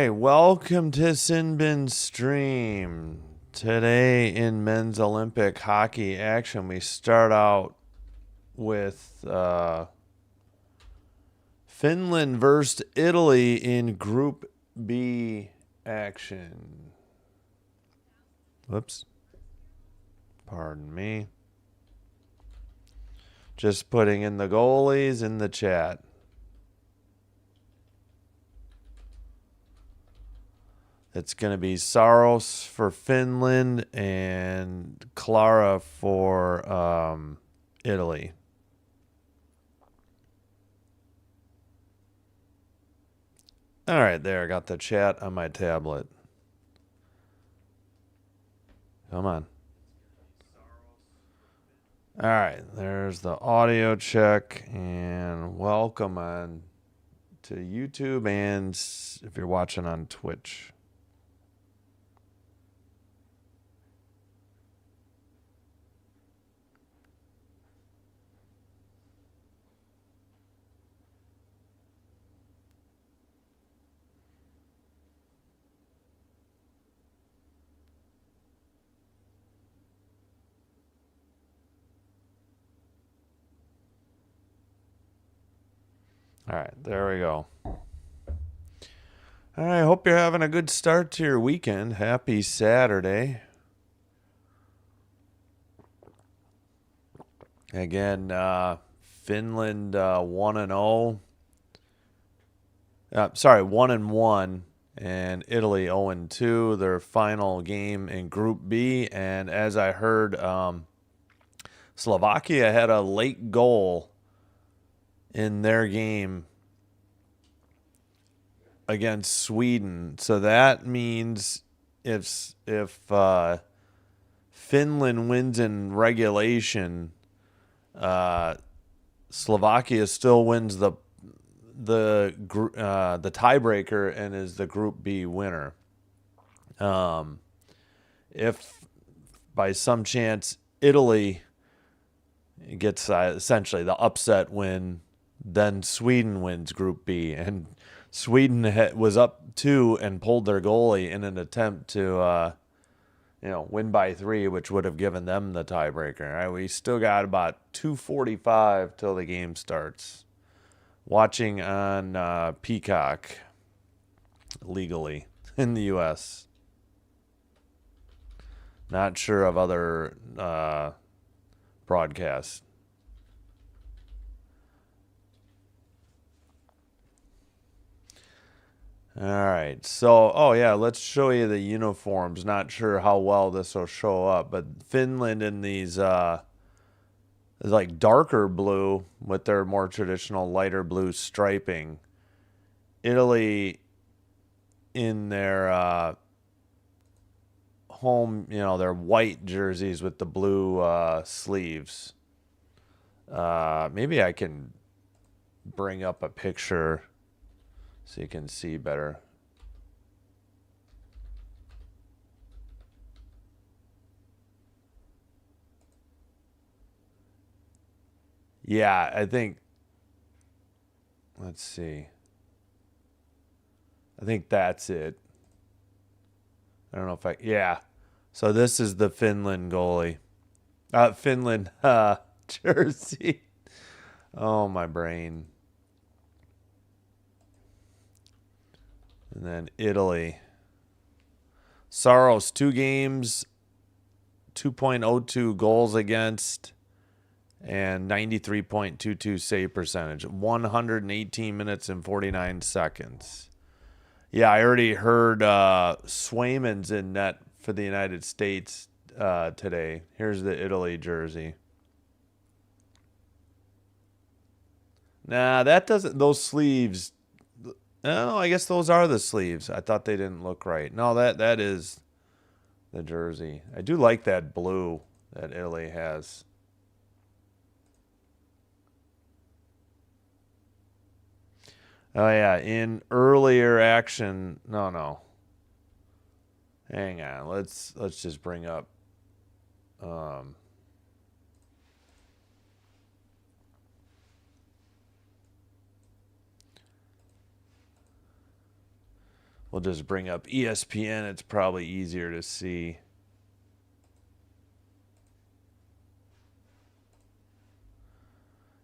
right, welcome to Sinbin's stream. Today in men's Olympic hockey action, we start out with Finland versus Italy in Group B action. Whoops. Pardon me. Just putting in the goalies in the chat. It's going to be Saros for Finland and Clara for Italy. All right, there. I got the chat on my tablet. Come on. All right, there's the audio check, and welcome on to YouTube and if you're watching on Twitch. All right, there we go. All right, hope you're having a good start to your weekend. Happy Saturday. Again, Finland 1-0. 1-1, and Italy 0-2. Their final game in Group B, and as I heard, Slovakia had a late goal in their game against Sweden. So that means if Finland wins in regulation, Slovakia still wins the tiebreaker and is the Group B winner. If by some chance Italy gets essentially the upset win, then Sweden wins Group B, and Sweden was up 2 and pulled their goalie in an attempt to win by 3, which would have given them the tiebreaker. All right, we still got about 2:45 till the game starts. Watching on Peacock legally in the U.S. Not sure of other broadcasts. All right, so, let's show you the uniforms. Not sure how well this will show up, but Finland in these like darker blue with their more traditional lighter blue striping. Italy in their home, their white jerseys with the blue sleeves. Maybe I can bring up a picture so you can see better. Yeah, I think, let's see. I think that's it. I don't know if yeah. So this is the Finland goalie. Finland jersey. Oh, my brain. And then Italy. Saros, 2 games, 2.02 goals against, and 93.22 save percentage. 118 minutes and 49 seconds. Yeah, I already heard Swayman's in net for the United States today. Here's the Italy jersey. Nah, that doesn't, those sleeves. No, I guess those are the sleeves. I thought they didn't look right. No, that is the jersey. I do like that blue that Italy has. Oh yeah, in earlier action. No. Hang on. Let's just bring up We'll just bring up ESPN. It's probably easier to see.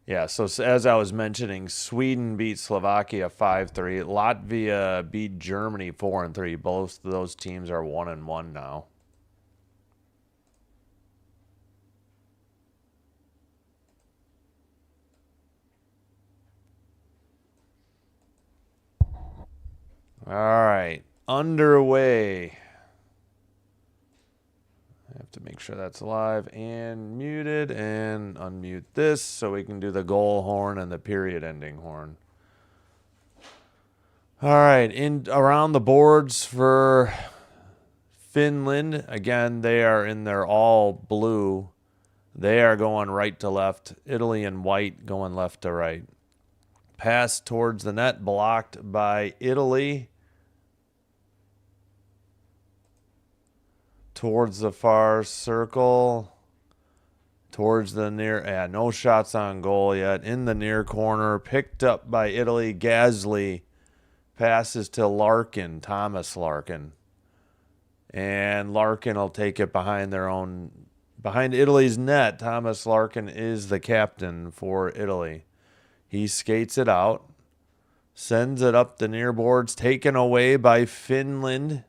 Yeah, so as I was mentioning, Sweden beat Slovakia 5-3. Latvia beat Germany 4-3. Both of those teams are 1-1 now. All right, underway. I have to make sure that's live and muted, and unmute this so we can do the goal horn and the period ending horn. All right, around the boards for Finland. Again, they are in their all blue. They are going right to left. Italy in white going left to right. Pass towards the net, blocked by Italy. Towards the far circle. Towards the near, no shots on goal yet. In the near corner, picked up by Italy. Gasly passes to Larkin, Thomas Larkin. And Larkin will take it behind Italy's net. Thomas Larkin is the captain for Italy. He skates it out, sends it up the near boards, taken away by Finland.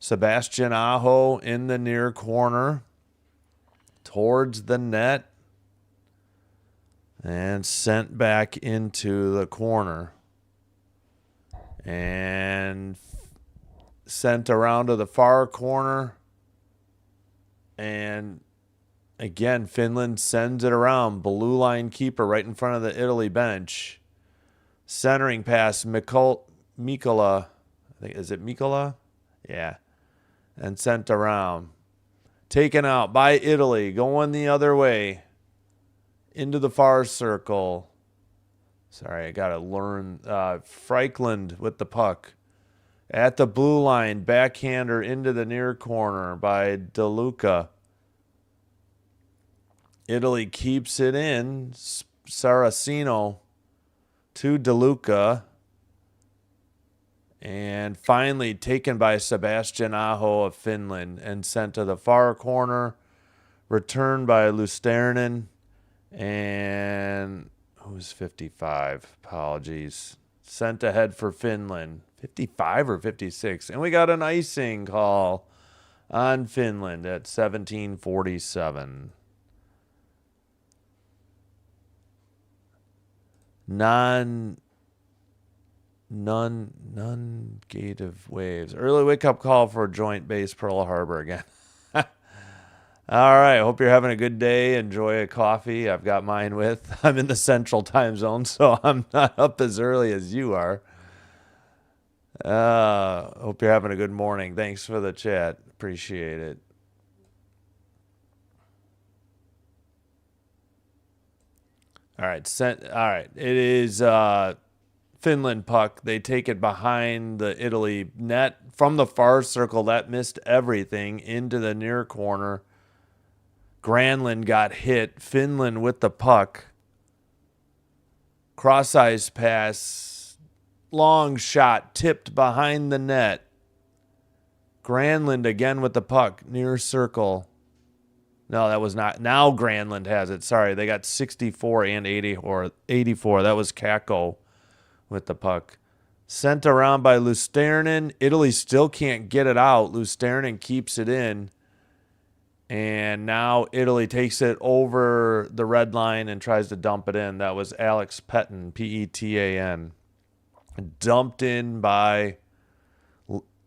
Sebastian Aho in the near corner towards the net and sent back into the corner and sent around to the far corner. And again, Finland sends it around. Blue line keeper right in front of the Italy bench. Centering pass, Mikola. Is it Mikola? Yeah. And sent around. Taken out by Italy. Going the other way. Into the far circle. Sorry, I got to learn. Franklin with the puck. At the blue line. Backhander into the near corner by DeLuca. Italy keeps it in. Saracino to DeLuca. And finally taken by Sebastian Aho of Finland and sent to the far corner. Returned by Lusterinen. And who's 55? Apologies. Sent ahead for Finland. 55 or 56. And we got an icing call on Finland at 17:47. None gate of waves. Early wake-up call for joint base Pearl Harbor again. All right. Hope you're having a good day. Enjoy a coffee. I've got mine with. I'm in the central time zone, so I'm not up as early as you are. Hope you're having a good morning. Thanks for the chat. Appreciate it. All right. All right. It is Finland puck. They take it behind the Italy net from the far circle. That missed everything into the near corner. Granlund got hit. Finland with the puck. Cross-ice pass. Long shot. Tipped behind the net. Granlund again with the puck. Near circle. No, that was not. Now Granlund has it. Sorry, they got 64 and 84. That was Kakko with the puck. Sent around by Lusterinen. Italy still can't get it out. Lusterinen keeps it in. And now Italy takes it over the red line and tries to dump it in. That was Alex Petan, Petan. Dumped in by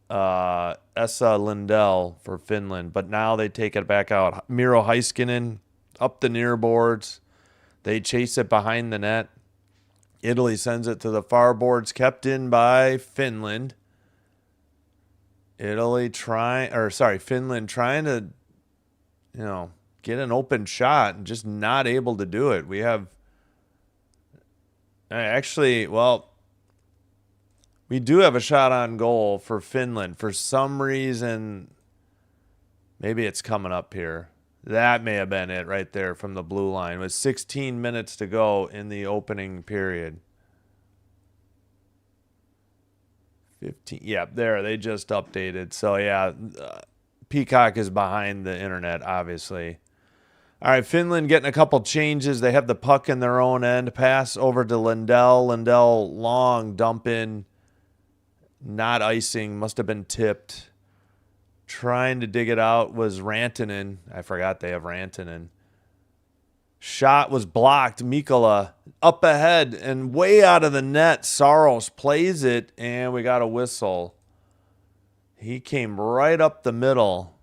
Esa Lindell for Finland. But now they take it back out. Miro Heiskanen up the near boards. They chase it behind the net. Italy sends it to the far boards, kept in by Finland. Finland trying to, get an open shot and just not able to do it. We have we do have a shot on goal for Finland. For some reason, maybe it's coming up here. That may have been it right there from the blue line. With 16 minutes to go in the opening period. 15. Yeah, there. They just updated. So, yeah, Peacock is behind the internet, obviously. All right, Finland getting a couple changes. They have the puck in their own end. Pass over to Lindell. Lindell long dump in. Not icing. Must have been tipped. Trying to dig it out was Rantanen. I forgot they have Rantanen. Shot was blocked. Mikkola up ahead and way out of the net. Saros plays it, and we got a whistle. He came right up the middle.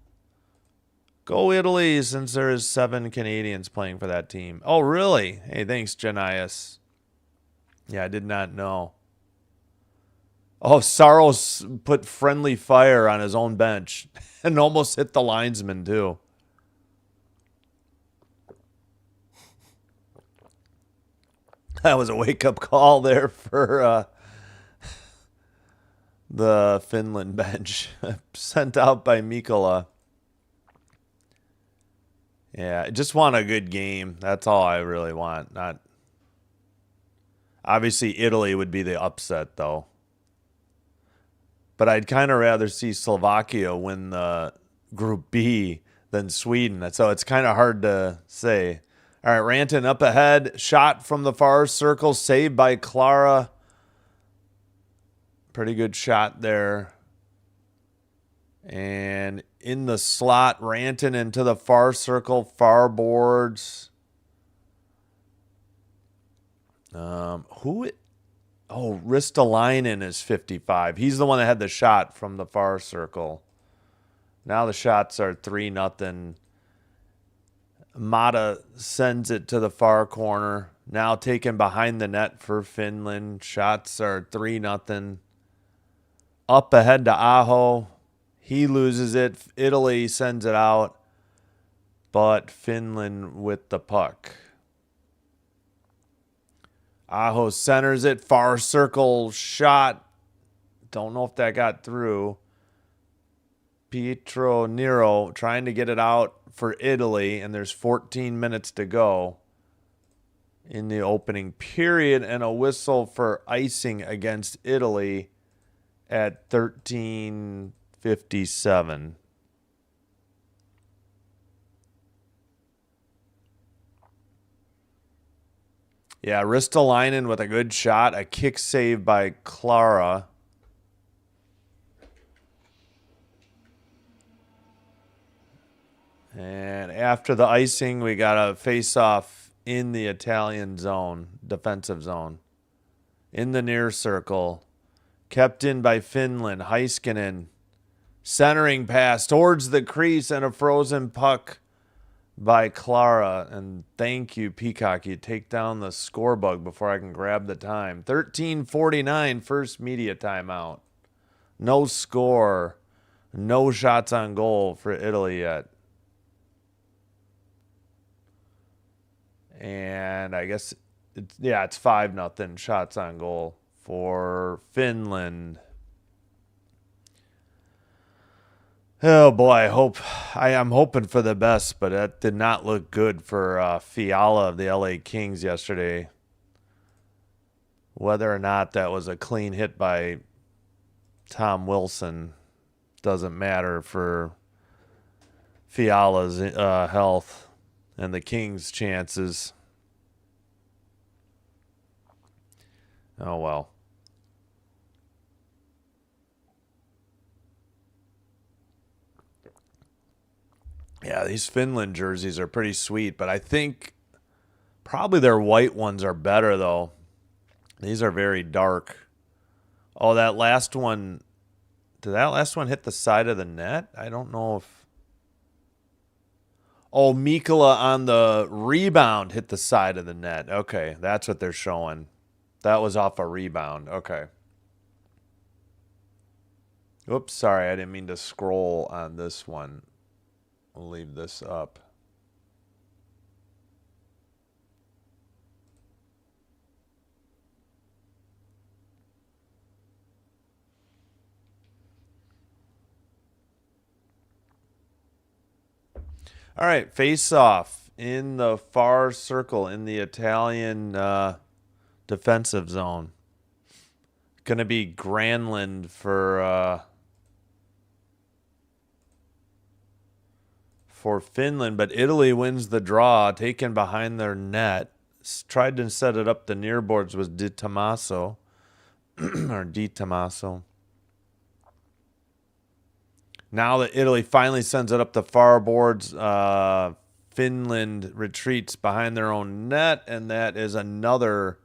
Go Italy, since there is 7 Canadians playing for that team. Oh, really? Hey, thanks, Janias. Yeah, I did not know. Oh, Saros put friendly fire on his own bench and almost hit the linesman, too. That was a wake-up call there for the Finland bench. Sent out by Mikkola. Yeah, I just want a good game. That's all I really want. Not obviously Italy would be the upset, though. But I'd kind of rather see Slovakia win the Group B than Sweden. So it's kind of hard to say. All right, Ranton up ahead. Shot from the far circle. Saved by Clara. Pretty good shot there. And in the slot, Ranton into the far circle. Far boards. Ristolainen is 55. He's the one that had the shot from the far circle. Now the shots are 3-0. Mata sends it to the far corner. Now taken behind the net for Finland. Shots are 3-0. Up ahead to Aho. He loses it. Italy sends it out. But Finland with the puck. Aho centers it. Far circle shot. Don't know if that got through. Pietro Nero trying to get it out for Italy, and there's 14 minutes to go in the opening period, and a whistle for icing against Italy at 13:57. Yeah, Ristolainen with a good shot, a kick save by Clara. And after the icing, we got a face-off in the Italian zone, defensive zone. In the near circle. Kept in by Finland. Heiskanen. Centering pass towards the crease and a frozen puck by Clara. And thank you, Peacock. You take down the score bug before I can grab the time. 13:49, first media timeout. No score. No shots on goal for Italy yet. And I guess it's 5-0 shots on goal for Finland. Oh boy, I am hoping for the best, but that did not look good for Fiala of the LA Kings yesterday. Whether or not that was a clean hit by Tom Wilson doesn't matter for Fiala's health and the Kings' chances. Oh, well. Yeah, these Finland jerseys are pretty sweet, but I think probably their white ones are better, though. These are very dark. Oh, that last one. Did that last one hit the side of the net? I don't know if... Oh, Mikkola on the rebound hit the side of the net. Okay, that's what they're showing. That was off a rebound. Okay. Oops, sorry. I didn't mean to scroll on this one. I'll leave this up. All right, face off in the far circle in the Italian defensive zone. Gonna be Granlund for Finland, but Italy wins the draw, taken behind their net. Tried to set it up the near boards was Di Tommaso or Di Tommaso. Now that Italy finally sends it up the far boards, Finland retreats behind their own net, and that is another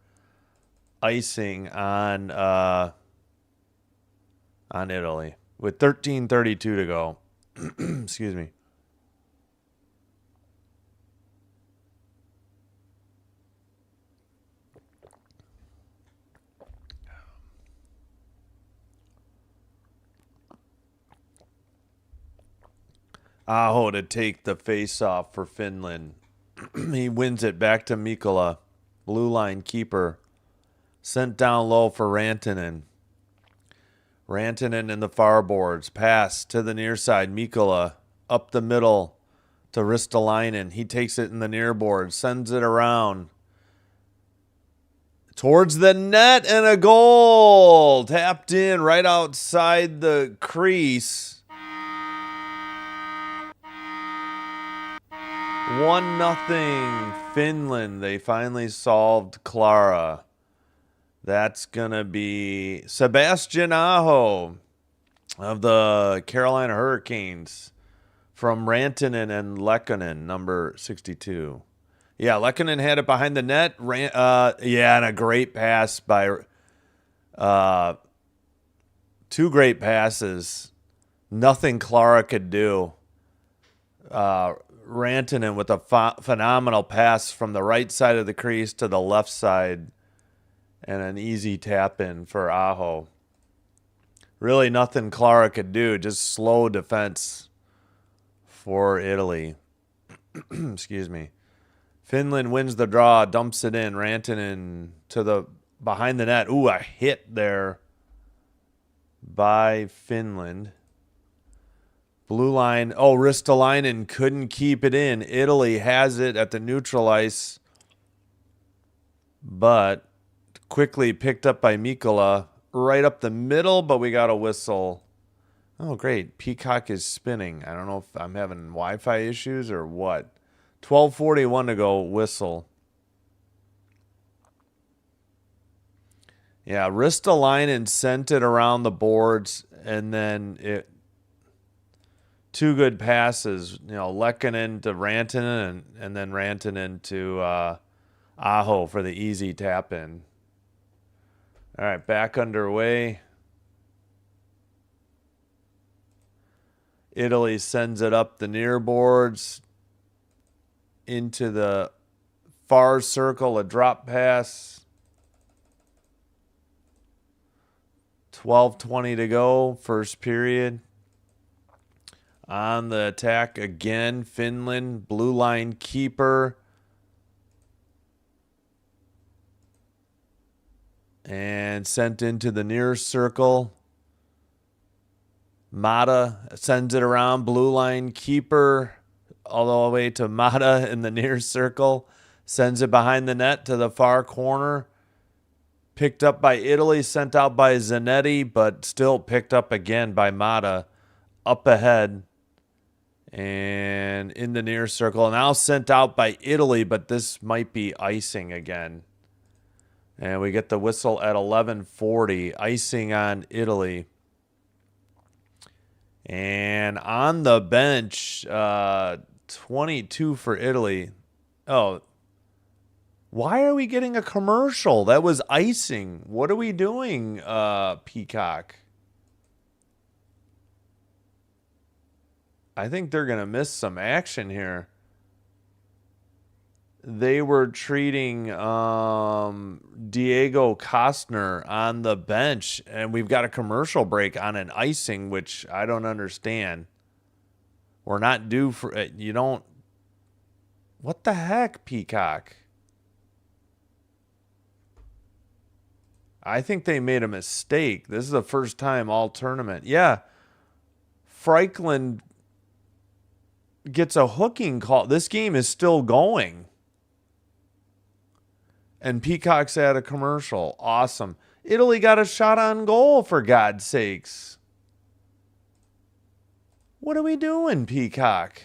icing on Italy with 13:32 to go. Excuse me. Aho to take the face off for Finland. He wins it back to Mikkola. Blue line keeper. Sent down low for Rantanen. Rantanen in the far boards. Pass to the near side. Mikkola up the middle to Ristolainen. He takes it in the near board. Sends it around. Towards the net and a goal. Tapped in right outside the crease. 1-0 Finland. They finally solved Clara. That's going to be Sebastian Aho of the Carolina Hurricanes from Rantanen and Lehkonen, number 62. Yeah, Lehkonen had it behind the net. And a great pass by two great passes. Nothing Clara could do. Rantanen with a phenomenal pass from the right side of the crease to the left side and an easy tap in for Aho. Really nothing Clara could do, just slow defense for Italy. Excuse me. Finland wins the draw, dumps it in. Rantanen to the behind the net. Ooh, a hit there by Finland. Blue line. Oh, Ristolainen couldn't keep it in. Italy has it at the neutral ice, but quickly picked up by Mikkola right up the middle, but we got a whistle. Oh, great. Peacock is spinning. I don't know if I'm having Wi-Fi issues or what. 12:41 to go, whistle. Yeah, Ristolainen sent it around the boards, and then two good passes. Lehkonen to Rantanen, and then Rantanen to Aho for the easy tap in. All right, back underway. Italy sends it up the near boards into the far circle, a drop pass. 12:20 to go, first period. On the attack again, Finland, blue line keeper. And sent into the near circle. Mata sends it around, blue line keeper, all the way to Mata in the near circle. Sends it behind the net to the far corner. Picked up by Italy, sent out by Zanetti, but still picked up again by Mata. Up ahead. And in the near circle. Now sent out by Italy, but this might be icing again. And we get the whistle at 11:40. Icing on Italy. And on the bench, 22 for Italy. Oh, why are we getting a commercial? That was icing. What are we doing, Peacock? I think they're going to miss some action here. They were treating Diego Kostner on the bench, and we've got a commercial break on an icing, which I don't understand. We're not due for it. You don't. What the heck, Peacock? I think they made a mistake. This is the first time all tournament. Yeah. Franklin gets a hooking call. This game is still going. And Peacock's at a commercial. Awesome. Italy got a shot on goal, for God's sakes. What are we doing, Peacock?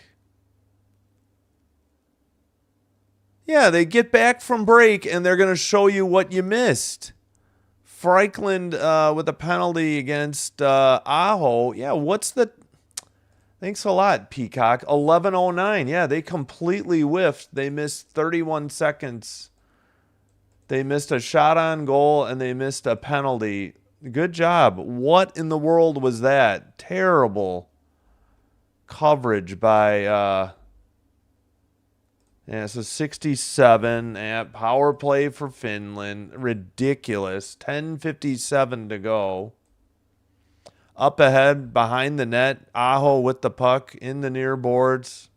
Yeah, they get back from break, and they're going to show you what you missed. Franklin with a penalty against Aho. Yeah, what's the... Thanks a lot, Peacock. 11:09. Yeah, they completely whiffed. They missed 31 seconds. They missed a shot on goal, and they missed a penalty. Good job. What in the world was that? Terrible coverage by... yeah, so 67 at power play for Finland. Ridiculous. 10:57 to go. Up ahead, behind the net. Aho with the puck in the near boards.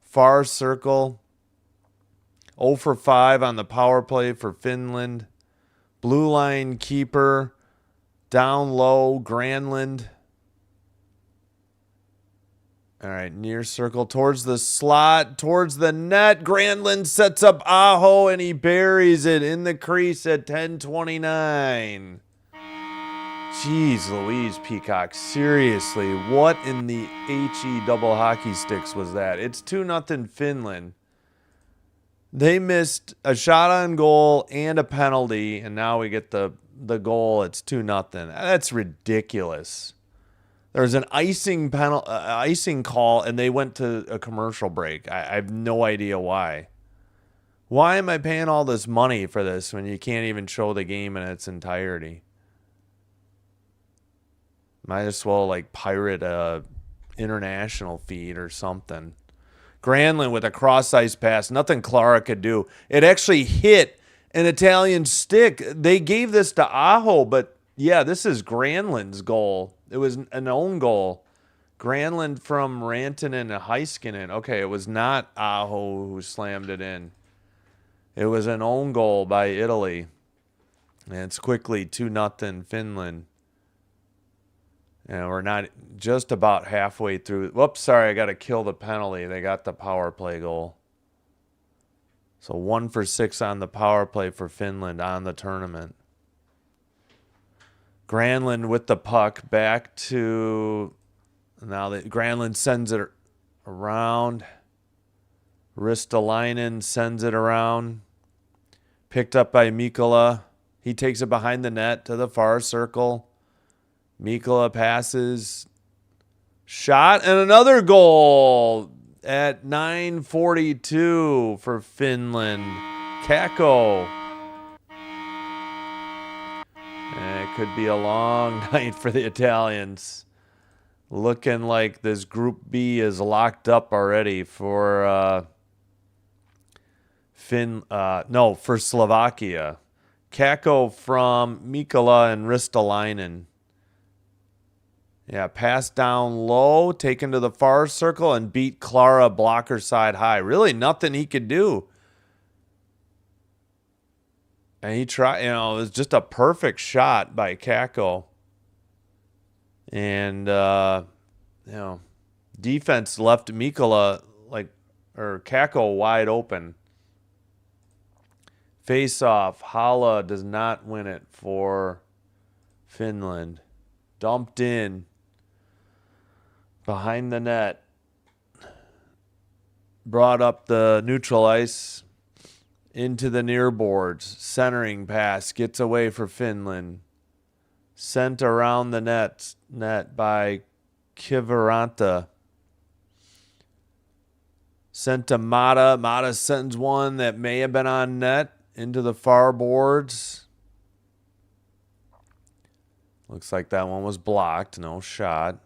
Far circle. 0 for 5 on the power play for Finland. Blue line keeper. Down low, Granlund. All right, near circle towards the slot, towards the net. Granlund sets up Aho, and he buries it in the crease at 10:29. Jeez Louise, Peacock. Seriously, what in the HE double hockey sticks was that? It's 2-0 Finland. They missed a shot on goal and a penalty, and now we get the goal. It's 2-0. That's ridiculous. There was an icing call, and they went to a commercial break. I have no idea why. Why am I paying all this money for this when you can't even show the game in its entirety? Might as well like pirate a international feed or something. Granlund with a cross ice pass. Nothing Clara could do. It actually hit an Italian stick. They gave this to Aho, but yeah, this is Granlund's goal. It was an own goal. Granlund from Rantanen and Heiskanen. Okay, it was not Aho who slammed it in. It was an own goal by Italy. And it's quickly 2-0 Finland. And we're not just about halfway through. Whoops, sorry, I got to kill the penalty. They got the power play goal. So 1 for 6 on the power play for Finland on the tournament. Granlund with the puck back to... Now Granlund sends it around. Ristolainen sends it around. Picked up by Mikkola. He takes it behind the net to the far circle. Mikkola passes. Shot and another goal at 9:42 for Finland. Kakko. And it could be a long night for the Italians. Looking like this Group B is locked up already for for Slovakia. Kakko from Mikkola and Ristolainen. Yeah, pass down low, taken to the far circle, and beat Clara blocker side high. Really nothing he could do. And he tried, it was just a perfect shot by Kakko. And, defense left Mikkola, Kakko wide open. Face off. Hala does not win it for Finland. Dumped in. Behind the net. Brought up the neutral ice. Into the near boards. Centering pass. Gets away for Finland. Sent around the net by Kiviranta. Sent to Mata. Mata sends one that may have been on net. Into the far boards. Looks like that one was blocked. No shot.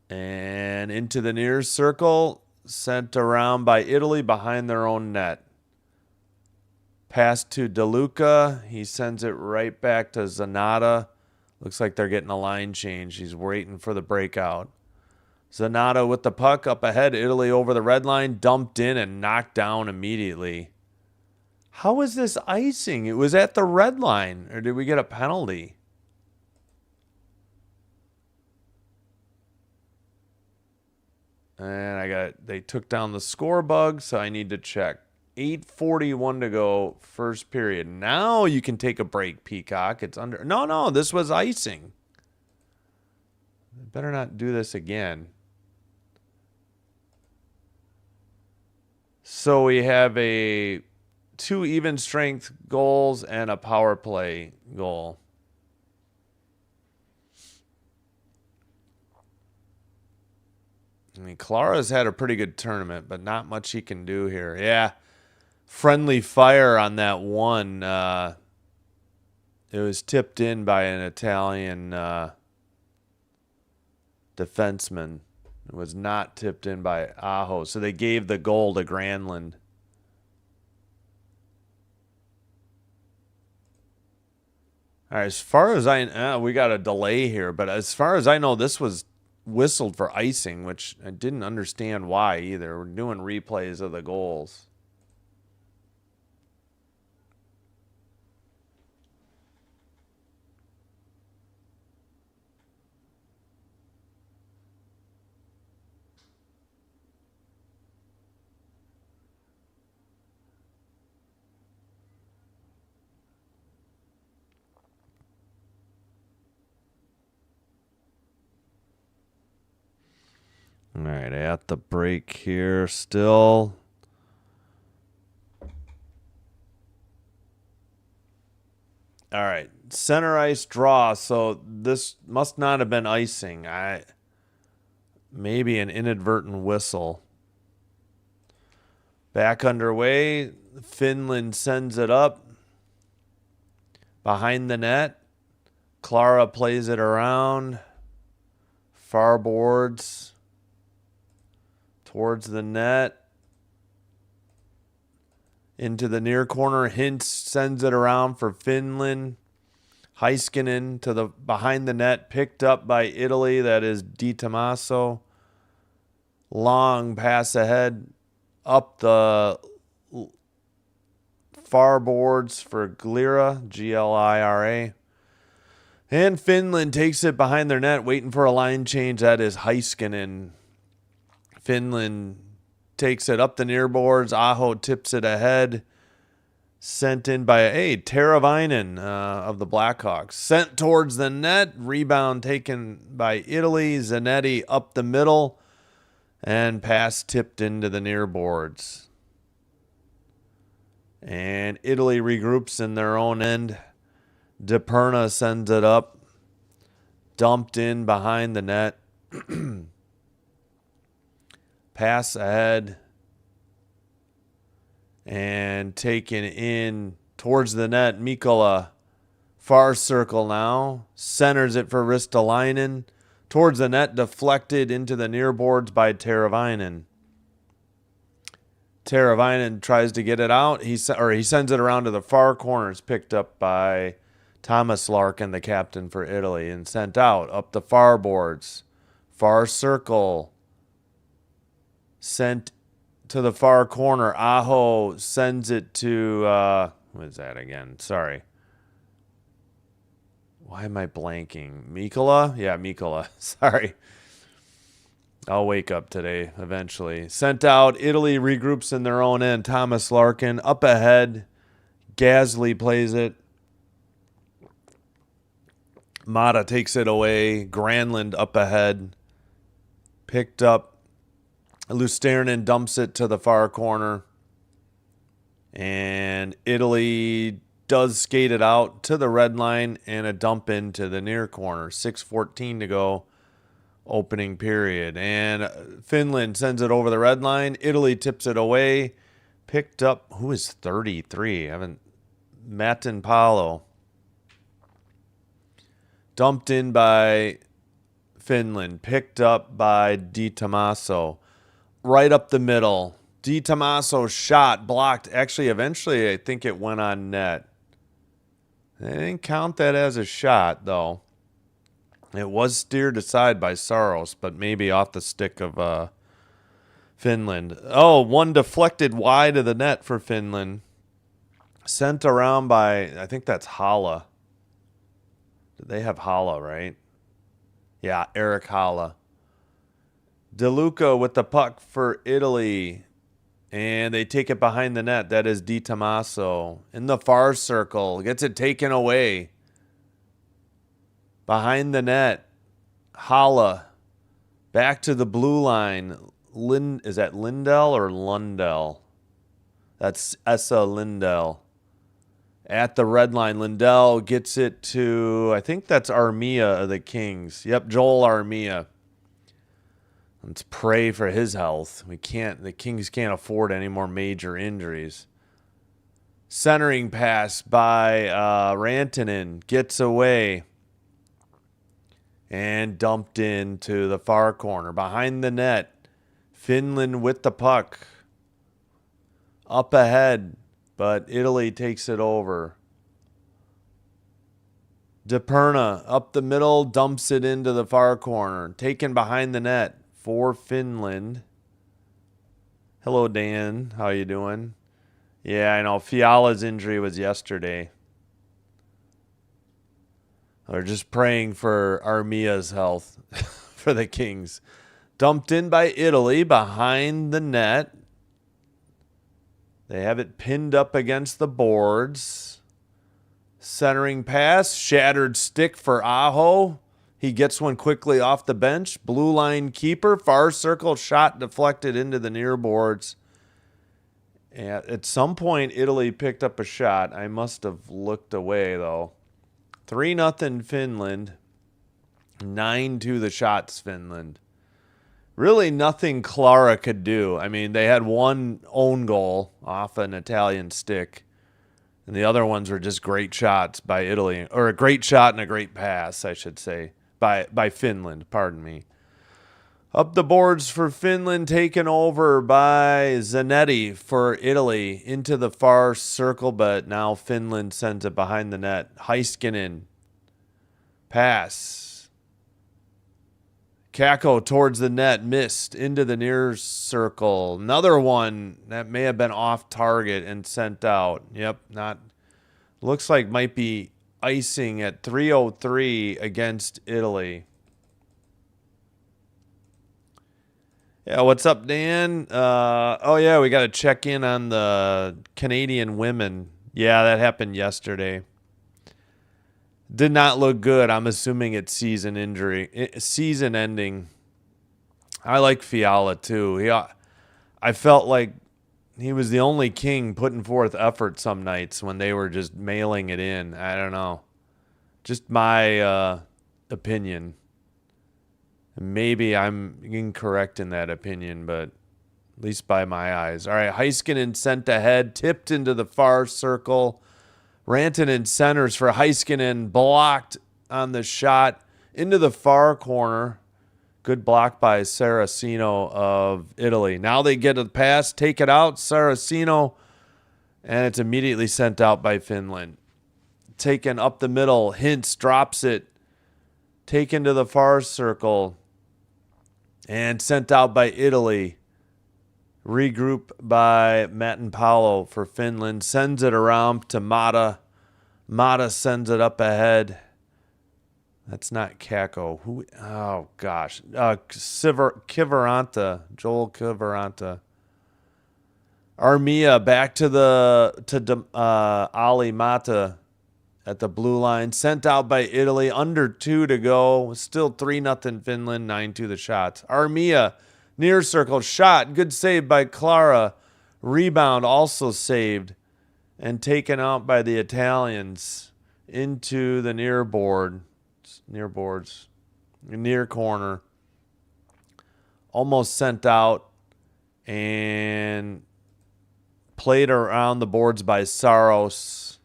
And into the near circle. Sent around by Italy behind their own net. Pass to DeLuca. He sends it right back to Zanata. Looks like they're getting a line change. He's waiting for the breakout. Zanata with the puck up ahead. Italy over the red line. Dumped in and knocked down immediately. How is this icing? It was at the red line. Or did we get a penalty? And they took down the score bug, so I need to check. 8:41 to go, first period. Now you can take a break, Peacock. It's under. No, this was icing. Better not do this again. So we have a 2 even strength goals and a power play goal. I mean, Clara's had a pretty good tournament, but not much he can do here. Yeah, friendly fire on that one. It was tipped in by an Italian defenseman. It was not tipped in by Aho, so they gave the goal to Granlund. All right, as far as we got a delay here, but as far as I know, this was whistled for icing, which I didn't understand why either. We're doing replays of the goals. All right, at the break here still. All right, center ice draw. So this must not have been icing. Maybe an inadvertent whistle. Back underway. Finland sends it up behind the net. Clara plays it around. Far boards towards the net. Into the near corner. Hintz sends it around for Finland. Heiskanen to the behind the net, picked up by Italy. That is Di Tommaso. Long pass ahead up the far boards for Glira, Glira. And Finland takes it behind their net, waiting for a line change. That is Heiskanen. Finland takes it up the near boards. Aho tips it ahead. Sent in by Teravainen of the Blackhawks. Sent towards the net. Rebound taken by Italy. Zanetti up the middle. And pass tipped into the near boards. And Italy regroups in their own end. DiPerna sends it up. Dumped in behind the net. Pass ahead. And taken in towards the net. Mikkola, far circle now. Centers it for Ristolainen. Towards the net, deflected into the near boards by Teravainen. Teravainen tries to get it out. He sends it around to the far corners, picked up by Thomas Larkin, the captain for Italy, and sent out up the far boards. Far circle. Sent to the far corner. Aho sends it to, what is that again? Sorry. Why am I blanking? Mikkola? Yeah, Mikkola. Sorry. I'll wake up today eventually. Sent out. Italy regroups in their own end. Thomas Larkin up ahead. Gasly plays it. Mata takes it away. Granlund up ahead. Picked up. Lusterinen dumps it to the far corner. And Italy does skate it out to the red line and a dump into the near corner. 6:14 to go, opening period. And Finland sends it over the red line. Italy tips it away. Picked up, who is 33? Matin Paolo. Dumped in by Finland. Picked up by Di Tommaso. Right up the middle. Di Tommaso shot blocked. Actually, eventually, I think it went on net. They didn't count that as a shot, though. It was steered aside by Saros, but maybe off the stick of Finland. Oh, one deflected wide of the net for Finland. Sent around by, I think that's Hala. They have Hala, right? Yeah, Eric Hala. DeLuca with the puck for Italy. And they take it behind the net. That is Di Tommaso in the far circle. Gets it taken away. Behind the net. Holla. Back to the blue line. Is that Lindell or Lundell? That's Essa Lindell. At the red line, Lindell gets it to, I think that's Armia of the Kings. Yep, Joel Armia. Let's pray for his health. The Kings can't afford any more major injuries. Centering pass by Rantanen. Gets away. And dumped into the far corner. Behind the net. Finland with the puck. Up ahead. But Italy takes it over. DePerna up the middle. Dumps it into the far corner. Taken behind the net. For Finland. Hello, Dan. How you doing? Yeah, I know. Fiala's injury was yesterday. They're just praying for Armia's health for the Kings. Dumped in by Italy behind the net. They have it pinned up against the boards. Centering pass. Shattered stick for Aho. He gets one quickly off the bench. Blue line keeper. Far circle shot deflected into the near boards. And at some point, Italy picked up a shot. I must have looked away, though. 3-0 Finland. 9-2 the shots, Finland. Really nothing Clara could do. I mean, they had one own goal off an Italian stick. And the other ones were just great shots by Italy. Or a great shot and a great pass, I should say. By Finland, pardon me. Up the boards for Finland, taken over by Zanetti for Italy into the far circle, but now Finland sends it behind the net. Heiskanen. Pass. Kakko towards the net, missed into the near circle. Another one that may have been off target and sent out. Yep, not. Looks like might be icing at 3:03 against Italy. Yeah, what's up, Dan? Oh, yeah, we got to check in on the Canadian women. Yeah, that happened yesterday. Did not look good. I'm assuming it's season ending. I like Fiala, too. I felt like he was the only King putting forth effort some nights when they were just mailing it in. I don't know. Just my opinion. Maybe I'm incorrect in that opinion, but at least by my eyes. All right, Heiskanen sent ahead, tipped into the far circle. Rantanen centers for Heiskanen, blocked on the shot into the far corner. Good block by Saracino of Italy. Now they get a pass, take it out, Saracino, and it's immediately sent out by Finland. Taken up the middle, Hintz drops it, taken to the far circle, and sent out by Italy. Regroup by Matt and Paolo for Finland. Sends it around to Mata. Mata sends it up ahead. That's not Kakko. Who? Oh, gosh. Kiviranta. Joel Kiviranta. Armia back to Ali Mata at the blue line. Sent out by Italy. Under 2 to go. Still 3-0 Finland. 9-2 the shots. Armia. Near circle shot. Good save by Clara. Rebound also saved. And taken out by the Italians. Into the near boards. Near corner. Almost sent out. And played around the boards by Saros.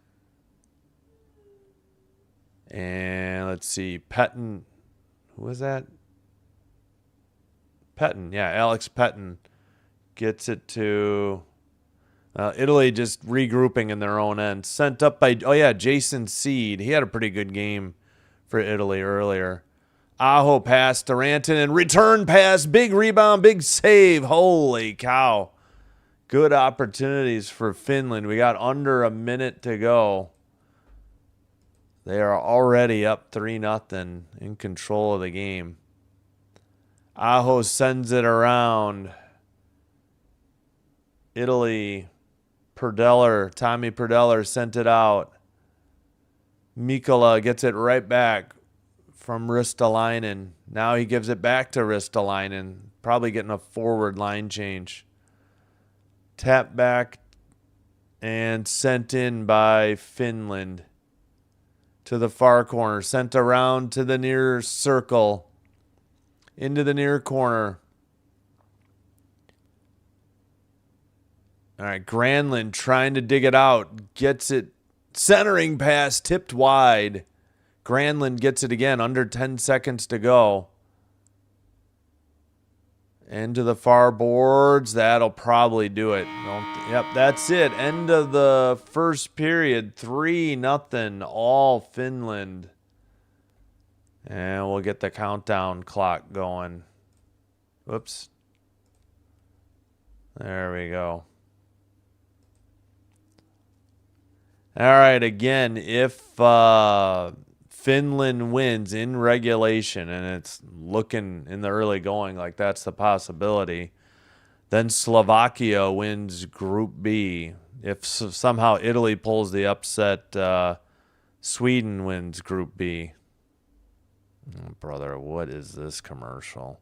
And let's see. Pettin. Who was that? Pettin. Yeah, Alex Pettin gets it to Italy, just regrouping in their own end. Sent up by, Jason Seed. He had a pretty good game for Italy earlier. Aho pass to Rantanen. Return pass. Big rebound. Big save. Holy cow. Good opportunities for Finland. We got under a minute to go. They are already up 3-0 in control of the game. Aho sends it around. Italy, Tommy Perdeller sent it out. Mikola gets it right back from Ristolainen. Now he gives it back to Ristolainen. Probably getting a forward line change. Tap back and sent in by Finland to the far corner. Sent around to the near circle. Into the near corner. All right, Granlund trying to dig it out. Gets it. Centering pass tipped wide. Granlund gets it again. Under 10 seconds to go. Into the far boards. That'll probably do it. Yep, that's it. End of the first period. 3-0. All Finland. And we'll get the countdown clock going. Whoops. There we go. All right, again, if Finland wins in regulation, and it's looking in the early going like that's the possibility, then Slovakia wins Group B. If somehow Italy pulls the upset, Sweden wins Group B. Oh, brother, what is this commercial?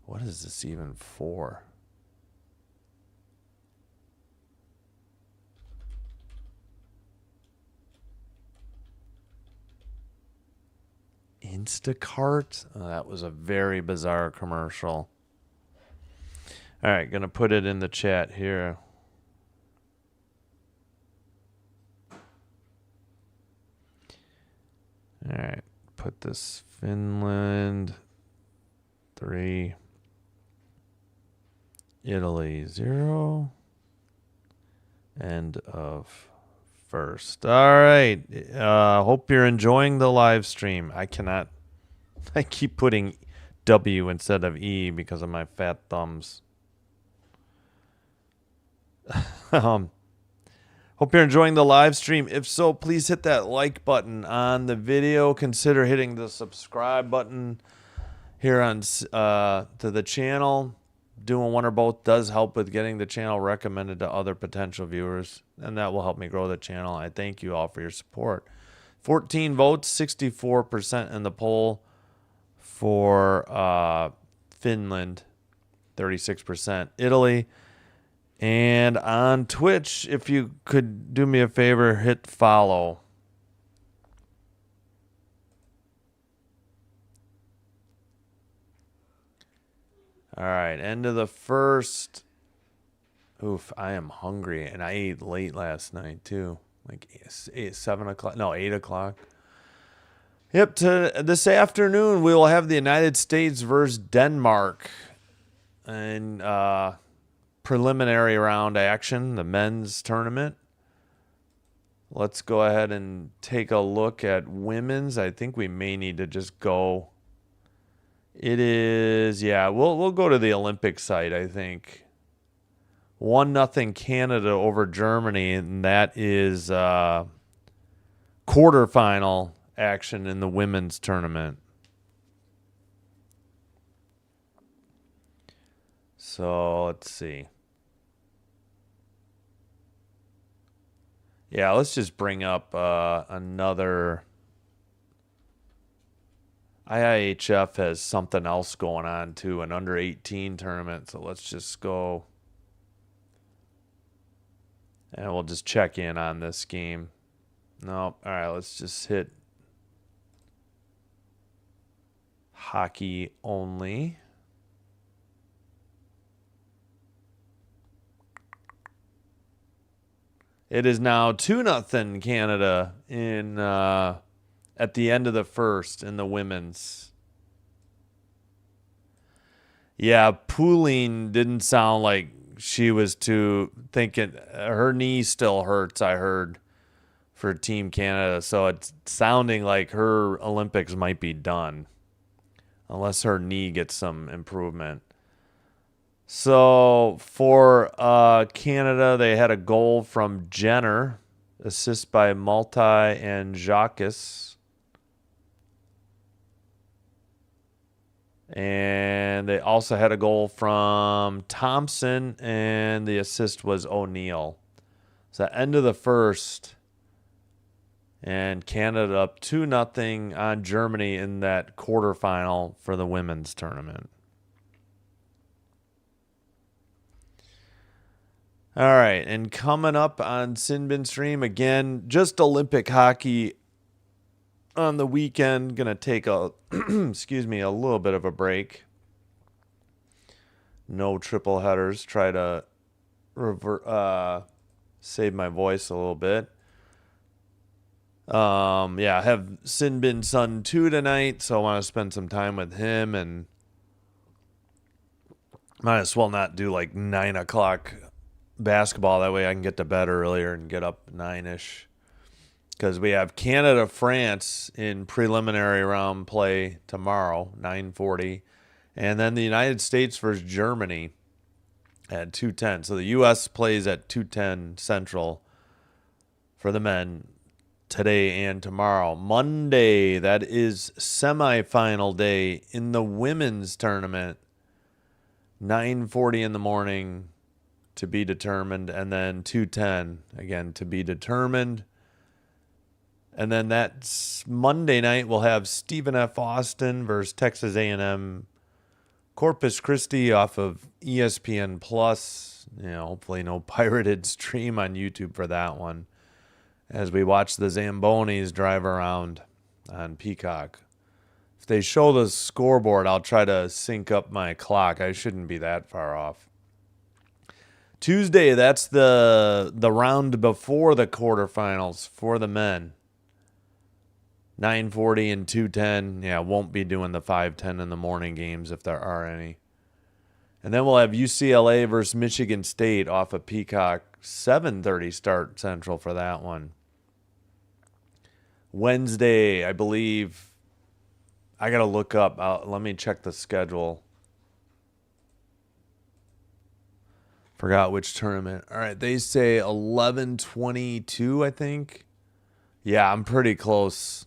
What is this even for? Instacart? Oh, that was a very bizarre commercial. All right, going to put it in the chat here. All right, put this Finland 3, Italy 0, end of first. All right, hope you're enjoying the live stream. I keep putting W instead of E because of my fat thumbs. Hope you're enjoying the live stream. If so, please hit that like button on the video. Consider hitting the subscribe button here on to the channel. Doing one or both does help with getting the channel recommended to other potential viewers, and that will help me grow the channel. I thank you all for your support. 14 votes, 64% in the poll for Finland, 36% Italy. And on Twitch, if you could do me a favor, hit follow. All right, end of the first. Oof, I am hungry, and I ate late last night too, like 7 o'clock. No, 8 o'clock. Yep. This afternoon, we will have the United States versus Denmark, and preliminary round action, the men's tournament. Let's go ahead and take a look at women's. I think we may need to just go. It is, yeah, we'll go to the Olympic site, I think. 1-0 Canada over Germany, and that is quarterfinal action in the women's tournament. So let's see. Yeah, let's just bring up another. IIHF has something else going on too, an under 18 tournament. So let's just go and we'll just check in on this game. No, all right, let's just hit hockey only. It is now 2-0 Canada in at the end of the first in the women's. Yeah, Poulin didn't sound like she was too thinking. Her knee still hurts, I heard, for Team Canada. So it's sounding like her Olympics might be done unless her knee gets some improvement. So for Canada, they had a goal from Jenner, assist by Multi and Jacques. And they also had a goal from Thompson, and the assist was O'Neal. So end of the first, and Canada up 2-0 on Germany in that quarterfinal for the women's tournament. All right, and coming up on Sinbin Stream, again, just Olympic hockey on the weekend. Going to take a, excuse me, a little bit of a break. No triple headers. Try to save my voice a little bit. I have Sinbin Son 2 tonight, so I want to spend some time with him, and might as well not do like 9 o'clock basketball. That way I can get to bed earlier and get up 9-ish. Because we have Canada-France in preliminary round play tomorrow, 9:40. And then the United States versus Germany at 2:10. So the U.S. plays at 2:10 Central for the men today and tomorrow. Monday, that is semifinal day in the women's tournament. 9:40 in the morning to be determined, and then 2:10 again to be determined. And then that's Monday night. We'll have Stephen F. Austin versus Texas A&M Corpus Christi off of ESPN Plus. Hopefully no pirated stream on YouTube for that one, as we watch the Zambonis drive around on Peacock. If they show the scoreboard, I'll try to sync up my clock. I shouldn't be that far off. Tuesday, that's the round before the quarterfinals for the men. 9:40 and 2:10. Yeah, won't be doing the 5:10 in the morning games if there are any. And then we'll have UCLA versus Michigan State off of Peacock. 7:30 start Central for that one. Wednesday, I believe. I got to look up. Let me check the schedule. Forgot which tournament. All right, they say 11:22, I think. Yeah, I'm pretty close.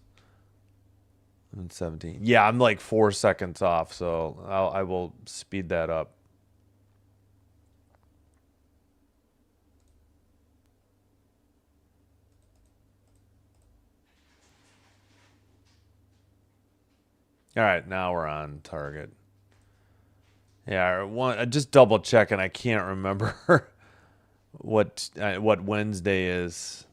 17. Yeah, I'm like 4 seconds off, so I will speed that up. All right, now we're on target. Yeah, just double checking. I can't remember what Wednesday is.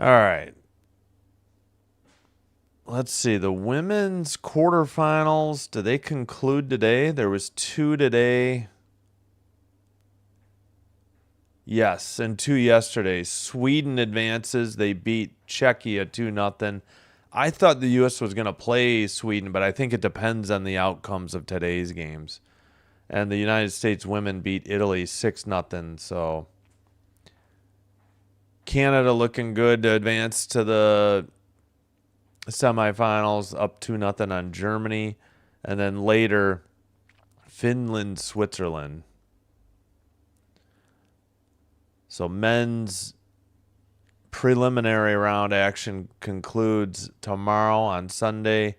All right. Let's see. The women's quarterfinals, do they conclude today? There was 2 today. Yes, and 2 yesterday. Sweden advances. They beat Czechia 2-0. I thought the U.S. was going to play Sweden, but I think it depends on the outcomes of today's games. And the United States women beat Italy 6-0. So Canada looking good to advance to the semifinals, up 2-0 on Germany. And then later, Finland, Switzerland. So men's preliminary round action concludes tomorrow on Sunday.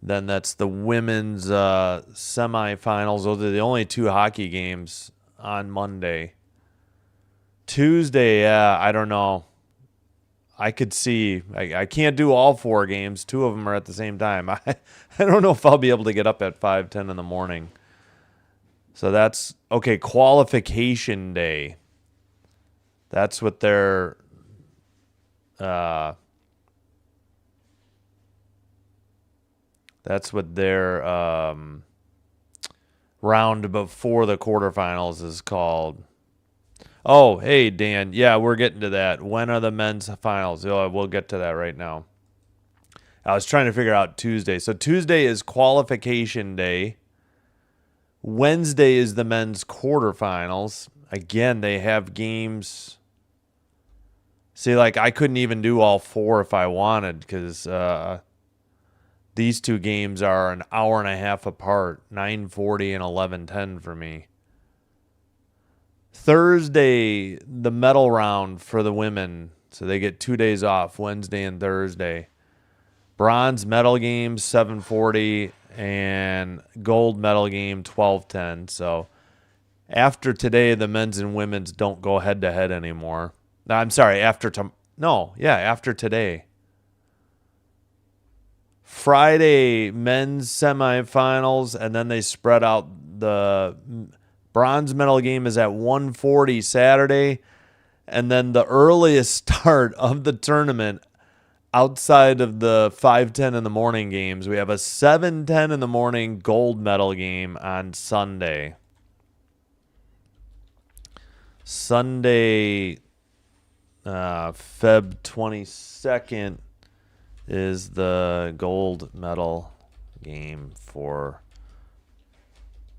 Then that's the women's semifinals. Those are the only 2 hockey games on Monday. Tuesday, yeah, I don't know. I could see. I can't do all 4 games. 2 of them are at the same time. I don't know if I'll be able to get up at 5:10 in the morning. So that's, okay, qualification day. That's what their round before the quarterfinals is called. Oh, hey, Dan. Yeah, we're getting to that. When are the men's finals? Oh, we'll get to that right now. I was trying to figure out Tuesday. So Tuesday is qualification day. Wednesday is the men's quarterfinals. Again, they have games. See, like, I couldn't even do all 4 if I wanted, because these 2 games are an hour and a half apart, 9:40 and 11:10 for me. Thursday, the medal round for the women. So they get 2 days off, Wednesday and Thursday. Bronze medal game, 7:40, and gold medal game, 12:10. So after today, the men's and women's don't go head-to-head anymore. No, I'm sorry, after today. Friday, men's semifinals, and then they spread out. The bronze medal game is at 1:40 Saturday, and then the earliest start of the tournament outside of the 5:10 in the morning games, we have a 7:10 in the morning gold medal game on Sunday. Sunday, Feb 22nd is the gold medal game for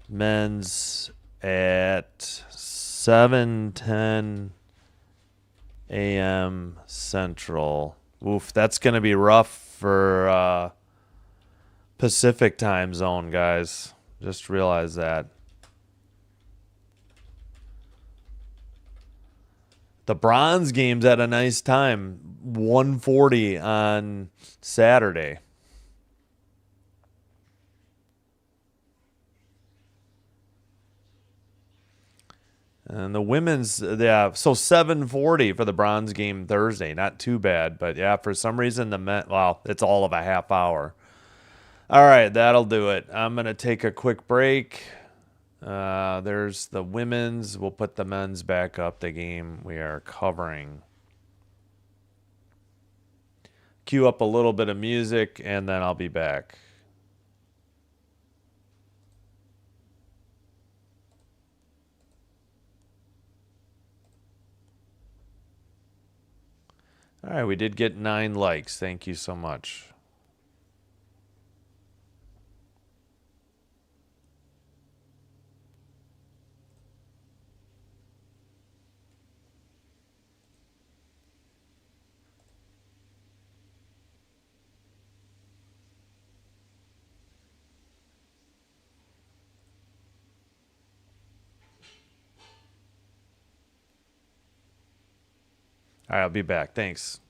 men's at 7:10 a.m. Central. Oof, that's going to be rough for Pacific time zone, guys. Just realize that. The bronze game's at a nice time, 1:40 on Saturday. And the women's, so 7:40 for the bronze game Thursday. Not too bad, but yeah, for some reason the men, well, it's all of a half hour. All right, that'll do it. I'm going to take a quick break. There's the women's. We'll put the men's back up, the game we are covering. Cue up a little bit of music, and then I'll be back. All right, we did get 9 likes. Thank you so much. All right, I'll be back. Thanks.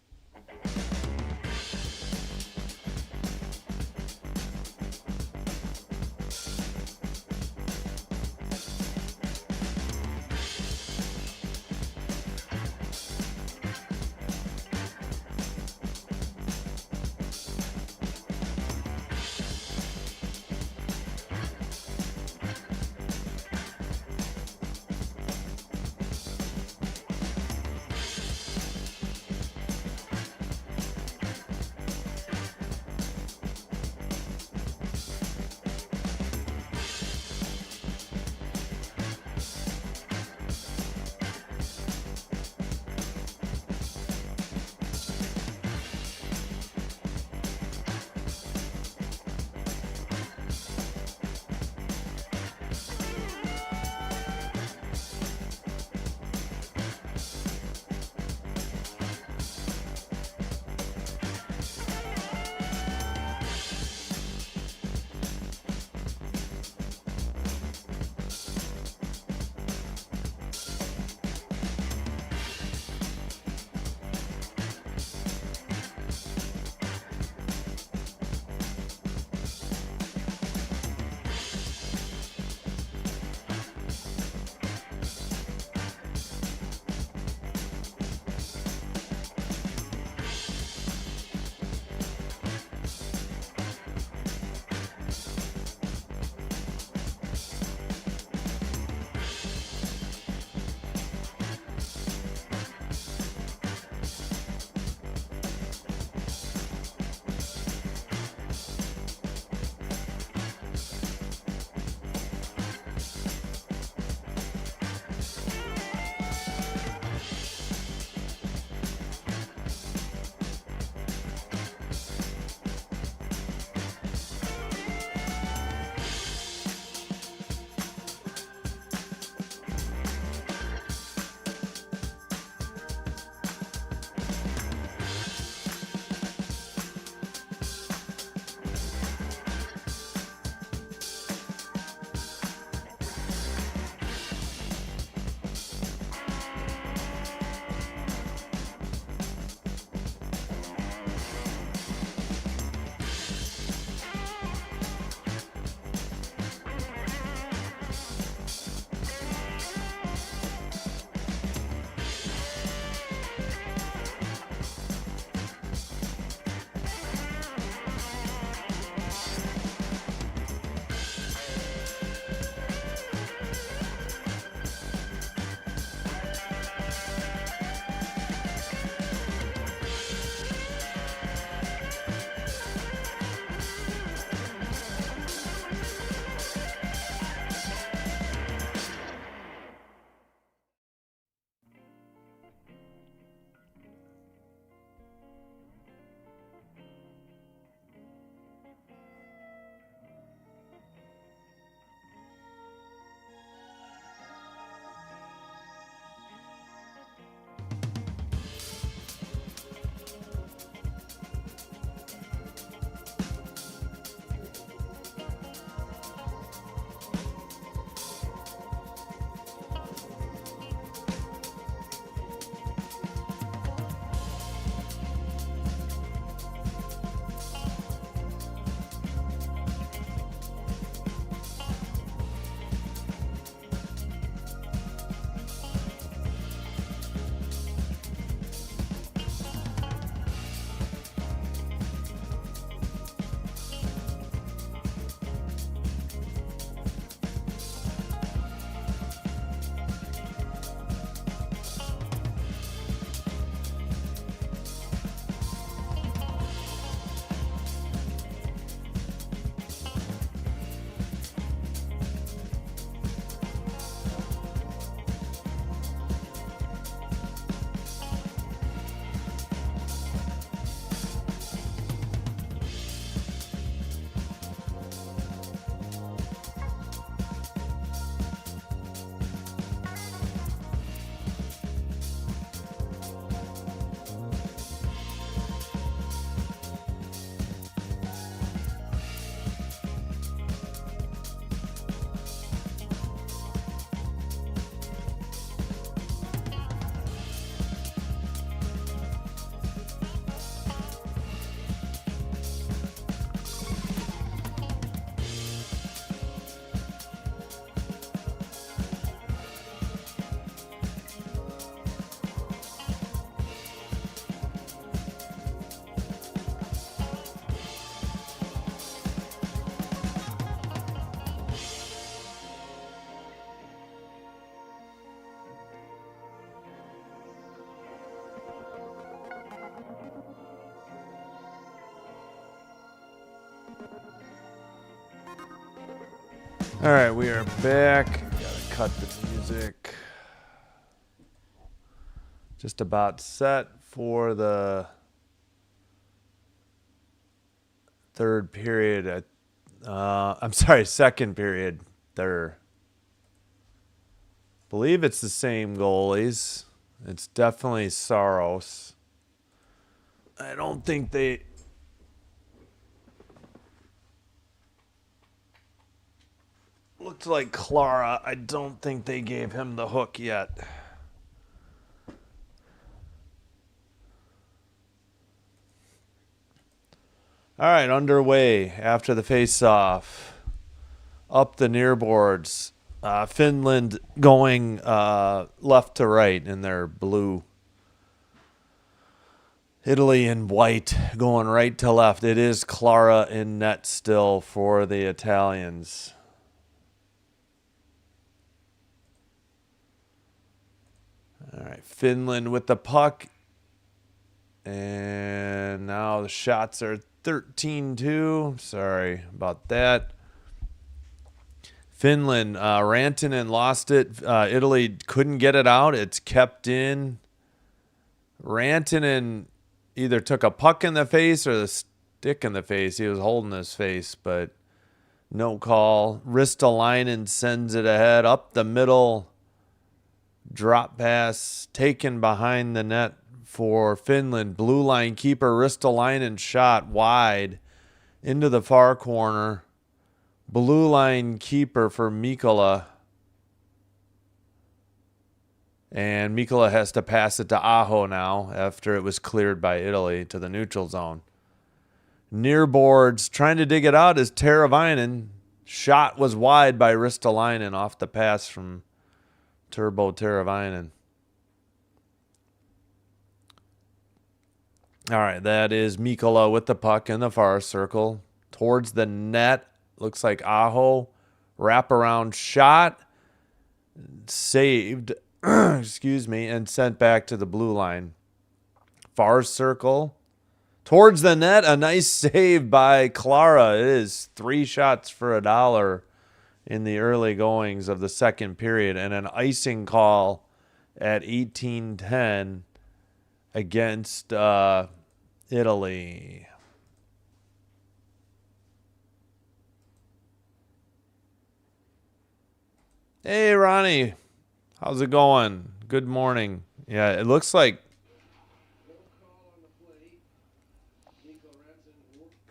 All right, we are back. Gotta cut the music. Just about set for the third period. I'm sorry, second period. Believe it's the same goalies. It's definitely Saros. I don't think they... Looked like Clara. I don't think they gave him the hook yet. All right, underway after the face-off. Up the near boards. Finland going left to right in their blue. Italy in white going right to left. It is Clara in net still for the Italians. All right, Finland with the puck. And now the shots are 13-2. Sorry about that. Finland, Rantanen lost it. Italy couldn't get it out. It's kept in. Rantanen either took a puck in the face or the stick in the face. He was holding his face, but no call. Ristolainen sends it ahead up the middle. Drop pass taken behind the net for Finland. Blue line keeper Ristolainen shot wide into the far corner. Blue line keeper for Mikkola. And Mikkola has to pass it to Aho now after it was cleared by Italy to the neutral zone. Near boards, trying to dig it out is Teravainen. Shot was wide by Ristolainen off the pass from Turbo Teravainen. All right, that is Mikkola with the puck in the far circle. Towards the net, looks like Aho. Wraparound shot. Saved, excuse me, and sent back to the blue line. Far circle. Towards the net, a nice save by Clara. It is 3 shots for $1 in the early goings of the second period, and an icing call at 18:10 against Italy. Hey, Ronnie. How's it going? Good morning. Yeah, it looks like...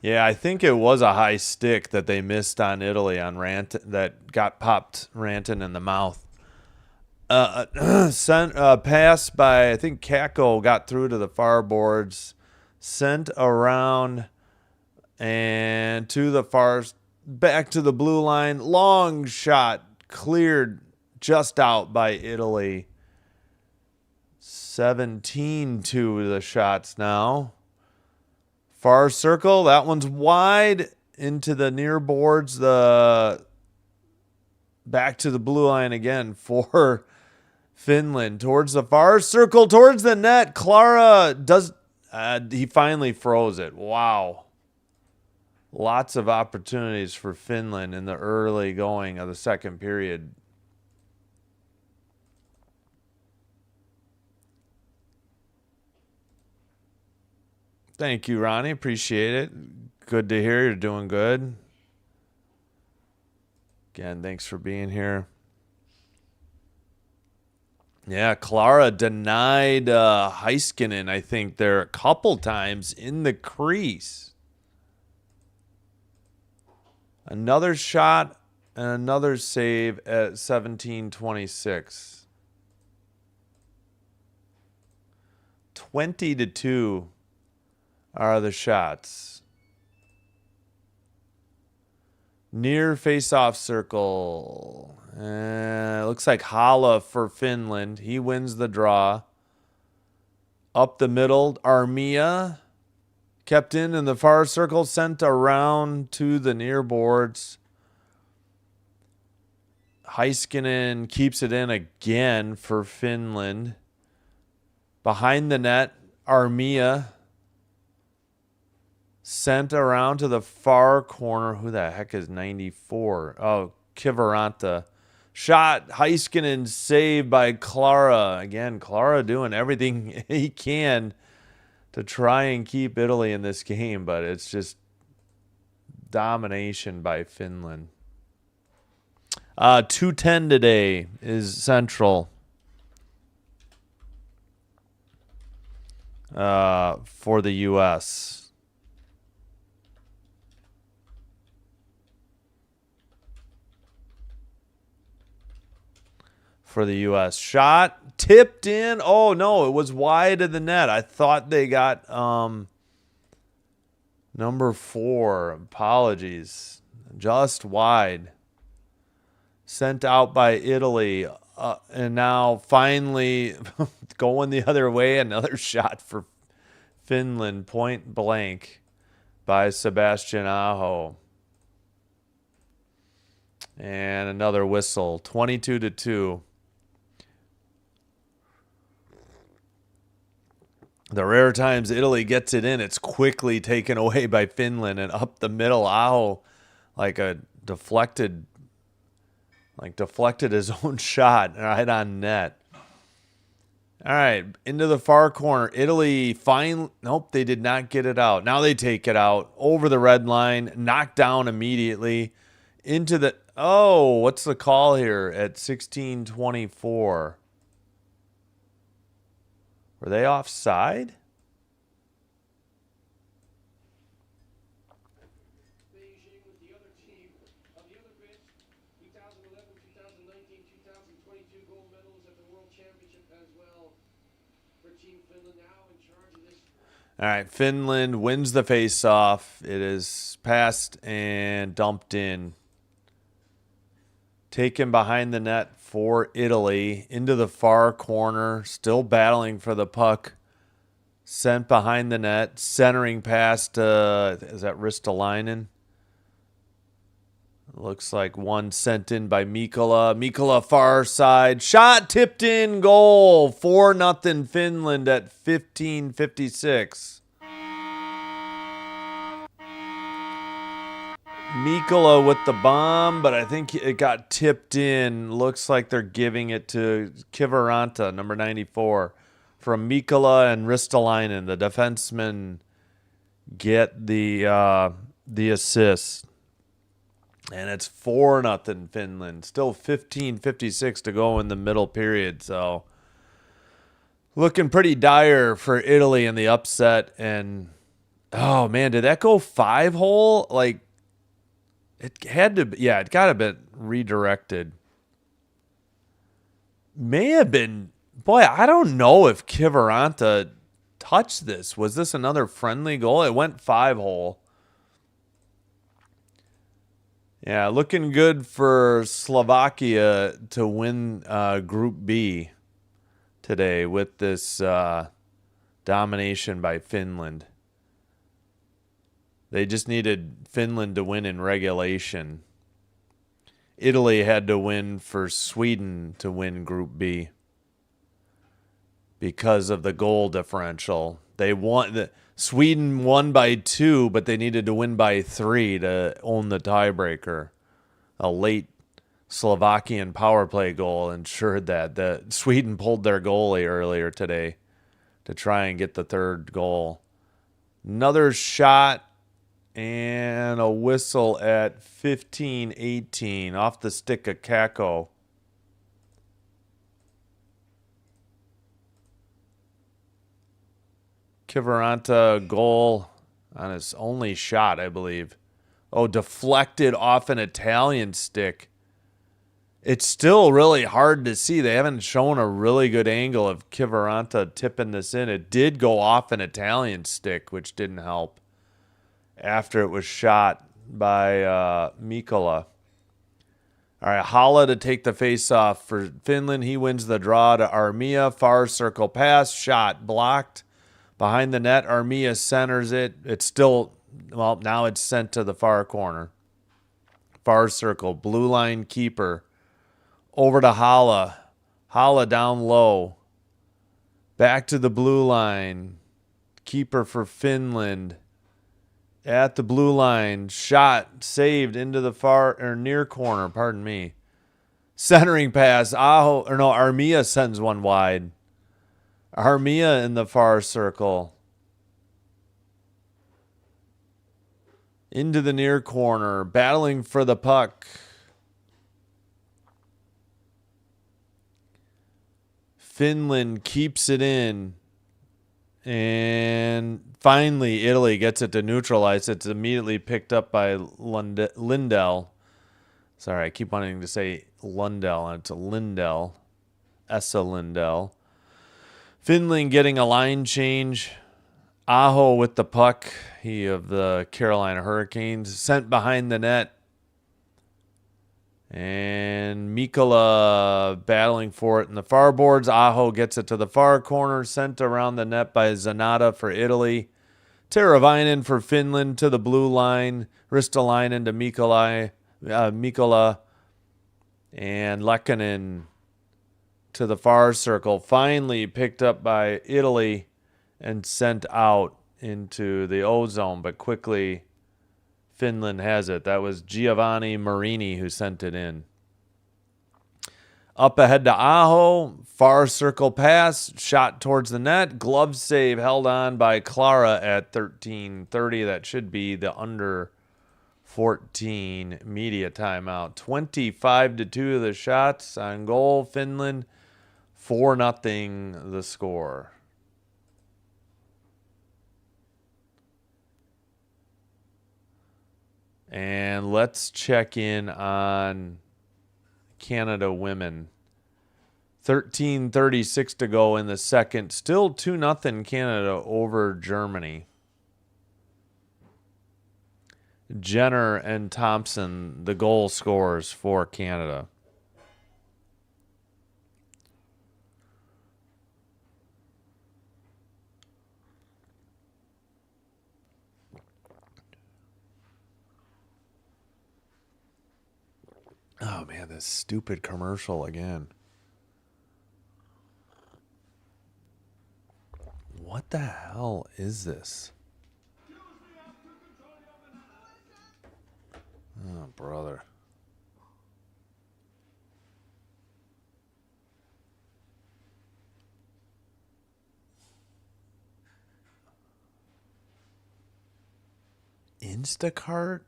Yeah, I think it was a high stick that they missed on Italy on that got popped Ranton in the mouth. Pass by, I think Kako got through to the far boards, sent around and to the far, back to the blue line. Long shot, cleared just out by Italy. 17-2 the shots now. Far circle, that one's wide into the near boards. Back to the blue line again for Finland. Towards the far circle, towards the net. Clara does. He finally froze it. Wow. Lots of opportunities for Finland in the early going of the second period. Thank you, Ronnie. Appreciate it. Good to hear you're doing good. Again, thanks for being here. Yeah, Clara denied Heiskanen, I think, there a couple times in the crease. Another shot and another save at 17-26. 20-2 are the shots. Near face-off circle. Looks like Hala for Finland. He wins the draw. Up the middle, Armia. Kept in the far circle. Sent around to the near boards. Heiskanen keeps it in again for Finland. Behind the net, Armia. Sent around to the far corner. Who the heck is 94? Oh, Kiviranta. Shot, Heiskanen, saved by Clara. Again, Clara doing everything he can to try and keep Italy in this game, but it's just domination by Finland. 2:10 today is Central. For the U.S. For the U.S. Shot, tipped in. Oh, no, it was wide of the net. I thought they got number 4. Apologies. Just wide. Sent out by Italy. And now finally going the other way. Another shot for Finland, point blank by Sebastian Aho. And another whistle. 22-2. The rare times Italy gets it in, it's quickly taken away by Finland, and up the middle, Aho like a deflected his own shot right on net. All right, into the far corner. Italy nope, they did not get it out. Now they take it out over the red line, knocked down immediately into the what's the call here at 16:24? Were they offside? Beijing with the other team on the other pitch. 2011, 2019, 2022 gold medals at the World Championship as well for Team Finland, now in charge of this. All right, Finland wins the face-off. It is passed and dumped in. Taken behind the net for Italy into the far corner, still battling for the puck. Sent behind the net, centering past, is that Ristolainen? Looks like one sent in by Mikkola. Mikkola far side, shot tipped in, goal. 4-0 Finland at 15:56. Mikkola with the bomb, but I think it got tipped in. Looks like they're giving it to Kiviranta, number 94. From Mikkola and Ristolainen, the defensemen get the assist. And it's 4-0 Finland. Still 15:56 to go in the middle period, so looking pretty dire for Italy in the upset. And oh man, did that go 5-hole? Like, it had to, yeah, it got a bit redirected. May have been, boy, I don't know if Kiviranta touched this. Was this another friendly goal? It went 5-hole. Yeah, looking good for Slovakia to win Group B today with this domination by Finland. They just needed Finland to win in regulation. Italy had to win for Sweden to win Group B because of the goal differential. They won. Sweden won by 2, but they needed to win by 3 to own the tiebreaker. A late Slovakian power play goal ensured that. Sweden pulled their goalie earlier today to try and get the third goal. Another shot and a whistle at 15:18 off the stick of Kakko. Kiviranta goal on his only shot, I believe. Oh, deflected off an Italian stick. It's still really hard to see. They haven't shown a really good angle of Kiviranta tipping this in. It did go off an Italian stick, which didn't help after it was shot by Mikkola. All right, Hala to take the face-off for Finland. He wins the draw to Armia. Far circle pass, shot blocked. Behind the net, Armia centers it. It's still, well, now it's sent to the far corner. Far circle, blue line keeper. Over to Hala. Hala down low. Back to the blue line. Keeper for Finland. at the blue line. Shot saved into the far or near corner. Pardon me. Centering pass. Armia sends one wide. Armia in the far circle. Into the near corner. Battling for the puck. Finland keeps it in. And finally, Italy gets it to neutralize. It's immediately picked up by Lindell. Sorry, I keep wanting to say Lundell, and it's Lindell. Essa Lindell. Finland getting a line change. Aho with the puck. He of the Carolina Hurricanes. Sent behind the net. And Mikkola battling for it in the far boards. Aho gets it to the far corner. Sent around the net by Zanata for Italy. Teravainen for Finland to the blue line. Ristolainen to Mikkola. And Lehkonen to the far circle. Finally picked up by Italy and sent out into the O-zone. But quickly Finland has it. That was Giovanni Marini who sent it in. Up ahead to Aho. Far circle pass. Shot towards the net. Glove save held on by Clara at 13:30. That should be the under 14 media timeout. 25-2 the shots on goal. Finland 4-0 the score. And let's check in on Canada women. 13:36 to go in the second. Still 2-0 Canada over Germany. Jenner and Thompson, the goal scorers for Canada. Oh, man, this stupid commercial again. What the hell is this? Oh, brother. Instacart?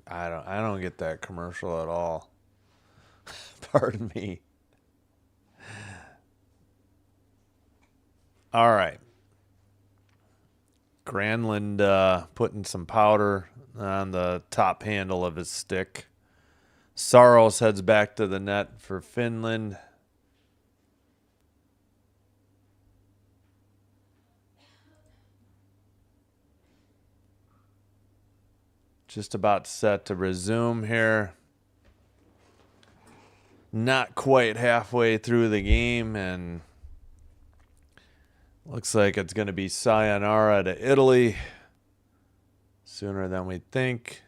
I don't get that commercial at all. Pardon me. All right. Granlund putting some powder on the top handle of his stick. Saros heads back to the net for Finland. Just about set to resume here. Not quite halfway through the game, and looks like it's going to be sayonara to Italy sooner than we think,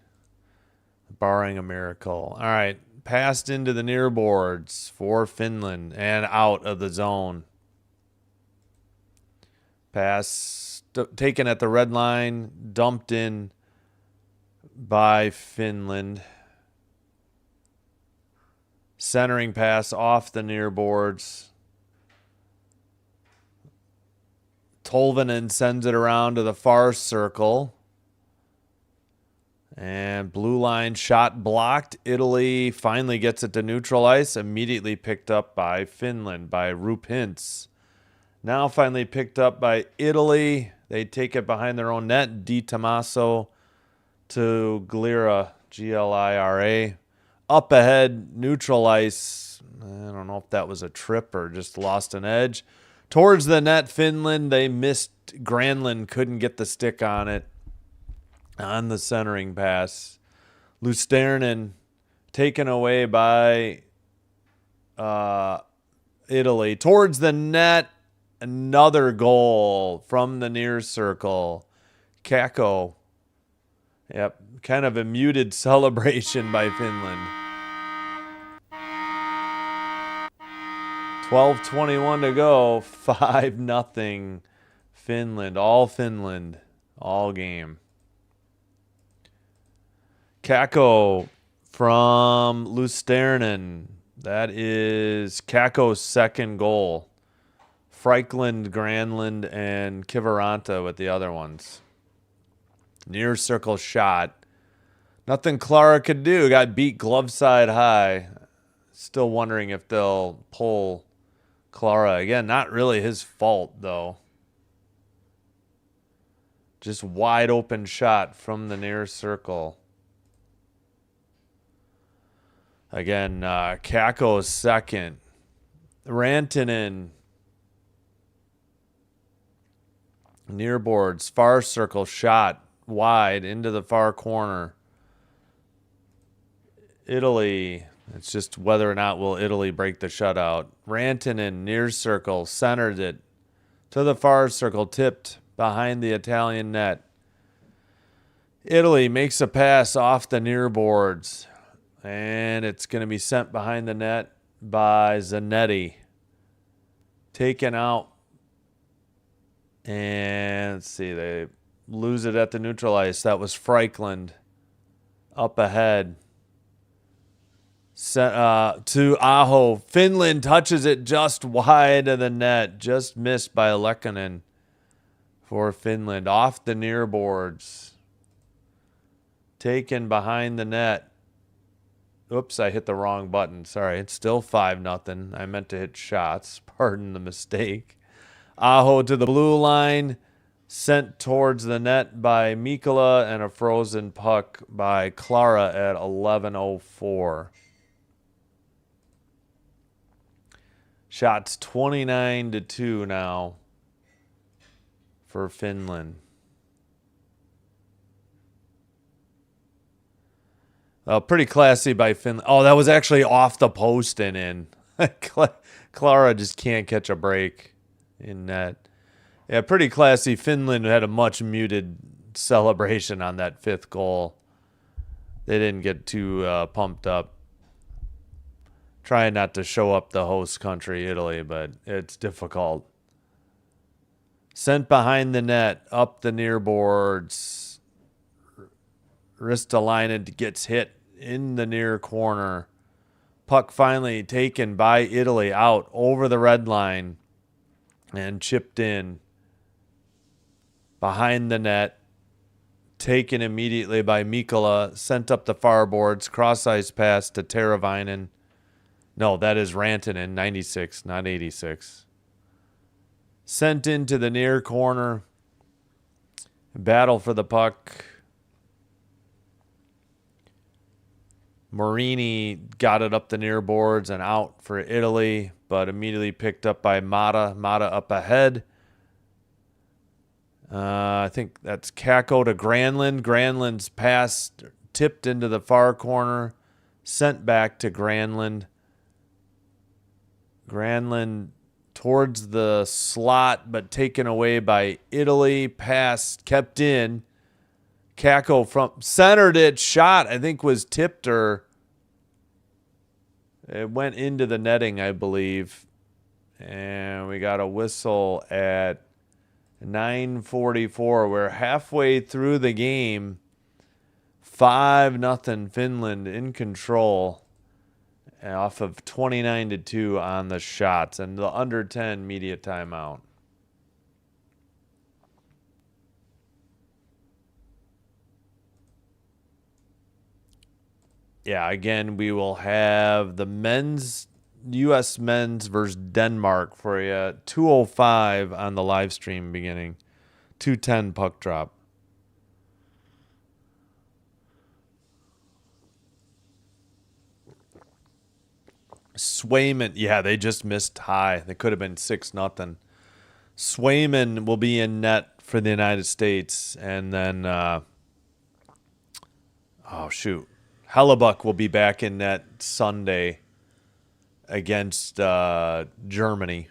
barring a miracle. All right, passed into the near boards for Finland and out of the zone. Pass taken at the red line, dumped in by Finland. Centering pass off the near boards. Tolvanen sends it around to the far circle. And blue line shot blocked. Italy finally gets it to neutral ice. Immediately picked up by Finland, by Rupins. Now finally picked up by Italy. They take it behind their own net. Di Tommaso to Glira, Glira. Up ahead, neutral ice. I don't know if that was a trip or just lost an edge. Towards the net, Finland. They missed. Granlund couldn't get the stick on it. On the centering pass. Lusternen taken away by Italy. Towards the net, another goal from the near circle. Kakko. Yep, kind of a muted celebration by Finland. 12:21 to go. 5-0 Finland. All game. Kako from Lusternen. That is Kako's second goal. Franklin, Granlund, and Kivaranta with the other ones. Near circle shot. Nothing Clara could do. Got beat glove side high. Still wondering if they'll pull Clara. Again, not really his fault, though. Just wide open shot from the near circle. Again, Kako's second. Rantanen. Near boards. Far circle shot. Wide into the far corner. Italy. It's just whether or not will Italy break the shutout. Rantanen, near circle, centered it to the far circle, tipped behind the Italian net. Italy makes a pass off the near boards, and it's going to be sent behind the net by Zanetti. Taken out, and let's see, they lose it at the neutral ice. That was Franklin up ahead. To Aho. Finland touches it just wide of the net. Just missed by Lekkonen for Finland. Off the near boards. Taken behind the net. Oops, I hit the wrong button. Sorry, it's still 5-0. I meant to hit shots. Pardon the mistake. Aho to the blue line. Sent towards the net by Mikkola, and a frozen puck by Clara at 11:04. Shots 29-2 now for Finland. Pretty classy by Finland. Oh, that was actually off the post and in. Clara just can't catch a break in net. Yeah, pretty classy. Finland had a much muted celebration on that fifth goal. They didn't get too pumped up. Trying not to show up the host country, Italy, but it's difficult. Sent behind the net, up the near boards. Ristolainen gets hit in the near corner. Puck finally taken by Italy out over the red line and chipped in behind the net. Taken immediately by Mikkola, sent up the far boards, cross ice pass to Teravainen. No, that is Rantanen, 96, not 86. Sent into the near corner. Battle for the puck. Marini got it up the near boards and out for Italy, but immediately picked up by Mata. Mata up ahead. I think that's Kako to Granlund. Granlund's pass tipped into the far corner. Sent back to Granlund. Granlund towards the slot, but taken away by Italy. Pass kept in. Kako from centered it. Shot, I think, was tipped, or it went into the netting, I believe. And we got a whistle at 9:44. We're halfway through the game. 5-0 Finland in control. Off of 29-2 on the shots and the under 10 media timeout. Yeah, again, we will have the U.S. men's versus Denmark for you. 2:05 on the live stream beginning. 2:10 puck drop. Swayman, yeah, they just missed high. They could have been 6-0. Swayman will be in net for the United States, and then Hellebuck will be back in net Sunday against Germany.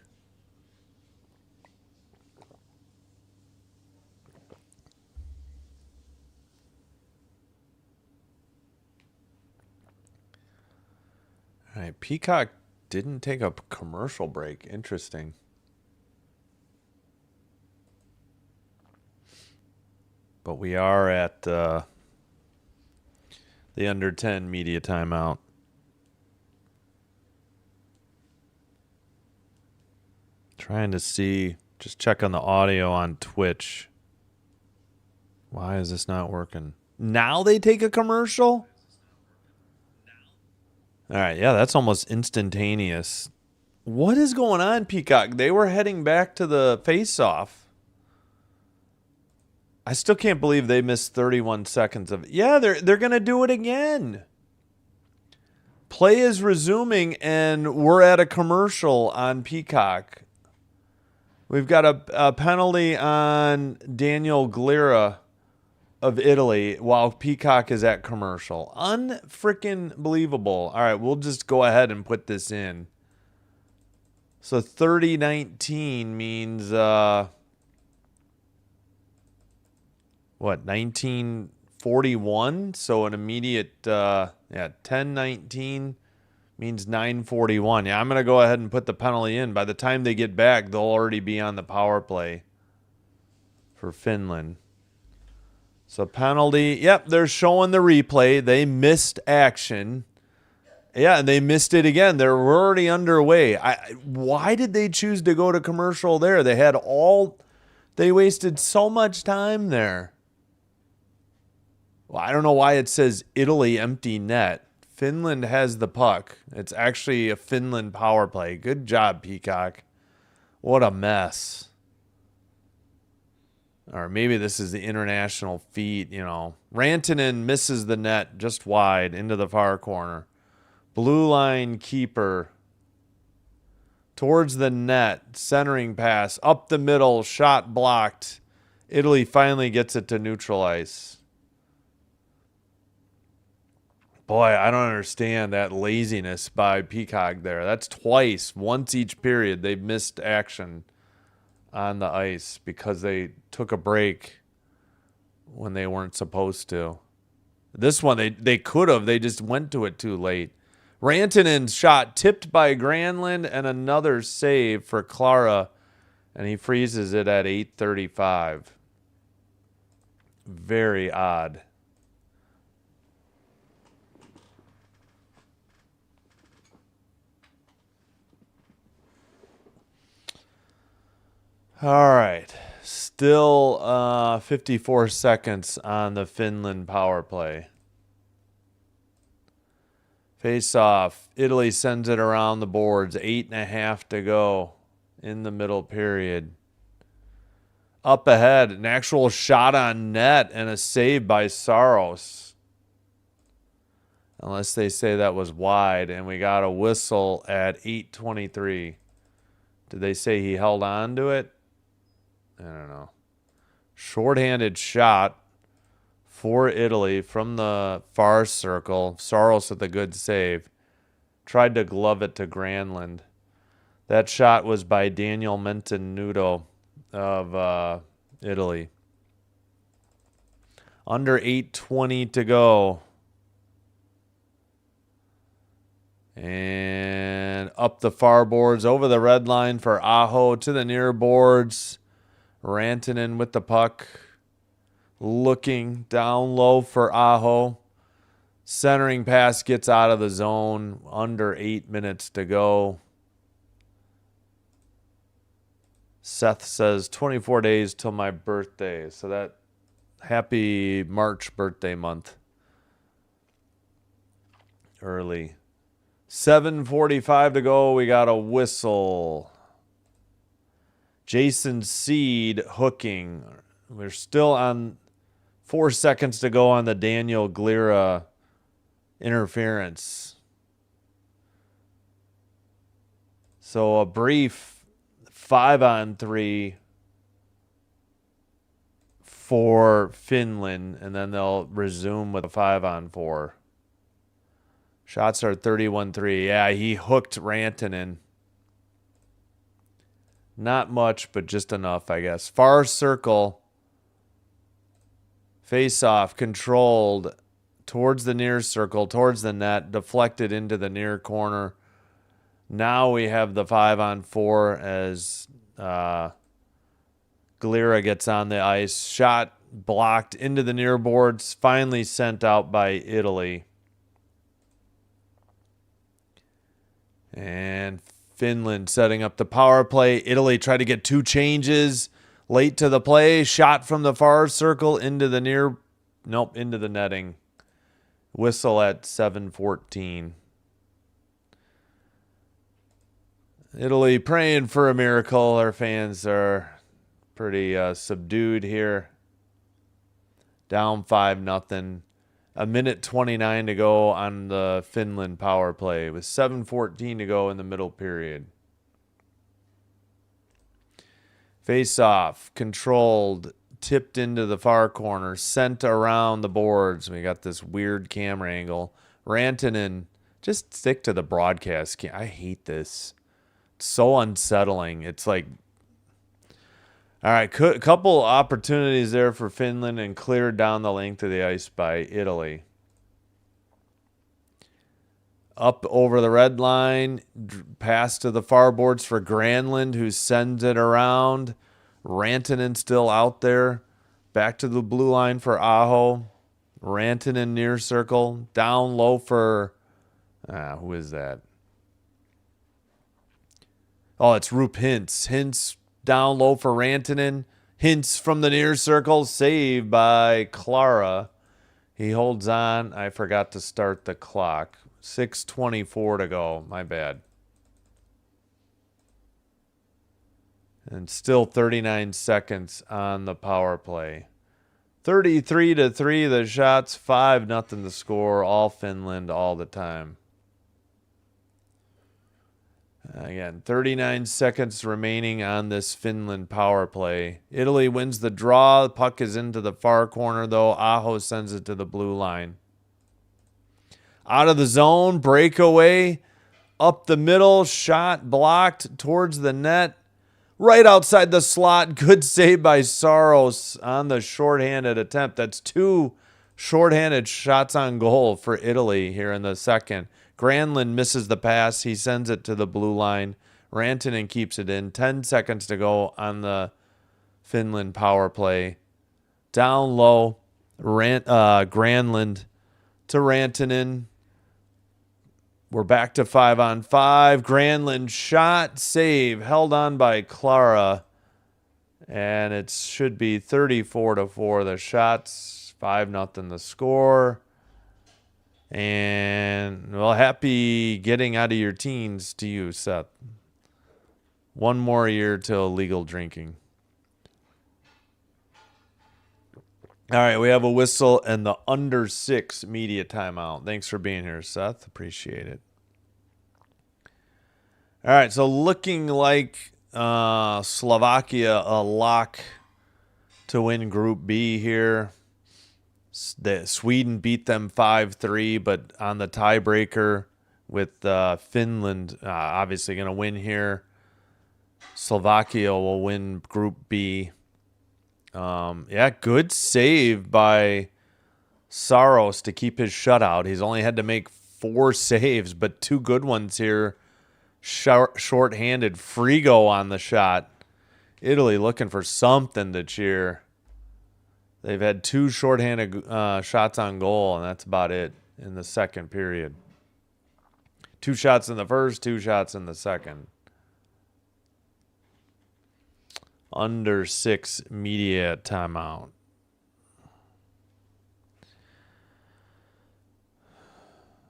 All right, Peacock didn't take a commercial break. Interesting. But we are at the under 10 media timeout. Trying to see, just check on the audio on Twitch. Why is this not working? Now they take a commercial? All right, yeah, that's almost instantaneous. What is going on, Peacock? They were heading back to the face-off. I still can't believe they missed 31 seconds of it. Yeah, they're going to do it again. Play is resuming, and we're at a commercial on Peacock. We've got a penalty on Daniel Glera of Italy while Peacock is at commercial. Unfreaking believable. All right, we'll just go ahead and put this in. So 30-19 means, what, 1941? So an immediate, 10-19 means 9:41. Yeah, I'm going to go ahead and put the penalty in. By the time they get back, they'll already be on the power play for Finland. So penalty. Yep, they're showing the replay. They missed action. Yeah, and they missed it again. They're already underway. Why did they choose to go to commercial there? They wasted so much time there. Well, I don't know why it says Italy empty net. Finland has the puck. It's actually a Finland power play. Good job, Peacock. What a mess. Or maybe this is the international feed, you know. Rantanen misses the net just wide into the far corner. Blue line keeper towards the net. Centering pass up the middle. Shot blocked. Italy finally gets it to neutral ice. Boy, I don't understand that laziness by Peacock there. That's twice, once each period, they've missed action on the ice because they took a break when they weren't supposed to. This one, they could have. They just went to it too late. Rantanen's shot tipped by Granlund and another save for Clara, and he freezes it at 8:35. Very odd. All right. Still 54 seconds on the Finland power play. Face off. Italy sends it around the boards. 8.5 to go in the middle period. Up ahead. An actual shot on net and a save by Saros. Unless they say that was wide. And we got a whistle at 8:23. Did they say he held on to it? I don't know. Shorthanded shot for Italy from the far circle. Saros with a good save. Tried to glove it to Granlund. That shot was by Daniel Mentanudo of Italy. Under 8:20 to go. And up the far boards, over the red line for Aho to the near boards. Rantanen with the puck. Looking down low for Aho. Centering pass gets out of the zone. Under 8 minutes to go. Seth says 24 days till my birthday. So that happy March birthday month. Early. 7:45 to go. We got a whistle. Jason Seed hooking. We're still on 4 seconds to go on the Daniel Glera interference. So a brief 5-on-3 for Finland, and then they'll resume with a 5-on-4. Shots are 31-3. Yeah, he hooked Rantanen. Not much, but just enough, I guess. Far circle. Face off. Controlled towards the near circle, towards the net. Deflected into the near corner. Now we have the 5-on-4 as Glera gets on the ice. Shot blocked into the near boards, finally sent out by Italy. And Finland setting up the power play. Italy tried to get 2 changes late to the play. Shot from the far circle into the near... Nope, into the netting. Whistle at 7:14. Italy praying for a miracle. Our fans are pretty subdued here. Down 5-0. A minute 29 to go on the Finland power play with 7:14 to go in the middle period. Face off, controlled, tipped into the far corner, sent around the boards. We got this weird camera angle. Rantanen, just stick to the broadcast. I hate this. It's so unsettling. It's like, all right, couple opportunities there for Finland and cleared down the length of the ice by Italy. Up over the red line, pass to the far boards for Granlund, who sends it around. Rantanen still out there. Back to the blue line for Aho. Rantanen near circle. Down low for... who is that? Oh, it's Roop Hintz. Hintz down low for Rantanen. Hintz from the near circle. Saved by Clara. He holds on. I forgot to start the clock. 6:24 to go. My bad. And still 39 seconds on the power play. 33-3 the shots. 5-0 the score. All Finland all the time. Again, 39 seconds remaining on this Finland power play. Italy wins the draw. The puck is into the far corner, though. Aho sends it to the blue line. Out of the zone, breakaway, up the middle, shot blocked towards the net, right outside the slot. Good save by Saros on the shorthanded attempt. That's 2 shorthanded shots on goal for Italy here in the second. Granlund misses the pass. He sends it to the blue line. Rantanen keeps it in. 10 seconds to go on the Finland power play. Down low, Granlund to Rantanen. We're back to 5-on-5. Granlund shot, save, held on by Clara. And it should be 34-4 the shots, 5-0 the score. And, well, happy getting out of your teens to you, Seth. One more year till legal drinking. All right, we have a whistle and the under 6 media timeout. Thanks for being here, Seth. Appreciate it. All right, so looking like Slovakia a lock to win Group B here. Sweden beat them 5-3, but on the tiebreaker with Finland obviously going to win here. Slovakia will win Group B. Good save by Saros to keep his shutout. He's only had to make 4 saves, but 2 good ones here. Short-handed Frigo on the shot. Italy looking for something to cheer. They've had 2 shorthanded shots on goal, and that's about it in the second period. 2 shots in the first, 2 shots in the second. Under 6 media timeout.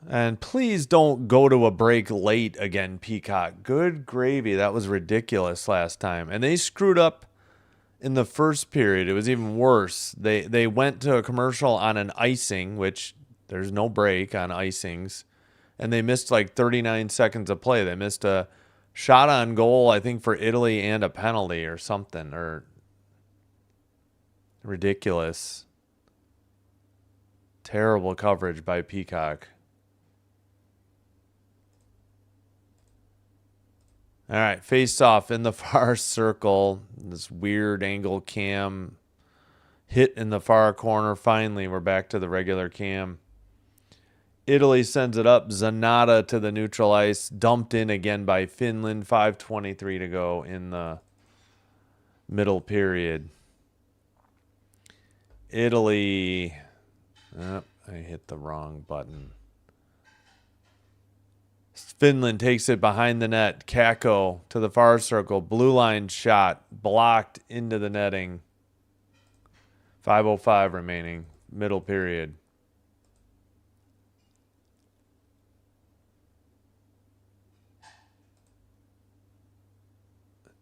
And please don't go to a break late again, Peacock. Good gravy. That was ridiculous last time. And they screwed up in the first period. It was even worse. They went to a commercial on an icing, which there's no break on icings. And they missed like 39 seconds of play. They missed a shot on goal, I think, for Italy and a penalty or something. Or ridiculous. Terrible coverage by Peacock. All right, face off in the far circle. This weird angle cam hit in the far corner. Finally, we're back to the regular cam. Italy sends it up. Zanata to the neutral ice. Dumped in again by Finland. 5:23 to go in the middle period. Italy. Oh, I hit the wrong button. Finland takes it behind the net. Kako to the far circle. Blue line shot. Blocked into the netting. 5:05 remaining. Middle period.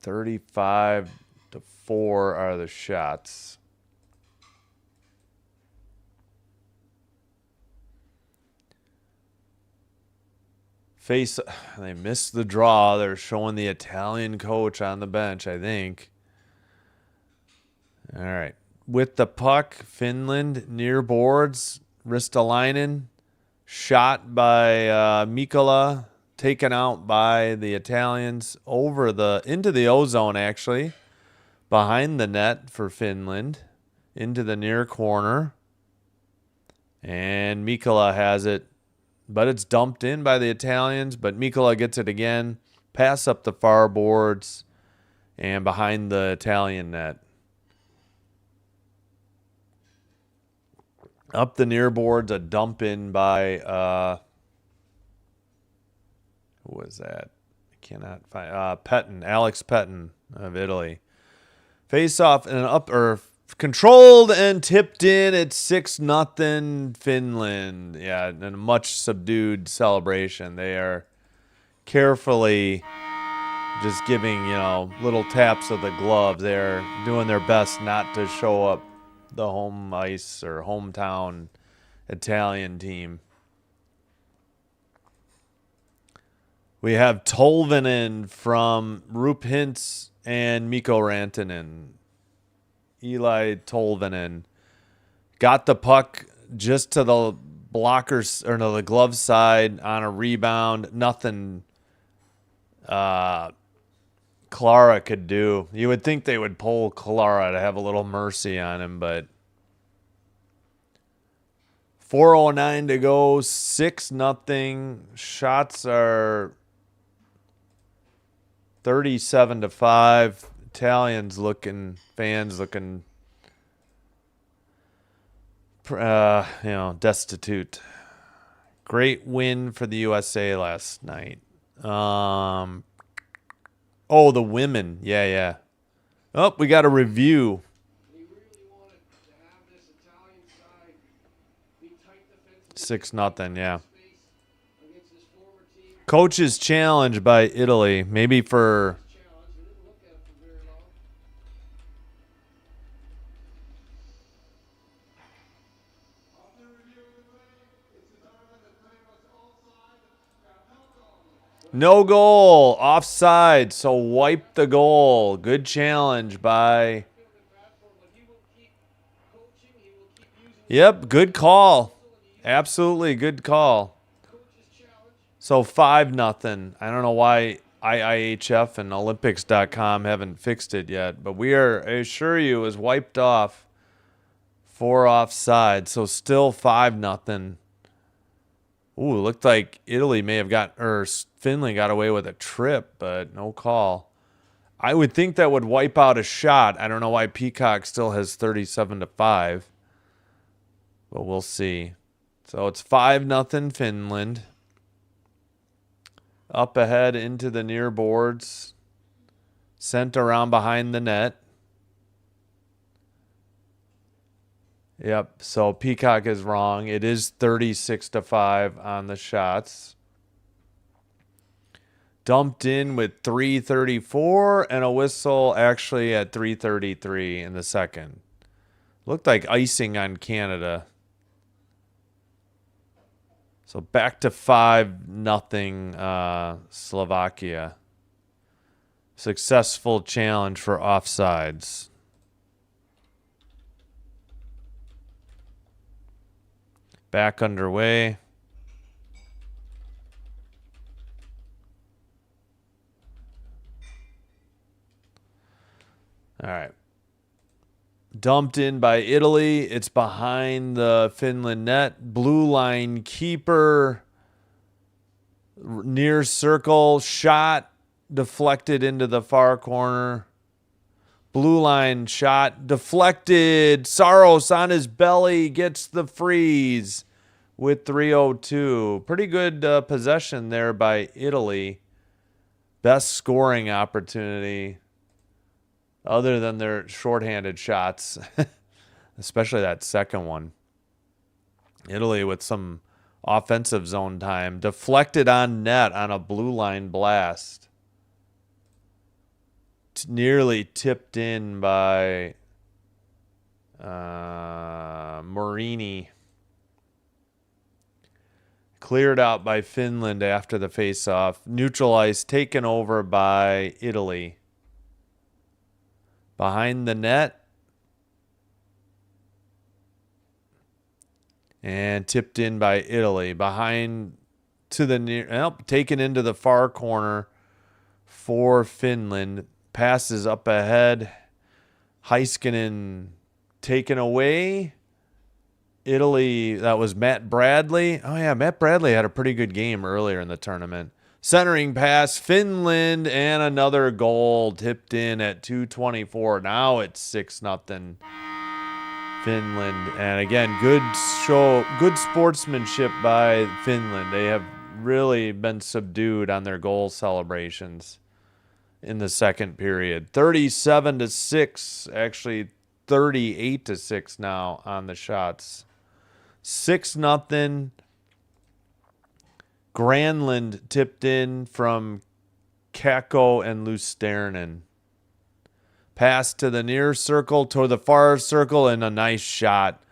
$35-4 are the shots. They missed the draw. They're showing the Italian coach on the bench, I think. All right. With the puck, Finland near boards. Ristolainen shot by Mikola, taken out by the Italians into the ozone, actually, behind the net for Finland, into the near corner. And Mikola has it. But it's dumped in by the Italians. But Mikola gets it again. Pass up the far boards and behind the Italian net. Up the near boards, a dump in by who was that? I cannot find Pettin, Alex Pettin of Italy. Face off and controlled and tipped in at 6-0 Finland. Yeah, and a much subdued celebration. They are carefully just giving, little taps of the glove. They're doing their best not to show up the home ice or hometown Italian team. We have Tolvanen from Rup Hintz and Mikko Rantanen. Eli Tolvanen got the puck just to the blockers or no, the glove side on a rebound. Nothing Clara could do. You would think they would pull Clara to have a little mercy on him, but 4:09 to go, 6-0. Shots are 37-5. Fans looking, destitute. Great win for the USA last night. The women. Yeah. Oh, we got a review. They really wanted to have this Italian side be tight defensively. 6-0, yeah. Space against this former team. Coach's challenge by Italy. Maybe for... Challenge. We didn't look at it for very long. After reviewing the play, it's determined that play was offside. No goal. Offside. So wipe the goal. Good challenge by... Yep, good call. Absolutely good call. So 5-0. I don't know why IIHF and Olympics.com haven't fixed it yet, but I assure you, is wiped off for offside. So still 5-0. Ooh, looked like Finland got away with a trip, but no call. I would think that would wipe out a shot. I don't know why Peacock still has 37-5, but we'll see. So it's 5-0 Finland. Up ahead into the near boards. Sent around behind the net. Yep, so Peacock is wrong. It is 36-5 on the shots. Dumped in with 3:34 and a whistle actually at 3:33 in the second. Looked like icing on Canada. So back to 5-0 Slovakia. Successful challenge for offsides. Back underway. All right. Dumped in by Italy. It's behind the Finland net. Blue line keeper. Near circle. Shot deflected into the far corner. Blue line shot deflected. Saros on his belly gets the freeze with 3:02. Pretty good possession there by Italy. Best scoring opportunity other than their shorthanded shots, especially that second one. Italy with some offensive zone time. Deflected on net on a blue line blast. Nearly tipped in by Morini. Cleared out by Finland after the face-off. Neutral ice taken over by Italy. Behind the net. And tipped in by Italy. Behind to the near, taken into the far corner for Finland. Passes up ahead. Heiskanen taken away. Italy, that was Matt Bradley. Oh, yeah, Matt Bradley had a pretty good game earlier in the tournament. Centering pass, Finland, and another goal tipped in at 2:24. Now it's 6-0 Finland. And again, good sportsmanship by Finland. They have really been subdued on their goal celebrations in the second period. 37-6, actually 38-6 now on the shots. 6-0. Granlund tipped in from Kakko and Lusternen. Pass to the near circle, to the far circle, and a nice shot.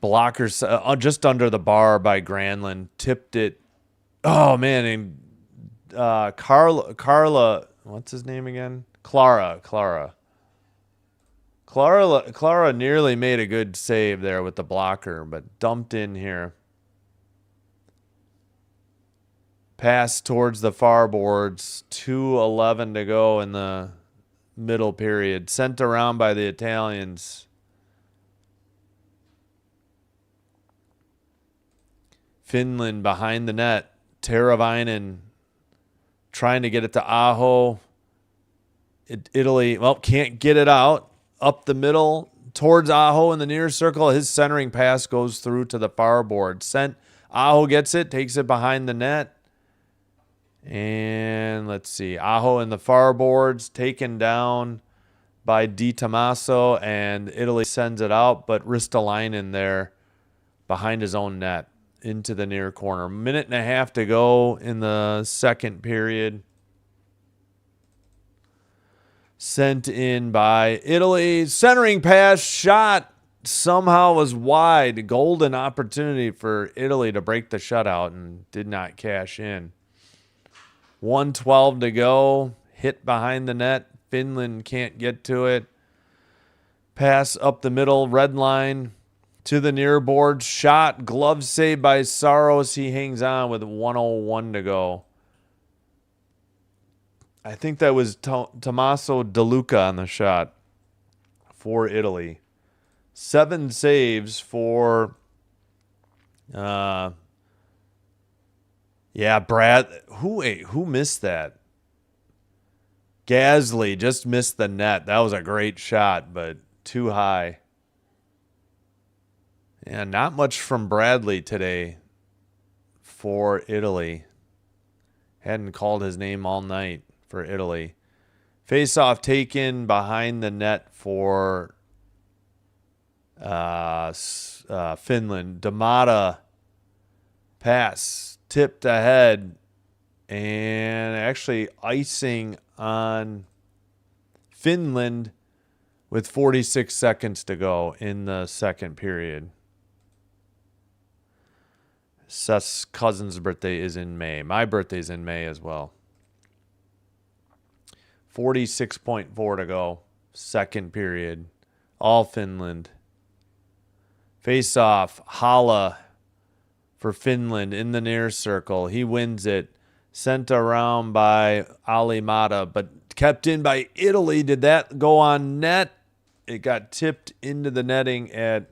Blockers just under the bar by Granlund. Tipped it. Oh, man. And Carla, what's his name again? Clara nearly made a good save there with the blocker, but dumped in here. Pass towards the far boards. 2:11 to go in the middle period. Sent around by the Italians. Finland behind the net. Teravainen trying to get it to Aho. Italy, can't get it out. Up the middle towards Aho in the near circle. His centering pass goes through to the far board. Aho gets it, takes it behind the net. And let's see. Aho in the far boards, taken down by Di Tommaso, and Italy sends it out, but Ristolainen there behind his own net into the near corner. Minute and a half to go in the second period. Sent in by Italy. Centering pass shot somehow was wide. Golden opportunity for Italy to break the shutout and did not cash in. 1:12 to go. Hit behind the net. Finland can't get to it. Pass up the middle. Red line to the near board. Shot. Glove save by Saros. He hangs on with 1:01 to go. I think that was Tommaso De Luca on the shot for Italy. 7 saves for, Brad. Who missed that? Gasly just missed the net. That was a great shot, but too high. Yeah, not much from Bradley today for Italy. Hadn't called his name all night for Italy. Face-off taken behind the net for Finland. D'Amata pass tipped ahead and actually icing on Finland with 46 seconds to go in the second period. Seth's cousin's birthday is in May. My birthday's in May as well. 46.4 to go. Second period. All Finland. Face off. Hala for Finland in the near circle. He wins it. Sent around by Alimata, but kept in by Italy. Did that go on net? It got tipped into the netting at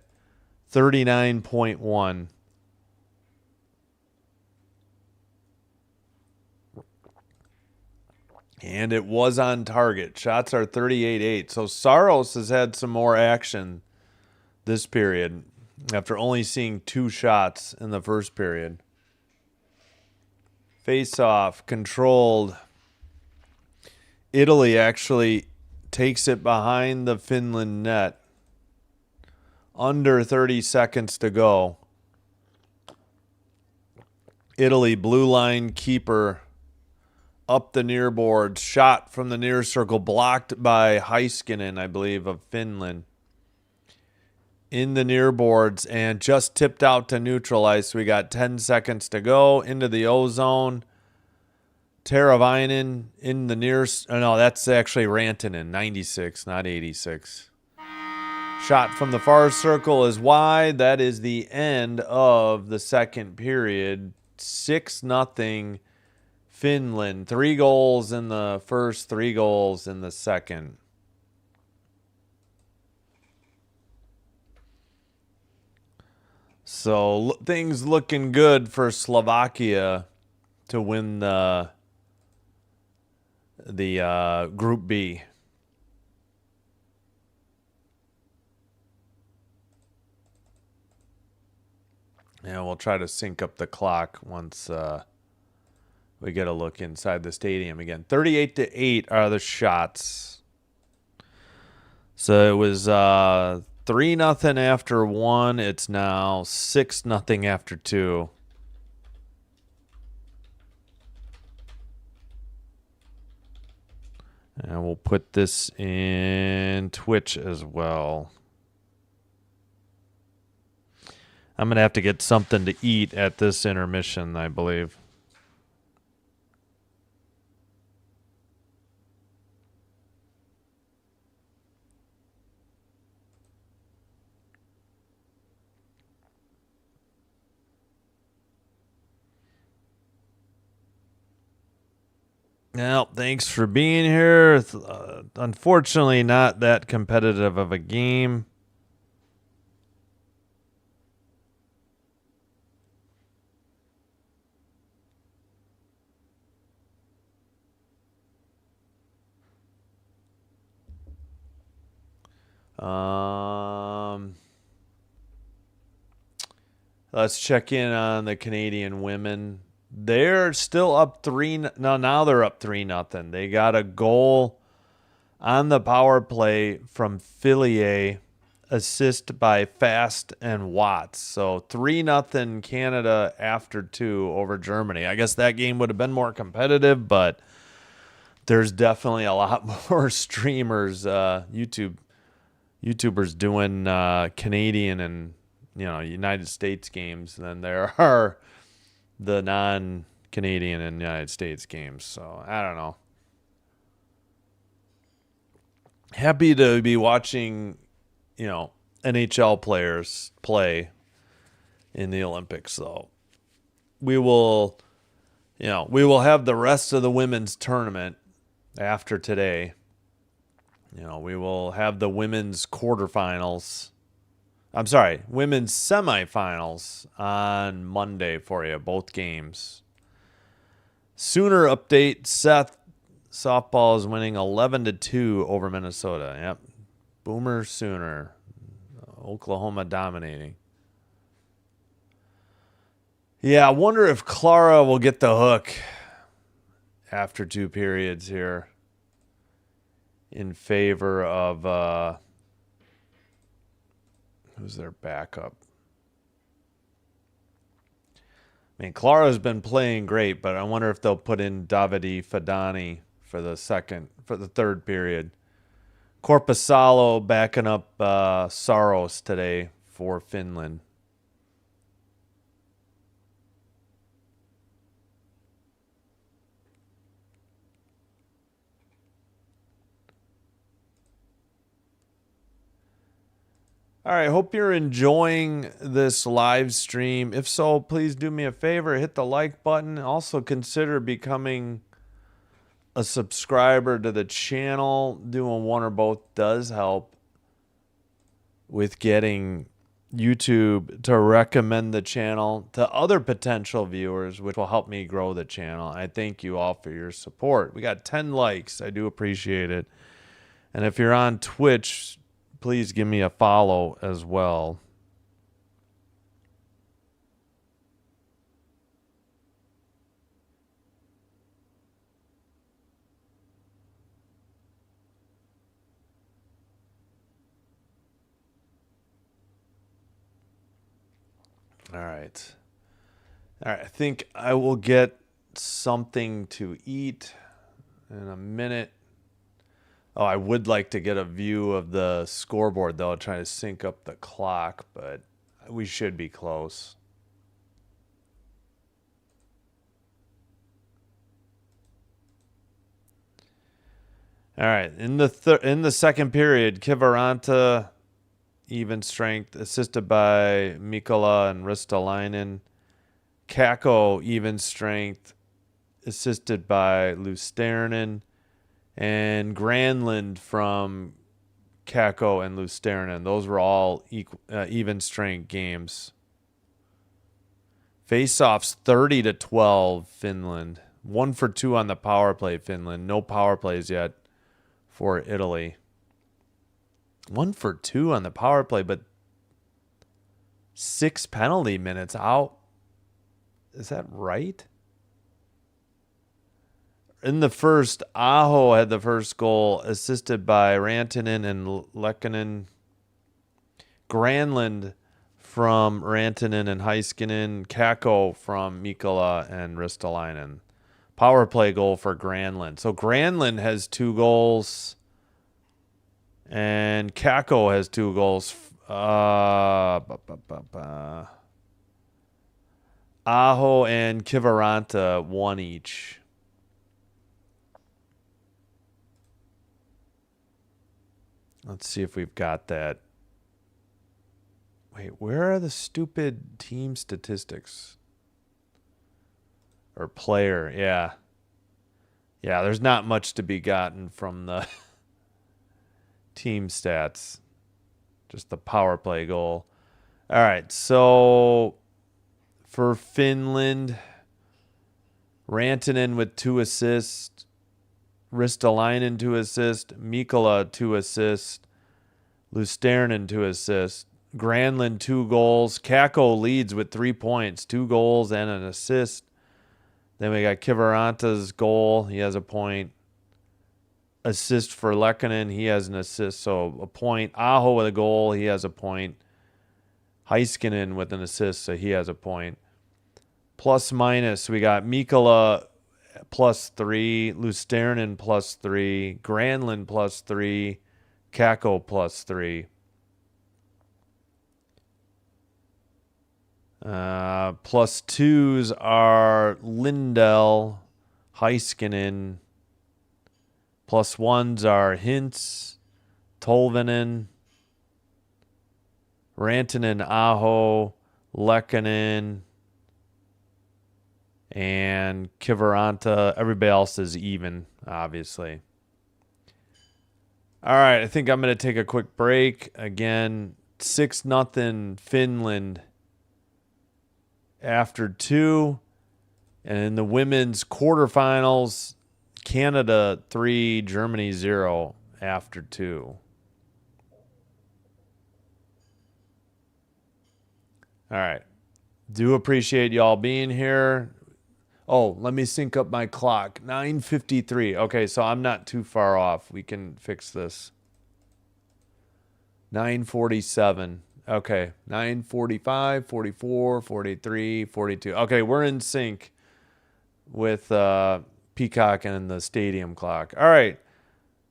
39.1. And it was on target. Shots are 38-8. So Saros has had some more action this period after only seeing 2 shots in the first period. Face off, controlled. Italy actually takes it behind the Finland net. Under 30 seconds to go. Italy, blue line keeper, up the near boards. Shot from the near circle, blocked by Heiskanen, I believe, of Finland. In the near boards and just tipped out to neutral ice. We got 10 seconds to go into the O-zone. Teravainen in the near... Oh, no, that's actually Rantanen, 96, not 86. Shot from the far circle is wide. That is the end of the second period. 6-0 Finland. 3 goals in the first, 3 goals in the second. So things looking good for Slovakia to win the Group B. And we'll try to sync up the clock once we get a look inside the stadium again. 38-8 are the shots. So it was 3-0 after 1. It's now 6-0 after 2. And we'll put this in Twitch as well. I'm going to have to get something to eat at this intermission, I believe. Well, thanks for being here. Unfortunately, not that competitive of a game. Let's check in on the Canadian women. They're still up 3. No, now they're up 3-0. They got a goal on the power play from Fillier, assist by Fast and Watts. So 3-0 Canada after 2 over Germany. I guess that game would have been more competitive, but there's definitely a lot more streamers, YouTubers doing Canadian and United States games than there are the non-Canadian and United States games. So I don't know. Happy to be watching, NHL players play in the Olympics. So we will have the rest of the women's tournament after today. We will have the women's quarterfinals. I'm sorry, women's semifinals on Monday for you, both games. Sooner update, Seth. Softball is winning 11-2 over Minnesota. Yep. Boomer Sooner. Oklahoma dominating. Yeah, I wonder if Clara will get the hook after 2 periods here in favor of who's their backup? I mean, Clara's been playing great, but I wonder if they'll put in Davide Fadani for the third period. Korpisalo backing up Saros today for Finland. All right, hope you're enjoying this live stream. If so, please do me a favor, hit the like button. Also consider becoming a subscriber to the channel. Doing one or both does help with getting YouTube to recommend the channel to other potential viewers, which will help me grow the channel. I thank you all for your support. We got 10 likes. I do appreciate it. And if you're on Twitch, please give me a follow as well. All right. All right. I think I will get something to eat in a minute. Oh, I would like to get a view of the scoreboard, though. I'll try to sync up the clock, but we should be close. All right. In the second period, Kiviranta even strength, assisted by Mikola and Ristolainen. Kakko, even strength, assisted by Lusterinen. And Granlund from Kakko and Lusterinen. Those were all even strength games. Face-offs 30-12, Finland. 1 for 2 on the power play, Finland. No power plays yet for Italy. 1 for 2 on the power play, but 6 penalty minutes out. Is that right? In the first, Aho had the first goal, assisted by Rantanen and Lehkonen. Granlund from Rantanen and Heiskanen. Kakko from Mikola and Ristolainen. Power play goal for Granlund. So Granlund has 2 goals. And Kakko has 2 goals. Aho and Kiviranta 1 each. Let's see if we've got that. Wait, where are the stupid team statistics? Or player, yeah. Yeah, there's not much to be gotten from the team stats. Just the power play goal. All right, so for Finland, Rantanen with 2 assists, Ristolainen 2 assists, Mikola 2 assists, Lusterinen 2 assists, Granlund 2 goals. Kakko leads with 3 points, 2 goals and an assist. Then we got Kiviranta's goal. He has a point. Assist for Lehkonen. He has an assist, so a point. Aho with a goal. He has a point. Heiskanen with an assist, so he has a point. Plus minus, we got Mikola +3, Lusterinen +3, Granlund +3, Kakko +3. +2s are Lindell, Heiskanen. +1s are Hintz, Tolvanen, Rantanen, Aho, Lehkonen, and Kiviranta. Everybody else is even, obviously. All right, I think I'm going to take a quick break. Again, 6-0 Finland after 2. And in the women's quarterfinals, Canada 3, Germany 0 after 2. All right. Do appreciate y'all being here. Oh, let me sync up my clock. 9:53. Okay, so I'm not too far off. We can fix this. 9:47. Okay, 9:45, 44, 43, 42. Okay, we're in sync with Peacock and the stadium clock. All right.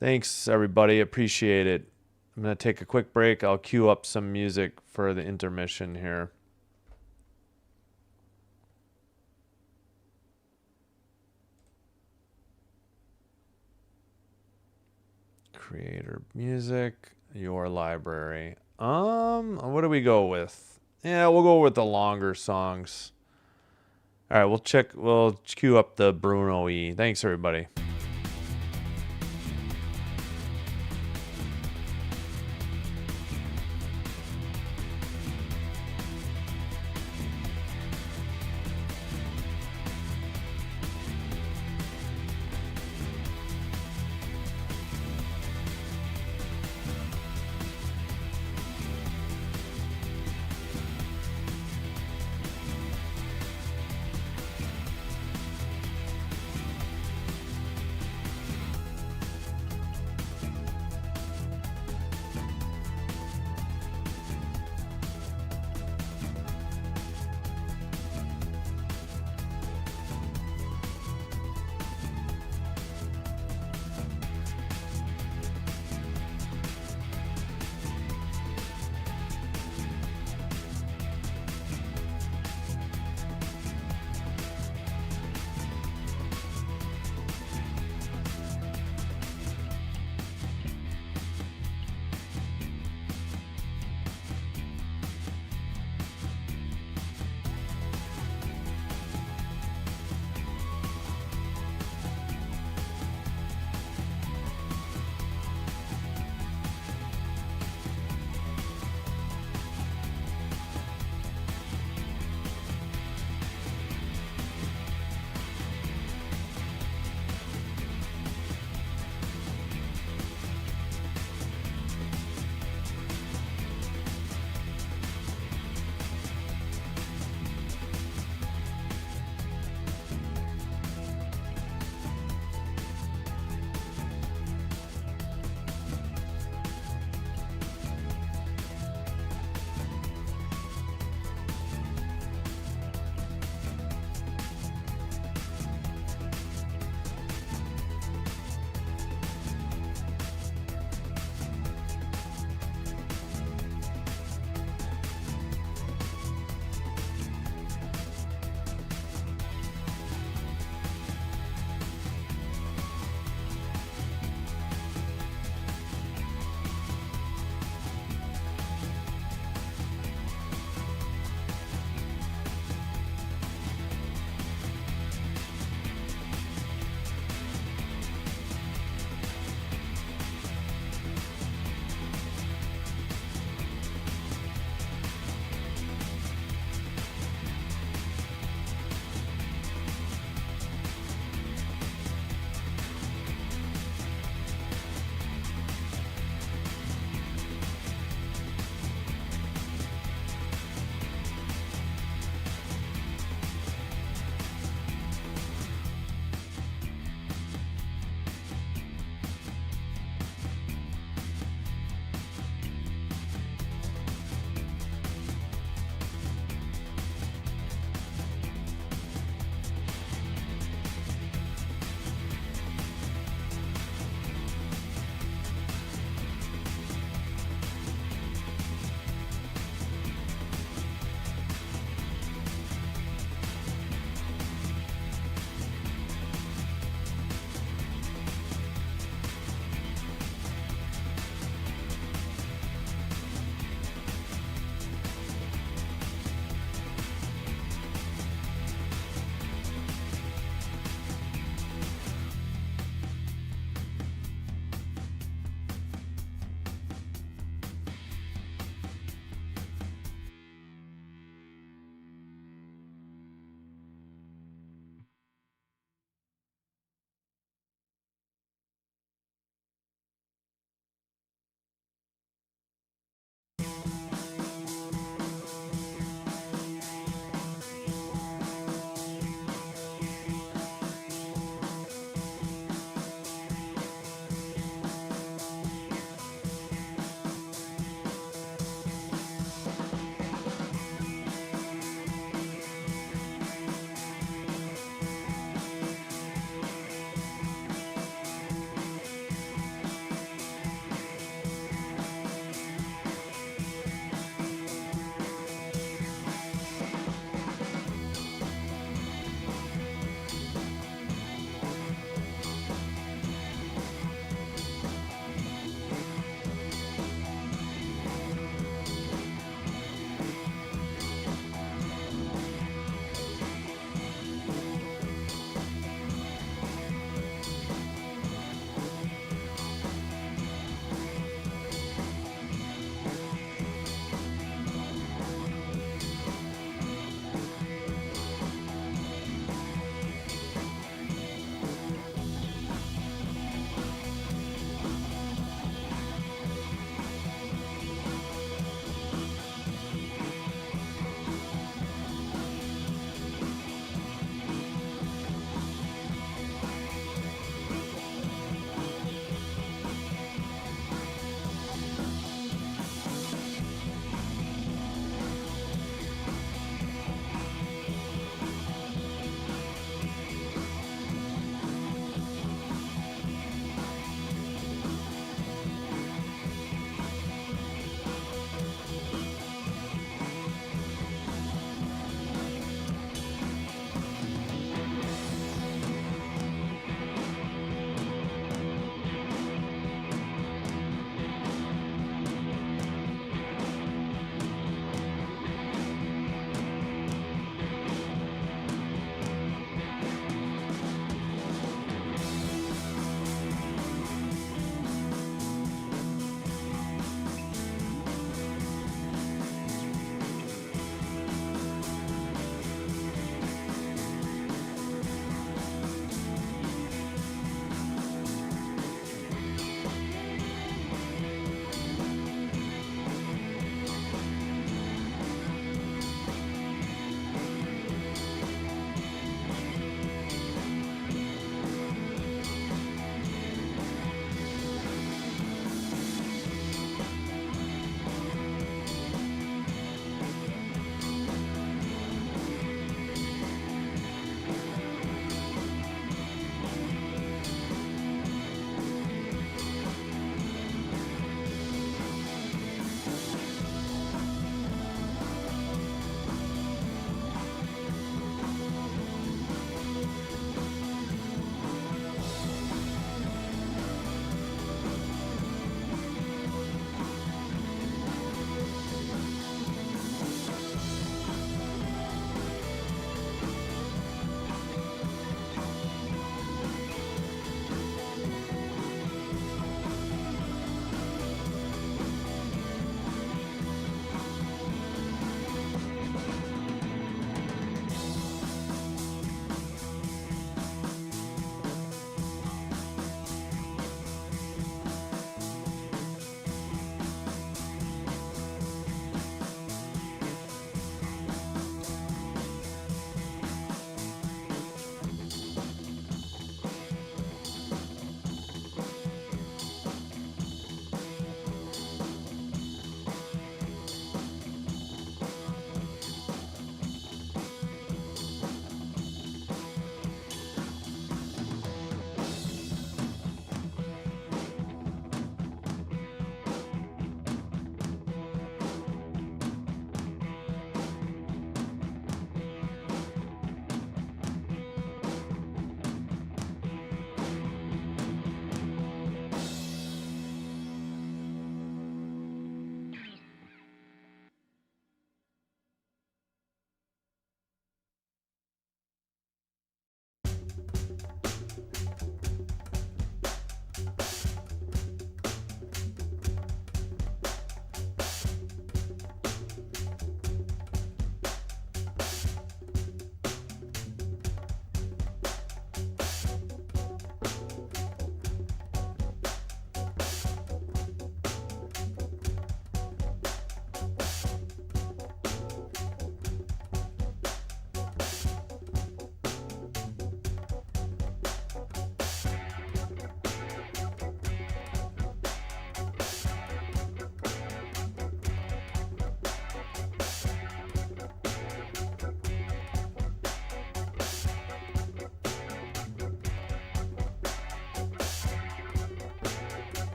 Thanks, everybody. Appreciate it. I'm going to take a quick break. I'll cue up some music for the intermission here. Creator music, your library. What do we go with? Yeah, we'll go with the longer songs. All right, we'll cue up the Bruno E. Thanks, everybody.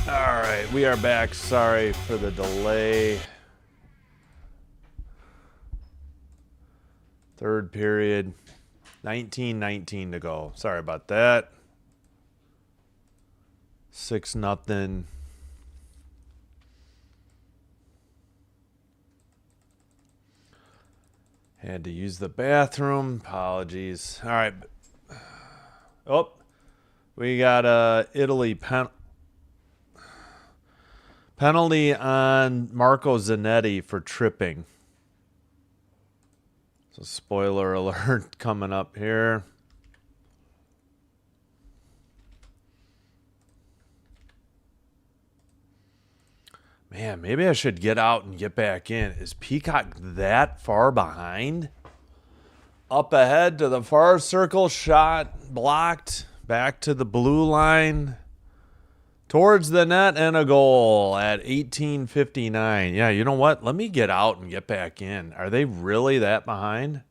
All right, we are back. Sorry for the delay. Third period. 19-19 to go. Sorry about that. 6-0. Had to use the bathroom. Apologies. All right. Oh, we got Italy penalty on Marco Zanetti for tripping. So spoiler alert coming up here. Man, maybe I should get out and get back in. Is Peacock that far behind? Up ahead to the far circle, shot blocked. Back to the blue line. Towards the net and a goal at 18:59. Yeah, you know what? Let me get out and get back in. Are they really that behind?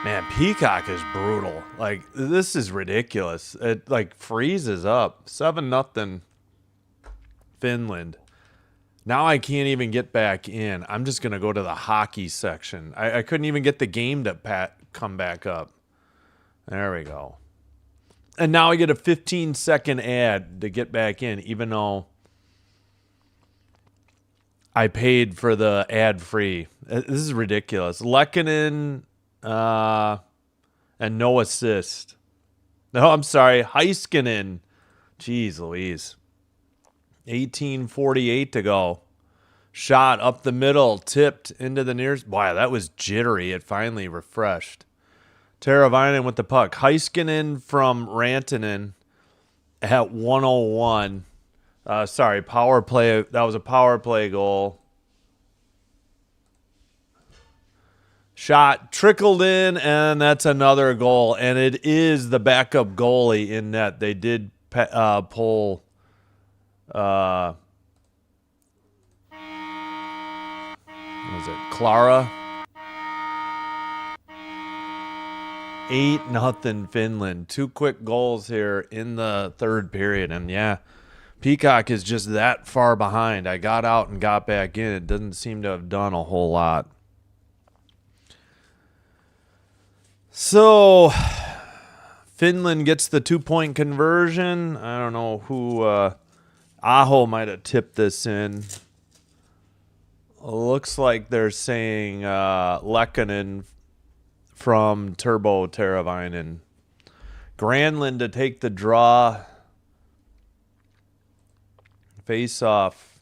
Man, Peacock is brutal. Like, this is ridiculous. It, like, freezes up. 7-0 Finland. Now I can't even get back in. I'm just going to go to the hockey section. I couldn't even get the game to come back up. There we go. And now I get a 15-second ad to get back in, even though I paid for the ad-free. This is ridiculous. Lehkonen and no assist. No, I'm sorry. Heiskanen. Jeez Louise. 18:48 to go. Shot up the middle. Tipped into the nearest. Wow, that was jittery. It finally refreshed. Teravainen with the puck. Heiskanen from Rantanen at 101. Sorry, power play. That was a power play goal. Shot trickled in, and that's another goal. And it is the backup goalie in net. They did pull. What was it? Clara. 8-0 Finland. 2 quick goals here in the third period. And yeah, Peacock is just that far behind. I got out and got back in. It doesn't seem to have done a whole lot. So Finland gets the 2-point conversion. I don't know who Aho might have tipped this in. Looks like they're saying Lehkonen from Turbo Teravainen. Granlund to take the draw. Face off.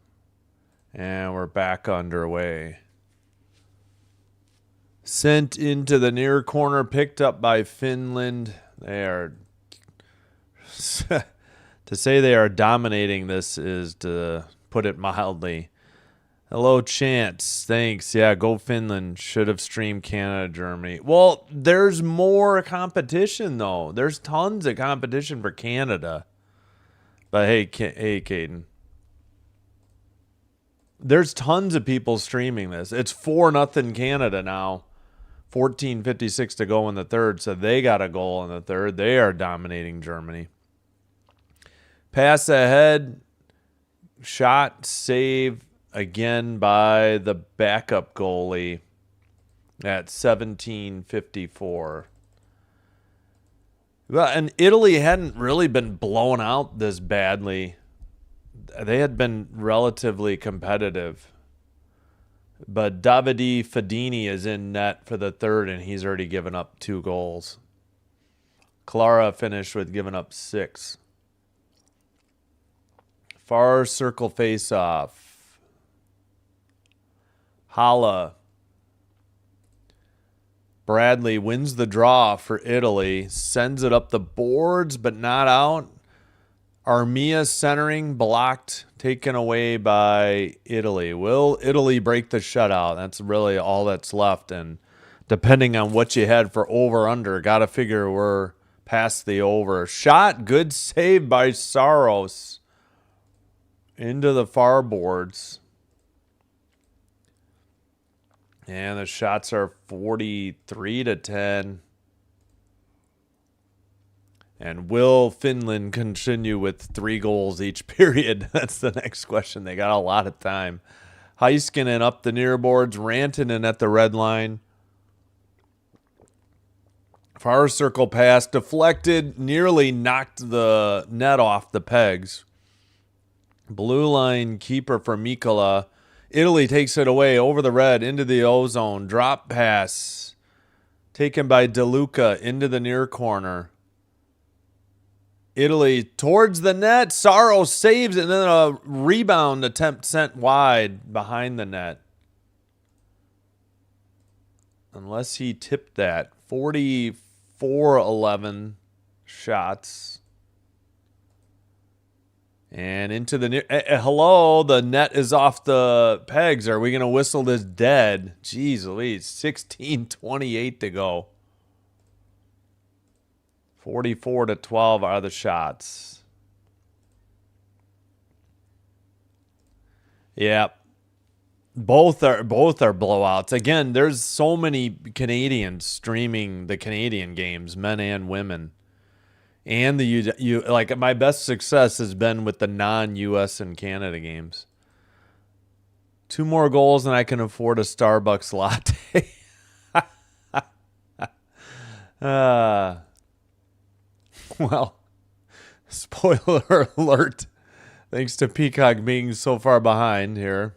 And we're back underway. Sent into the near corner, picked up by Finland. They are to say they are dominating this is to put it mildly. Hello, Chance. Thanks. Yeah, go Finland. Should have streamed Canada, Germany. Well, there's more competition, though. There's tons of competition for Canada. But hey, Caden. There's tons of people streaming this. It's 4-0 Canada now. 14:56 to go in the third, so they got a goal in the third. They are dominating Germany. Pass ahead. Shot, save again by the backup goalie at 17:54. Well, and Italy hadn't really been blown out this badly. They had been relatively competitive. But Davide Fedini is in net for the third, and he's already given up 2 goals. Clara finished with giving up 6. Far circle face-off. Hala. Bradley wins the draw for Italy. Sends it up the boards, but not out. Armia centering, blocked, taken away by Italy. Will Italy break the shutout? That's really all that's left. And depending on what you had for over-under, got to figure we're past the over. Shot, good save by Saros. Into the far boards. And the shots are 43-10. And will Finland continue with 3 goals each period? That's the next question. They got a lot of time. Heiskanen up the near boards. Rantanen at the red line. Far circle pass deflected. Nearly knocked the net off the pegs. Blue line keeper for Mikkola. Italy takes it away over the red into the O-zone. Drop pass taken by DeLuca into the near corner. Italy towards the net. Saros saves it, and then a rebound attempt sent wide behind the net. Unless he tipped that. 44-11 shots. And into the near. Hello, the net is off the pegs. Are we going to whistle this dead? Jeez Louise. 16:28 to go. 44-12 are the shots. Yeah. Both are blowouts. Again, there's so many Canadians streaming the Canadian games, men and women. And the like my best success has been with the non-US and Canada games. 2 more goals and I can afford a Starbucks latte. Well, spoiler alert. Thanks to Peacock being so far behind here.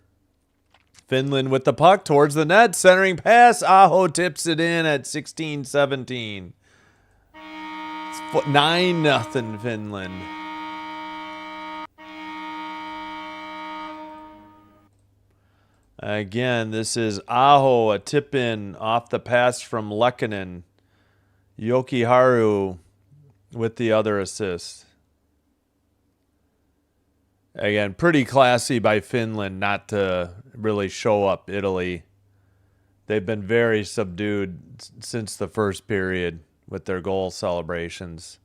Finland with the puck towards the net. Centering pass. Aho tips it in at 16-17. It's 9-0 Finland. Again, this is Aho, a tip in off the pass from Lehkonen. Jokiharju with the other assist. Again, pretty classy by Finland not to really show up Italy. They've been very subdued since the first period with their goal celebrations.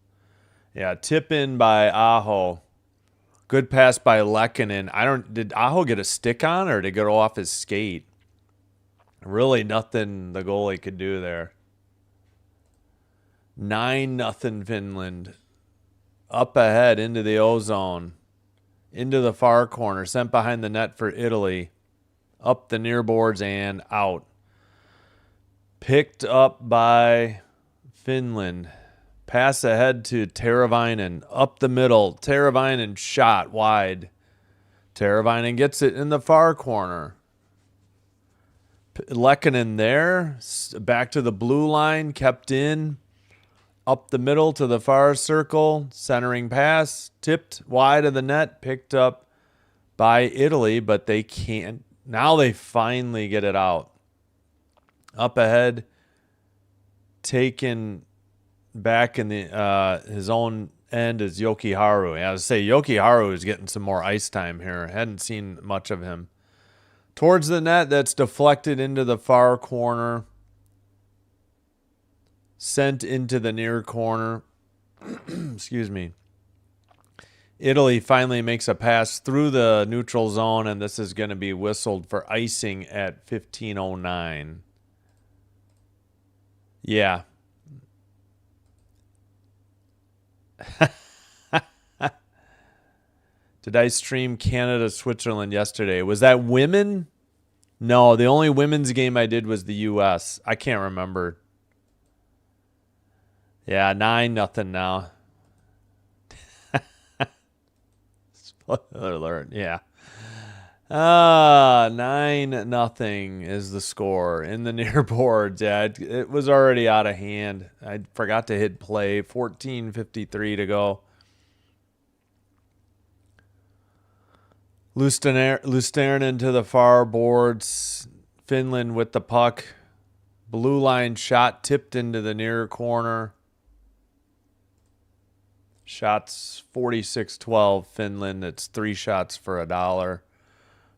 Yeah, tip in by Aho. Good pass by Lehkonen. Did Aho get a stick on or did it go off his skate? Really nothing the goalie could do there. 9-0 Finland. Up ahead into the O-zone. Into the far corner. Sent behind the net for Italy. Up the near boards and out. Picked up by Finland. Pass ahead to Teravainen. Up the middle. Teravainen shot wide. Teravainen gets it in the far corner. Lehkonen there. Back to the blue line. Kept in. Up the middle to the far circle. Centering pass. Tipped wide of the net. Picked up by Italy, but they can't. Now they finally get it out. Up ahead. Taken back in the his own end is Jokiharju. I would say Jokiharju is getting some more ice time here. Hadn't seen much of him. Towards the net, that's deflected into the far corner. Sent into the near corner. Excuse me. Italy finally makes a pass through the neutral zone, and this is going to be whistled for icing at 15:09. Yeah. Did I stream Canada, Switzerland yesterday? Was that women? No, the only women's game I did was the U.S. I can't remember. Yeah, 9-0 now. Spoiler alert, yeah. 9-0 is the score in the near boards. Yeah, it was already out of hand. I forgot to hit play. 14:53 to go. Lusterinen to the far boards. Finland with the puck. Blue line shot tipped into the near corner. Shots 46-12 Finland. It's 3 shots for $1.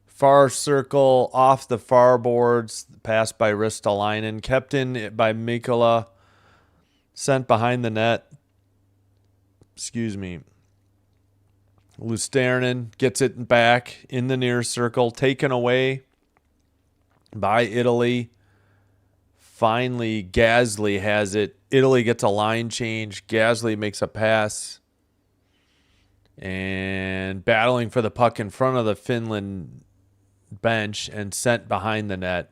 Far circle off the far boards. Pass by Ristolainen. Kept in by Mikkola. Sent behind the net. Excuse me. Lusterinen gets it back in the near circle. Taken away by Italy. Finally, Gasly has it. Italy gets a line change. Gasly makes a pass. And battling for the puck in front of the Finland bench and sent behind the net.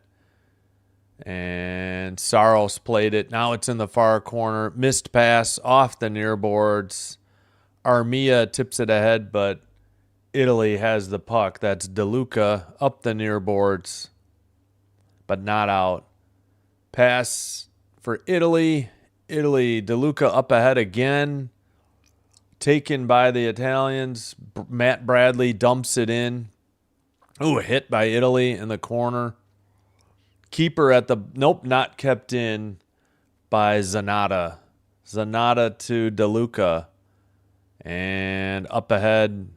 And Saros played it. Now it's in the far corner. Missed pass off the near boards. Armia tips it ahead, but Italy has the puck. That's DeLuca up the near boards, but not out. Pass for Italy. DeLuca up ahead again. Taken by the Italians. Matt Bradley dumps it in. Ooh, hit by Italy in the corner. Keeper at the... Nope, not kept in by Zanata. Zanata to DeLuca. And up ahead.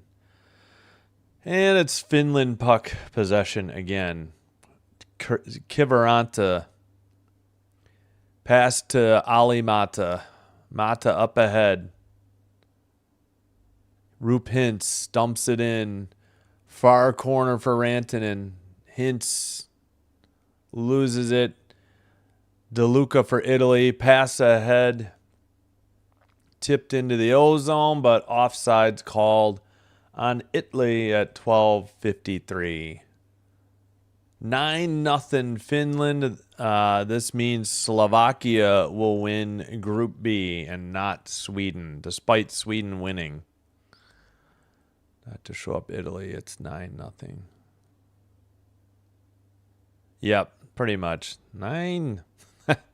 And it's Finland puck possession again. Kiviranta. Pass to Ali Mata. Mata up ahead. Roop Hintz dumps it in. Far corner for Rantanen. Hintz loses it. DeLuca for Italy. Pass ahead. Tipped into the O-zone, but offside's called on Italy at 12:53. 9-0 Finland. This means Slovakia will win Group B and not Sweden, despite Sweden winning. Not to show up Italy, it's 9-0. Yep, pretty much. 9.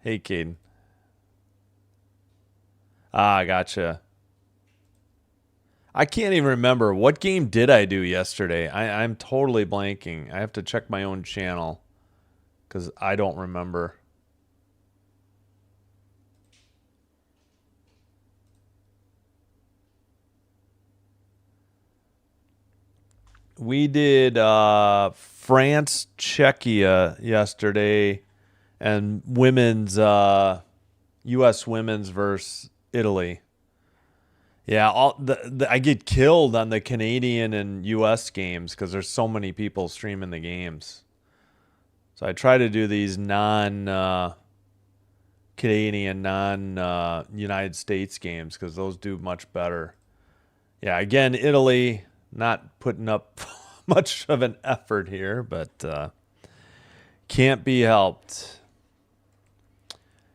Hey, Caden. Gotcha. I can't even remember. What game did I do yesterday? I'm totally blanking. I have to check my own channel because I don't remember. We did France, Czechia yesterday, and women's U.S. women's versus Italy. Yeah, I get killed on the Canadian and U.S. games because there's so many people streaming the games. So I try to do these non-Canadian, non-United States games because those do much better. Yeah, again, Italy not putting up much of an effort here, but can't be helped.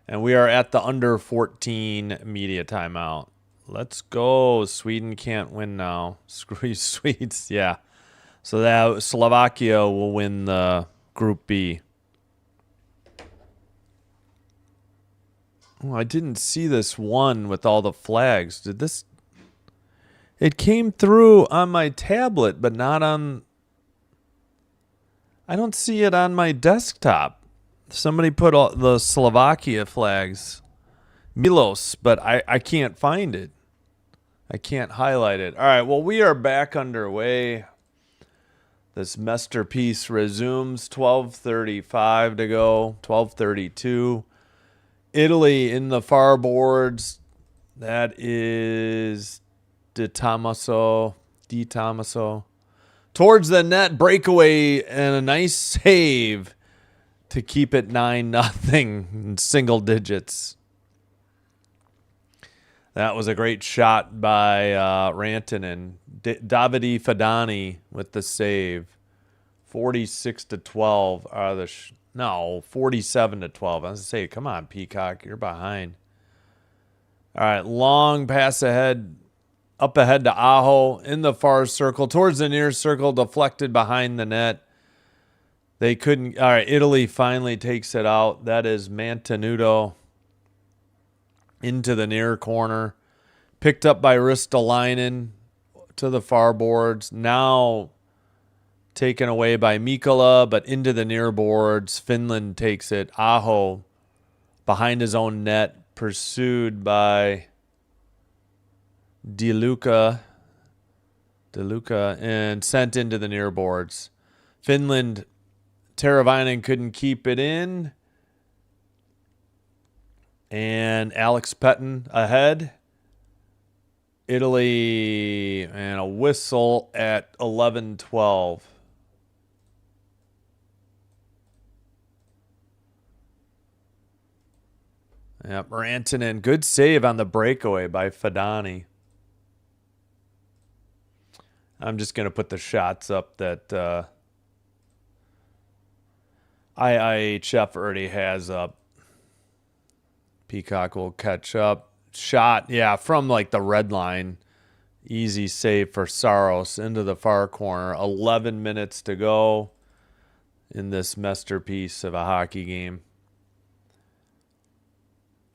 And we are at the under 14 media timeout. Let's go. Sweden can't win now. Screw you, Swedes. Yeah. So that Slovakia will win the Group B. Oh, I didn't see this one with all the flags. Did this? It came through on my tablet, but not on... I don't see it on my desktop. Somebody put all the Slovakia flags. Milos, but I can't find it. I can't highlight it. All right, well, we are back underway. This masterpiece resumes. 12:35 to go. 12:32. Italy in the far boards. That is Di Tommaso. Towards the net, breakaway, and a nice save to keep it 9-0 in single digits. That was a great shot by Rantanen. Davide Fadani with the save. 46-12. 47-12. I was going to say, come on, Peacock. You're behind. All right, long pass ahead. Up ahead to Aho in the far circle. Towards the near circle. Deflected behind the net. They couldn't. All right, Italy finally takes it out. That is Mantenuto. Into the near corner. Picked up by Ristolainen to the far boards. Now taken away by Mikkola, but into the near boards. Finland takes it. Aho behind his own net. Pursued by DeLuca and sent into the near boards. Finland, Teravainen couldn't keep it in. And Alex Pettin ahead. Italy, and a whistle at 11-12. Yep, Rantanen. Good save on the breakaway by Fadani. I'm just going to put the shots up that IIHF already has up. Peacock will catch up. Shot, yeah, from like the red line. Easy save for Saros into the far corner. 11 minutes to go in this masterpiece of a hockey game.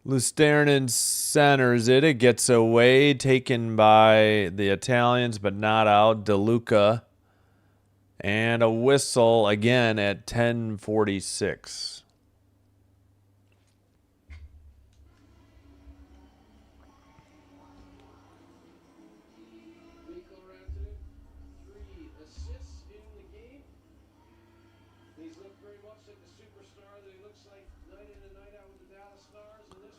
Lusternen centers it. It gets away, taken by the Italians, but not out. DeLuca. And a whistle again at 10:46. Mikko Rantanen, 3 assists in the game. He's looked very much like the superstar that he looks like night in and night out with the Dallas Stars in this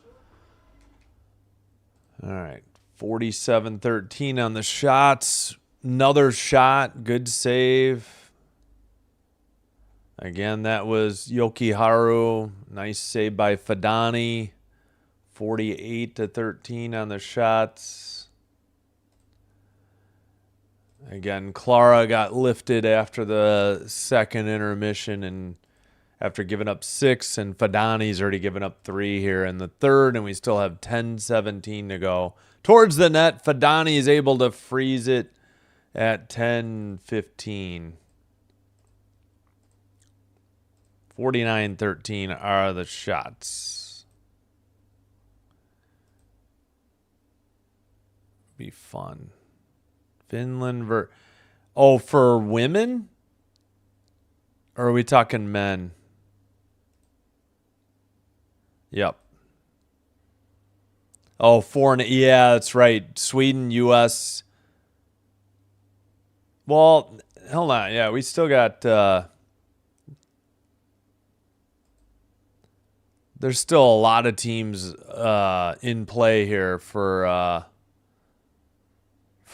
one. All right. 47-13 on the shots. Another shot. Good save. Again, that was Yokiharu. Nice save by Fadani. 48-13 on the shots. Again, Clara got lifted after the second intermission and after giving up 6, and Fadani's already given up 3 here in the third, and we still have 10:17 to go. Towards the net, Fadani is able to freeze it at 10:15. 49-13 are the shots. Be fun. Finland for women? Or are we talking men? Yep. Oh, yeah, that's right. Sweden, U.S. Well, hold on. Yeah, we still got... there's still a lot of teams in play here for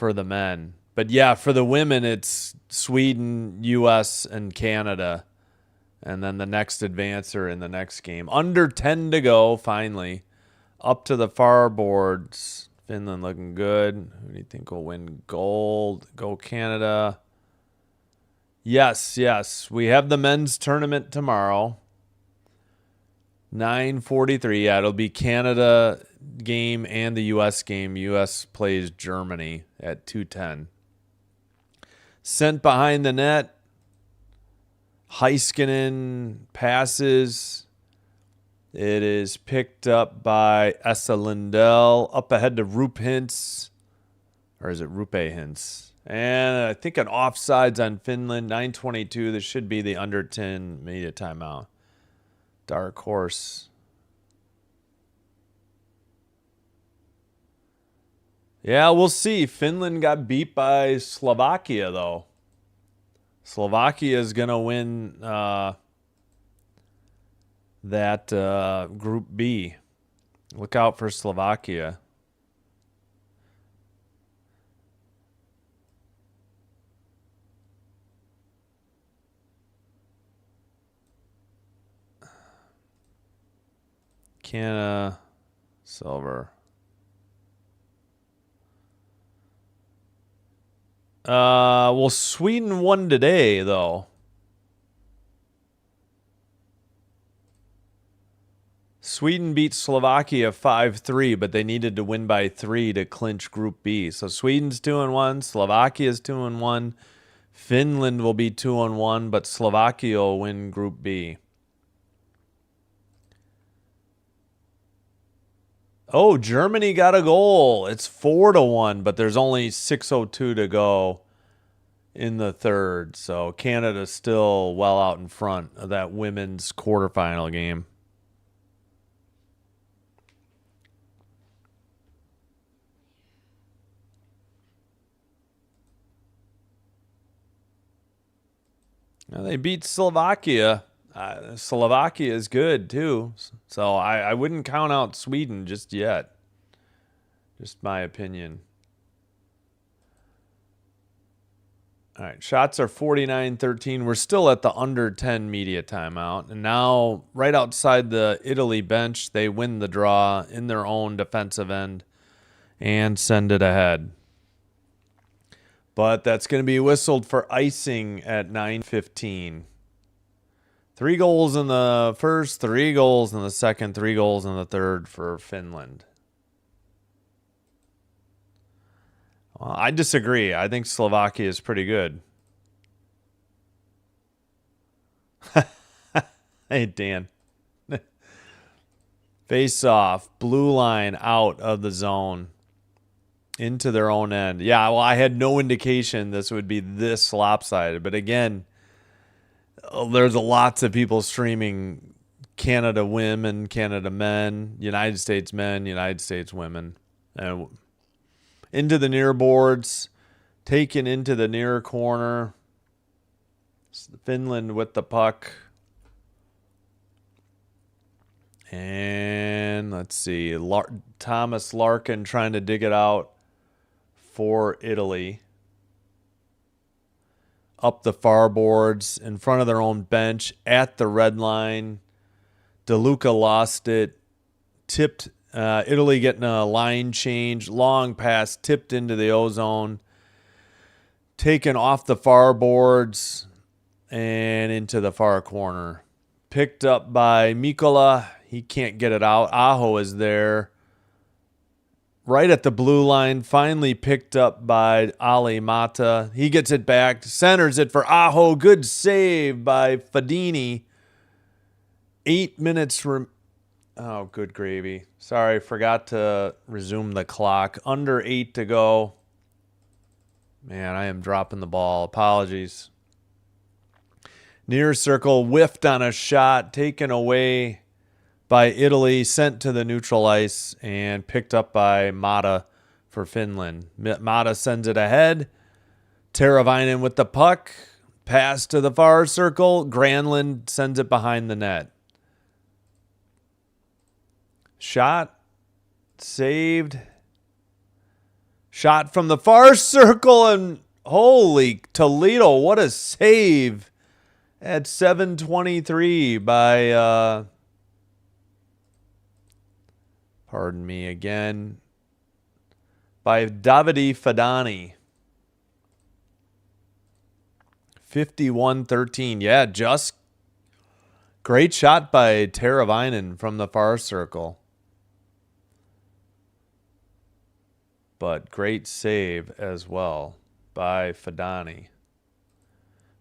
the men. But yeah, for the women, it's Sweden, U.S., and Canada. And then the next advancer in the next game. Under 10 to go, finally. Up to the far boards. Finland looking good. Who do you think will win gold? Go Canada. Yes. We have the men's tournament tomorrow. 9:43. Yeah, it'll be Canada game and the U.S. game. U.S. plays Germany at 2:10. Sent behind the net. Heiskanen passes. It is picked up by Esa Lindell. Up ahead to Rupe Hintz. Or is it Rupe Hintz? And I think an offsides on Finland. 9:22. This should be the under 10 media timeout. Dark horse. Yeah, we'll see. Finland got beat by Slovakia, though. Slovakia is going to win that Group B. Look out for Slovakia. Canada, silver. Well, Sweden won today, though. Sweden beat Slovakia 5-3, but they needed to win by 3 to clinch Group B. So Sweden's 2-1, Slovakia's 2-1, Finland will be 2-1, but Slovakia will win Group B. Oh, Germany got a goal. It's 4-1, but there's only 6:02 to go in the third. So Canada's still well out in front of that women's quarterfinal game. Now they beat Slovakia. Slovakia is good, too. So I wouldn't count out Sweden just yet. Just my opinion. All right, shots are 49-13. We're still at the under 10 media timeout. And now, right outside the Italy bench, they win the draw in their own defensive end and send it ahead. But that's going to be whistled for icing at 9:15. 3 goals in the first, 3 goals in the second, 3 goals in the third for Finland. I disagree. I think Slovakia is pretty good. Hey, Dan. Face off. Blue line out of the zone. Into their own end. Yeah, well, I had no indication this would be this lopsided. But again, there's lots of people streaming Canada women, Canada men, United States men, United States women. Into the near boards. Taken into the near corner. Finland with the puck. And let's see. Thomas Larkin trying to dig it out for Italy. Up the far boards in front of their own bench at the red line. DeLuca lost it. Tipped. Italy getting a line change. Long pass tipped into the ozone. Taken off the far boards and into the far corner. Picked up by Mikola. He can't get it out. Aho is there. Right at the blue line. Finally picked up by Ali Mata. He gets it back. Centers it for Aho. Good save by Fadini. 8 minutes. Oh, good gravy. Sorry, forgot to resume the clock. Under 8 to go. Man, I am dropping the ball. Apologies. Near circle. Whiffed on a shot. Taken away by Italy, sent to the neutral ice, and picked up by Mata for Finland. Mata sends it ahead. Teravainen with the puck. Pass to the far circle. Granlund sends it behind the net. Shot. Saved. Shot from the far circle, and holy Toledo, what a save at 7:23 by... pardon me again, by Davide Fadani. 51-13. Yeah, just great shot by Teravainen from the far circle. But great save as well by Fadani.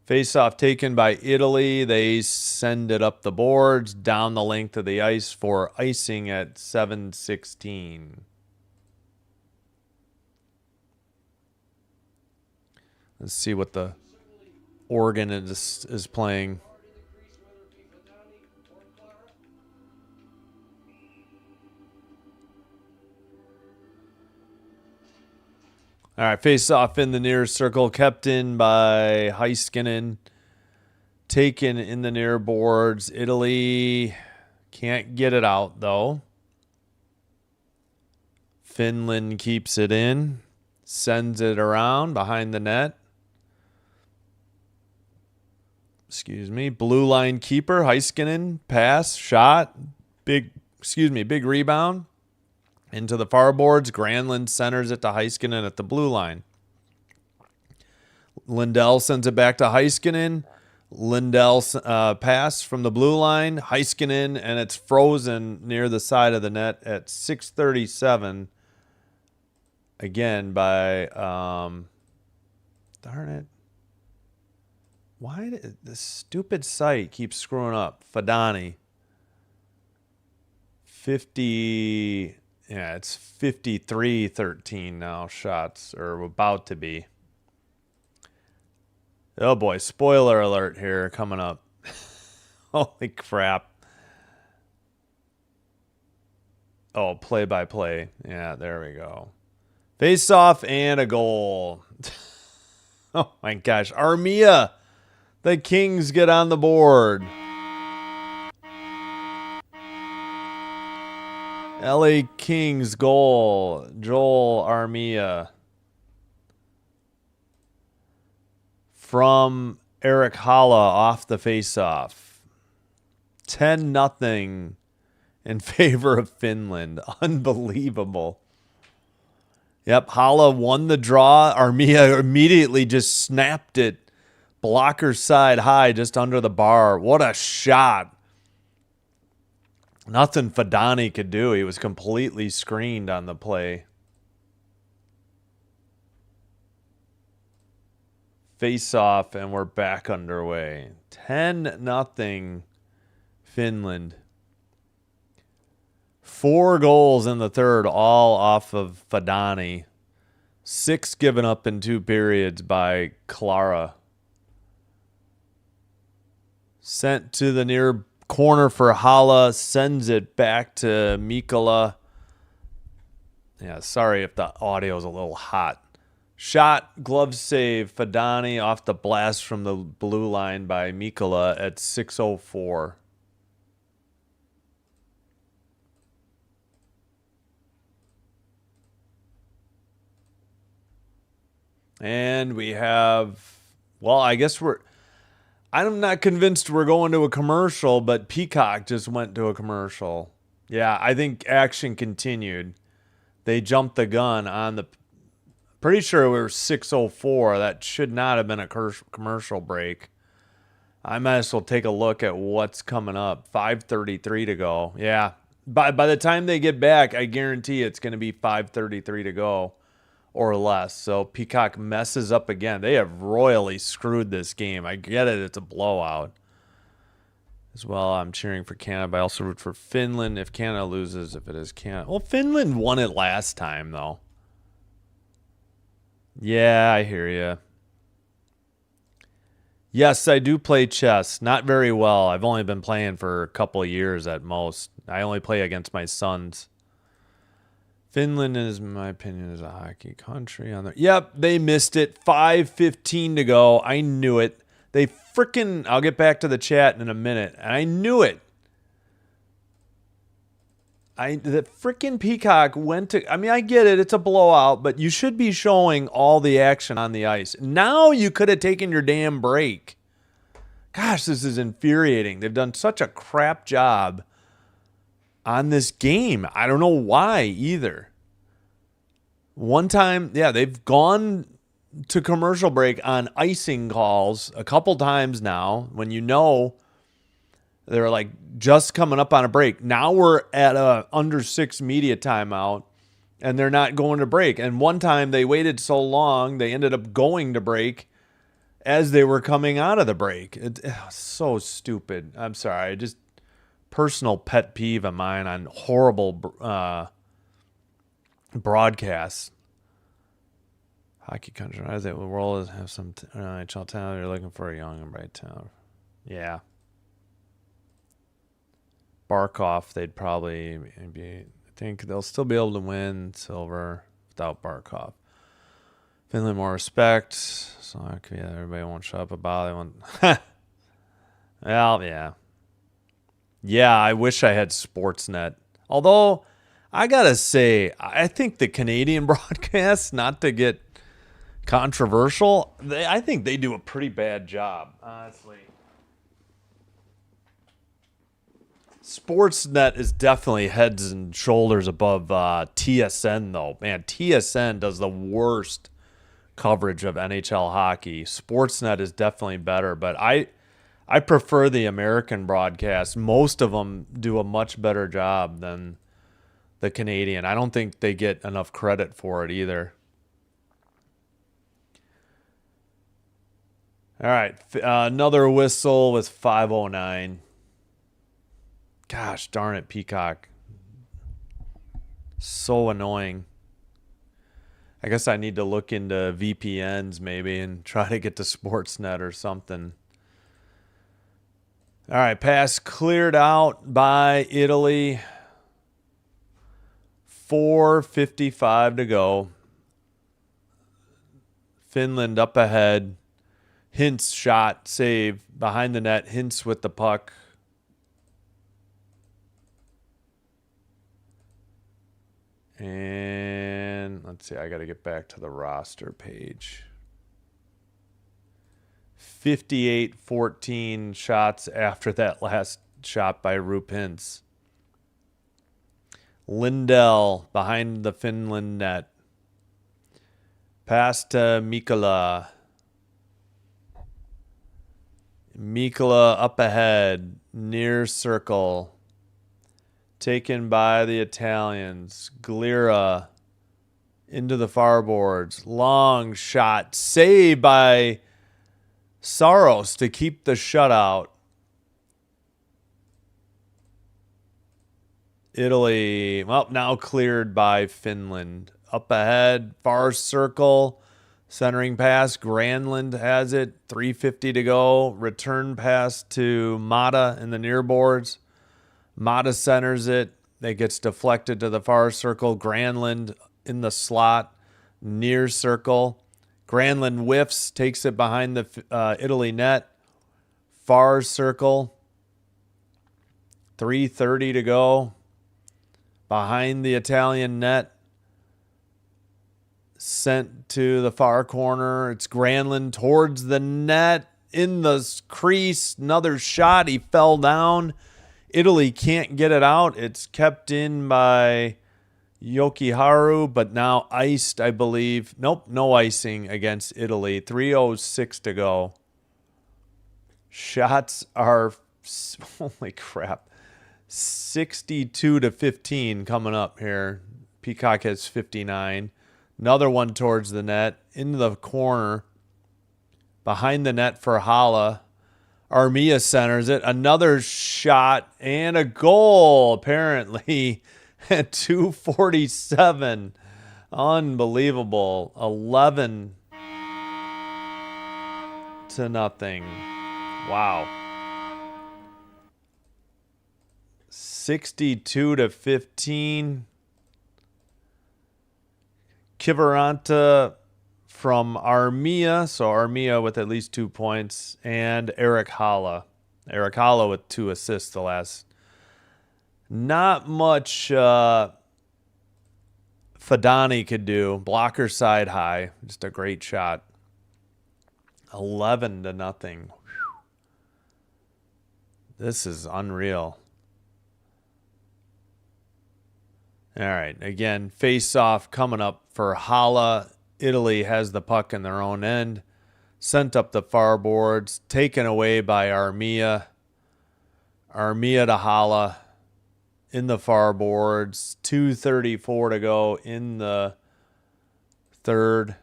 Face-off taken by Italy. They send it up the boards, down the length of the ice for icing at 7:16. Let's see what the organ is playing. All right, face off in the near circle, kept in by Heiskanen. Taken in the near boards. Italy can't get it out, though. Finland keeps it in. Sends it around behind the net. Excuse me. Blue line keeper, Heiskanen. Pass, shot. Big rebound. Into the far boards. Granlund centers it to Heiskanen at the blue line. Lindell sends it back to Heiskanen. Lindell pass from the blue line. Heiskanen, and it's frozen near the side of the net at 6:37. Again by, darn it. Why did this stupid site keep screwing up? Fadani. 50... Yeah, it's 53-13 now shots, or about to be. Oh boy, spoiler alert here coming up. Holy crap. Oh, play-by-play. Yeah, there we go. Face-off and a goal. Oh my gosh. Armia. The Kings get on the board. LA Kings goal. Joel Armia. from Eric Halla off the faceoff. 10-0 in favor of Finland. Unbelievable. Yep, Halla won the draw. Armia immediately just snapped it. Blocker side high, just under the bar. What a shot. Nothing Fadani could do. He was completely screened on the play. Face off, and we're back underway. 10-0 Finland. 4 goals in the third, all off of Fadani. 6 given up in 2 periods by Clara. Sent to the near corner for Halla. Sends it back to Mikkola. Yeah, sorry if the audio is a little hot. Shot, glove save, Fadani off the blast from the blue line by Mikkola at 6:04. And we have, well, I guess I'm not convinced we're going to a commercial, but Peacock just went to a commercial. Yeah, I think action continued. They jumped the gun on the, pretty sure we were 6:04. That should not have been a commercial break. I might as well take a look at what's coming up. 5:33 to go. Yeah, by the time they get back, I guarantee it's going to be 5:33 to go or less. So Peacock messes up again. They have royally screwed this game. I get it. It's a blowout. As well, I'm cheering for Canada, but I also root for Finland if Canada loses, if it is Canada. Well, Finland won it last time, though. Yeah, I hear you. Yes, I do play chess. Not very well. I've only been playing for a couple of years at most. I only play against my sons. Finland is, in my opinion, is a hockey country on there. Yep, they missed it. 5:15 to go. I knew it. They freaking, I'll get back to the chat in a minute. I knew it. The freaking Peacock went to, I mean, I get it. It's a blowout, but you should be showing all the action on the ice. Now you could have taken your damn break. Gosh, this is infuriating. They've done such a crap job on this game. I don't know why either. One time, yeah, they've gone to commercial break on icing calls a couple times now when you know they're like just coming up on a break. Now we're at a under 6 media timeout and they're not going to break. And one time they waited so long, they ended up going to break as they were coming out of the break. It's so stupid. I'm sorry. Just personal pet peeve of mine on horrible broadcasts. Hockey country. I think the world have some NHL talent. You're looking for a young and bright talent. Yeah. Barkov, they'd probably maybe, I think they'll still be able to win silver without Barkov. Finland more respect. So yeah, everybody won't shut up about it. Well, yeah. Yeah, I wish I had Sportsnet. Although, I gotta say, I think the Canadian broadcasts, not to get controversial, I think they do a pretty bad job, honestly. Sportsnet is definitely heads and shoulders above TSN, though. Man, TSN does the worst coverage of NHL hockey. Sportsnet is definitely better, but I prefer the American broadcast. Most of them do a much better job than the Canadian. I don't think they get enough credit for it either. All right, another whistle with 5:09. Gosh darn it, Peacock. So annoying. I guess I need to look into VPNs maybe and try to get to Sportsnet or something. All right, pass cleared out by Italy. 4:55 to go. Finland up ahead. Hintz shot, save, behind the net. Hintz with the puck. And let's see, I got to get back to the roster page. 58-14 shots after that last shot by Rupins. Lindell behind the Finland net. Pass to Mikkola. Mikkola up ahead, near circle. Taken by the Italians. Glira into the far boards. Long shot. Saved by Saros to keep the shutout. Italy, well, now cleared by Finland. Up ahead, far circle. Centering pass. Granlund has it. 3:50 to go. Return pass to Mata in the near boards. Mata centers it. It gets deflected to the far circle. Granlund in the slot. Near circle. Granlund whiffs. Takes it behind the Italy net. Far circle. 3:30 to go. Behind the Italian net. Sent to the far corner. It's Granlund towards the net. In the crease. Another shot. He fell down. Italy can't get it out. It's kept in by Yokiharu, but now iced, I believe. Nope, no icing against Italy. 3:06 to go. Shots are, holy crap, 62-15 coming up here. Peacock has 59. Another one towards the net. Into the corner. Behind the net for Hala. Armia centers it. Another shot and a goal, apparently, at 2:47. Unbelievable. 11-0. Wow. 62-15. Kiviranta from Armia. So Armia with at least 2 points. And Eric Hala. Eric Hala with 2 assists the last. Not much Fadani could do. Blocker side high. Just a great shot. 11-0. This is unreal. All right. Again, face off coming up for Hala. Italy has the puck in their own end. Sent up the far boards. Taken away by Armia. Armia to Hala. In the far boards. 2:34 to go in the third.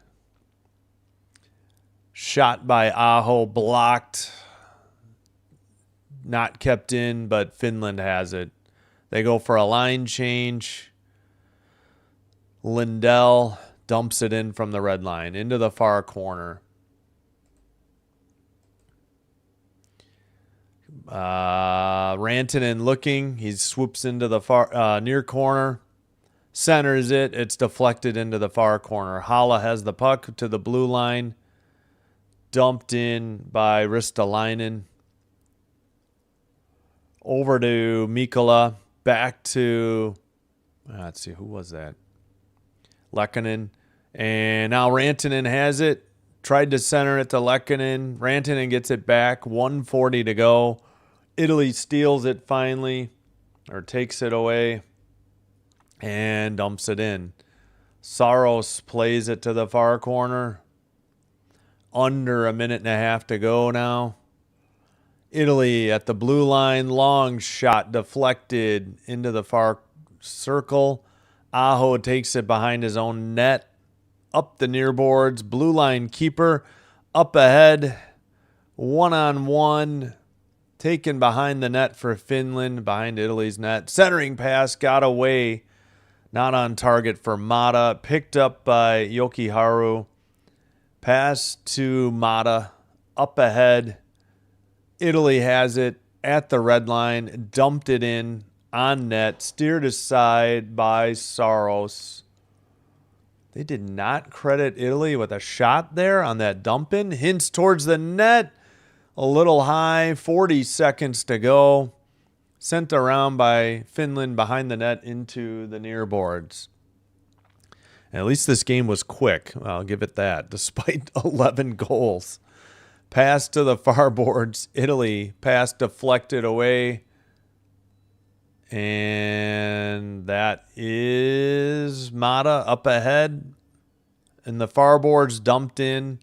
Shot by Aho. Blocked. Not kept in, but Finland has it. They go for a line change. Lindell dumps it in from the red line into the far corner. Rantanen looking. He swoops into the far near corner. Centers it. It's deflected into the far corner. Hala has the puck to the blue line. Dumped in by Ristolainen. Over to Mikkola. Back to, let's see, who was that? Lehkonen. And now Rantanen has it. Tried to center it to Lehkonen. Rantanen gets it back. 1:40 to go. Italy steals it finally, or takes it away, and dumps it in. Saros plays it to the far corner. Under a minute and a half to go now. Italy at the blue line. Long shot deflected into the far circle. Aho takes it behind his own net. Up the near boards. Blue line keeper. Up ahead. 1-on-1. Taken behind the net for Finland. Behind Italy's net. Centering pass. Got away. Not on target for Mata. Picked up by Yokiharu. Pass to Mata. Up ahead. Italy has it at the red line. Dumped it in on net. Steered aside by Saros. They did not credit Italy with a shot there on that dump in. Hints towards the net. A little high. 40 seconds to go. Sent around by Finland behind the net into the near boards. And at least this game was quick. I'll give it that, despite 11 goals. Pass to the far boards. Italy. Pass deflected away. And that is Mata up ahead. And the far boards dumped in.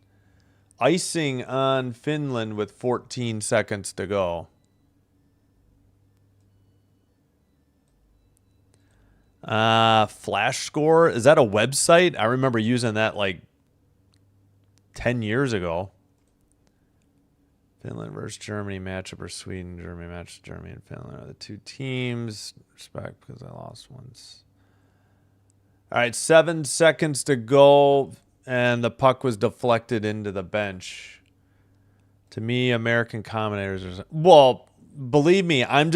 Icing on Finland with 14 seconds to go. Flash score. Is that a website? I remember using that like 10 years ago. Finland versus Germany matchup or Sweden. Germany match. Germany and Finland are the two teams. Respect because I lost once. All right, 7 seconds to go, and the puck was deflected into the bench. To me, American commentators are well. Believe me, I'm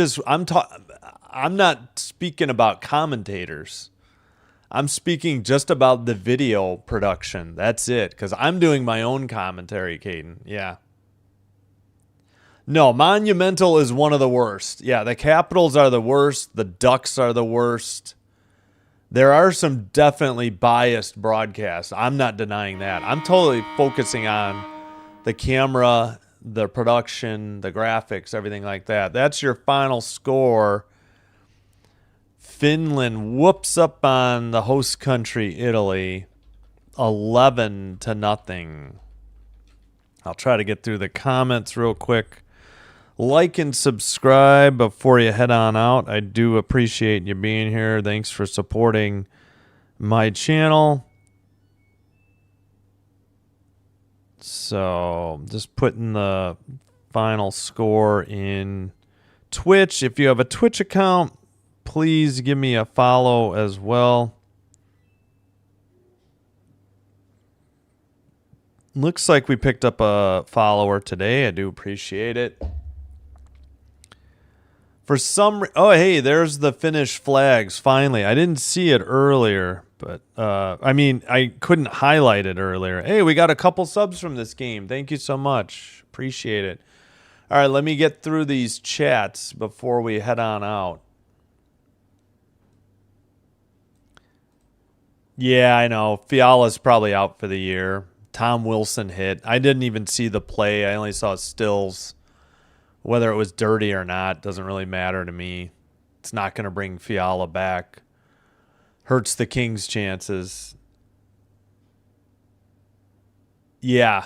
not speaking about commentators. I'm speaking just about the video production. That's it, because I'm doing my own commentary, Caden. Yeah. No, Monumental is one of the worst. Yeah, the Capitals are the worst. The Ducks are the worst. There are some definitely biased broadcasts. I'm not denying that. I'm totally focusing on the camera, the production, the graphics, everything like that. That's your final score. Finland whoops up on the host country, Italy, 11-0. I'll try to get through the comments real quick. Like and subscribe before you head on out. I do appreciate you being here. Thanks for supporting my channel. So just putting the final score in Twitch. If you have a Twitch account, please give me a follow as well. Looks like we picked up a follower today. I do appreciate it. For some oh, hey, there's the Finnish flags, finally. I didn't see it earlier, but, I mean, I couldn't highlight it earlier. Hey, we got a couple subs from this game. Thank you so much. Appreciate it. All right, let me get through these chats before we head on out. Yeah, I know. Fiala's probably out for the year. Tom Wilson hit. I didn't even see the play. I only saw stills. Whether it was dirty or not doesn't really matter to me. It's not going to bring Fiala back. Hurts the Kings' chances. Yeah.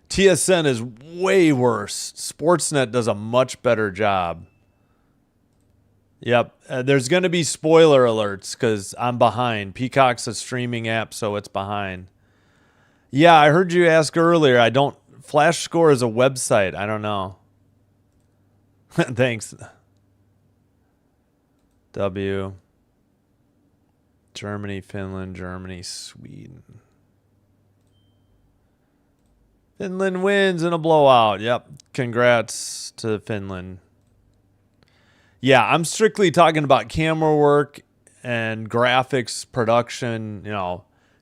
TSN is way worse. Sportsnet does a much better job. Yep. There's going to be spoiler alerts because I'm behind. Peacock's a streaming app, so it's behind. Yeah, I heard you ask earlier. Flash Score is a website. I don't know. Thanks. W. Germany, Finland, Germany, Sweden. Finland wins in a blowout. Yep. Congrats to Finland. Yeah, I'm strictly talking about camera work and graphics, production,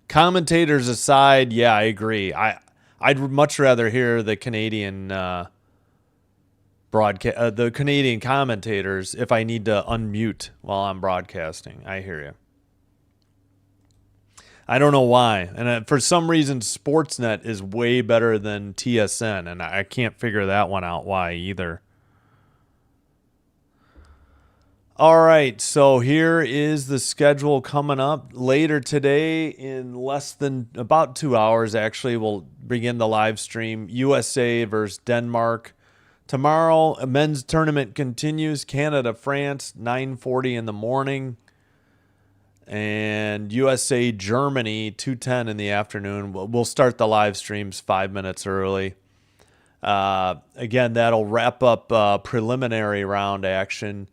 commentators aside. Yeah, I agree. I'd much rather hear the Canadian the Canadian commentators if I need to unmute while I'm broadcasting. I hear you. I don't know why. And for some reason, Sportsnet is way better than TSN, and I can't figure that one out why either. All right, so here is the schedule coming up. Later today, in less than about 2 hours, actually, we'll begin the live stream. USA versus Denmark. Tomorrow, a men's tournament continues. Canada, France, 9:40 in the morning. And USA, Germany, 2:10 in the afternoon. We'll start the live streams 5 minutes early. Again, that'll wrap up preliminary round action.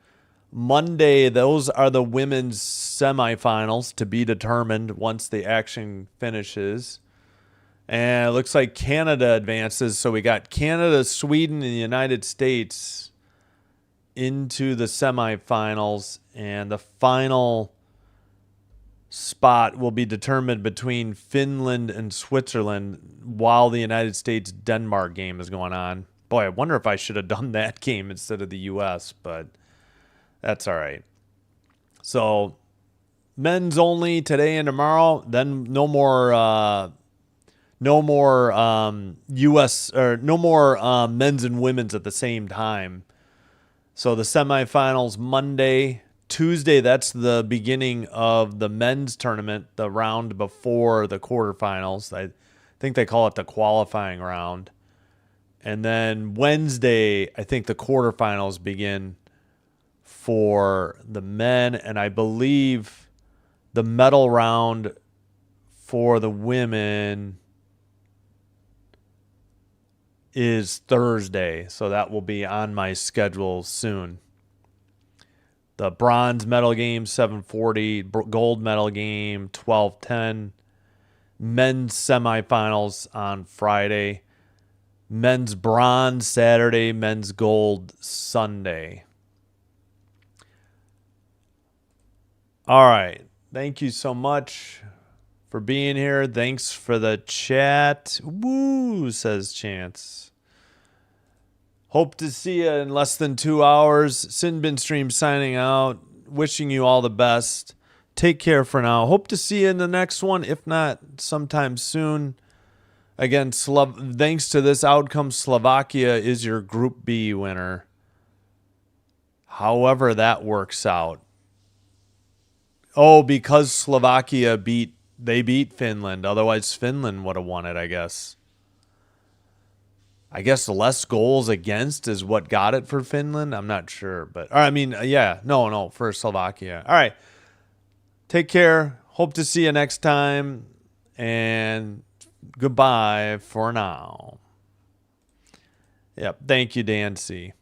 Monday, those are the women's semifinals to be determined once the action finishes. And it looks like Canada advances. So we got Canada, Sweden, and the United States into the semifinals. And the final spot will be determined between Finland and Switzerland while the United States-Denmark game is going on. Boy, I wonder if I should have done that game instead of the U.S., but that's all right. So men's only today and tomorrow. Then no more no more U.S. or no more men's and women's at the same time. So the semifinals Monday, Tuesday. That's the beginning of the men's tournament, the round before the quarterfinals. I think they call it the qualifying round. And then Wednesday, I think the quarterfinals begin for the men, and I believe the medal round for the women is Thursday, so that will be on my schedule soon. The bronze medal game 7:40, gold medal game 12:10, men's semifinals on Friday, men's bronze Saturday, men's gold Sunday. All right. Thank you so much for being here. Thanks for the chat. Woo, says Chance. Hope to see you in less than 2 hours. Sinbin Stream signing out. Wishing you all the best. Take care for now. Hope to see you in the next one. If not, sometime soon. Again, thanks to this outcome, Slovakia is your Group B winner. However that works out. Oh, because Slovakia beat Finland. Otherwise, Finland would have won it, I guess. I guess less goals against is what got it for Finland. I'm not sure. But, or, I mean, yeah. No, for Slovakia. All right. Take care. Hope to see you next time. And goodbye for now. Yep. Thank you, Dan C.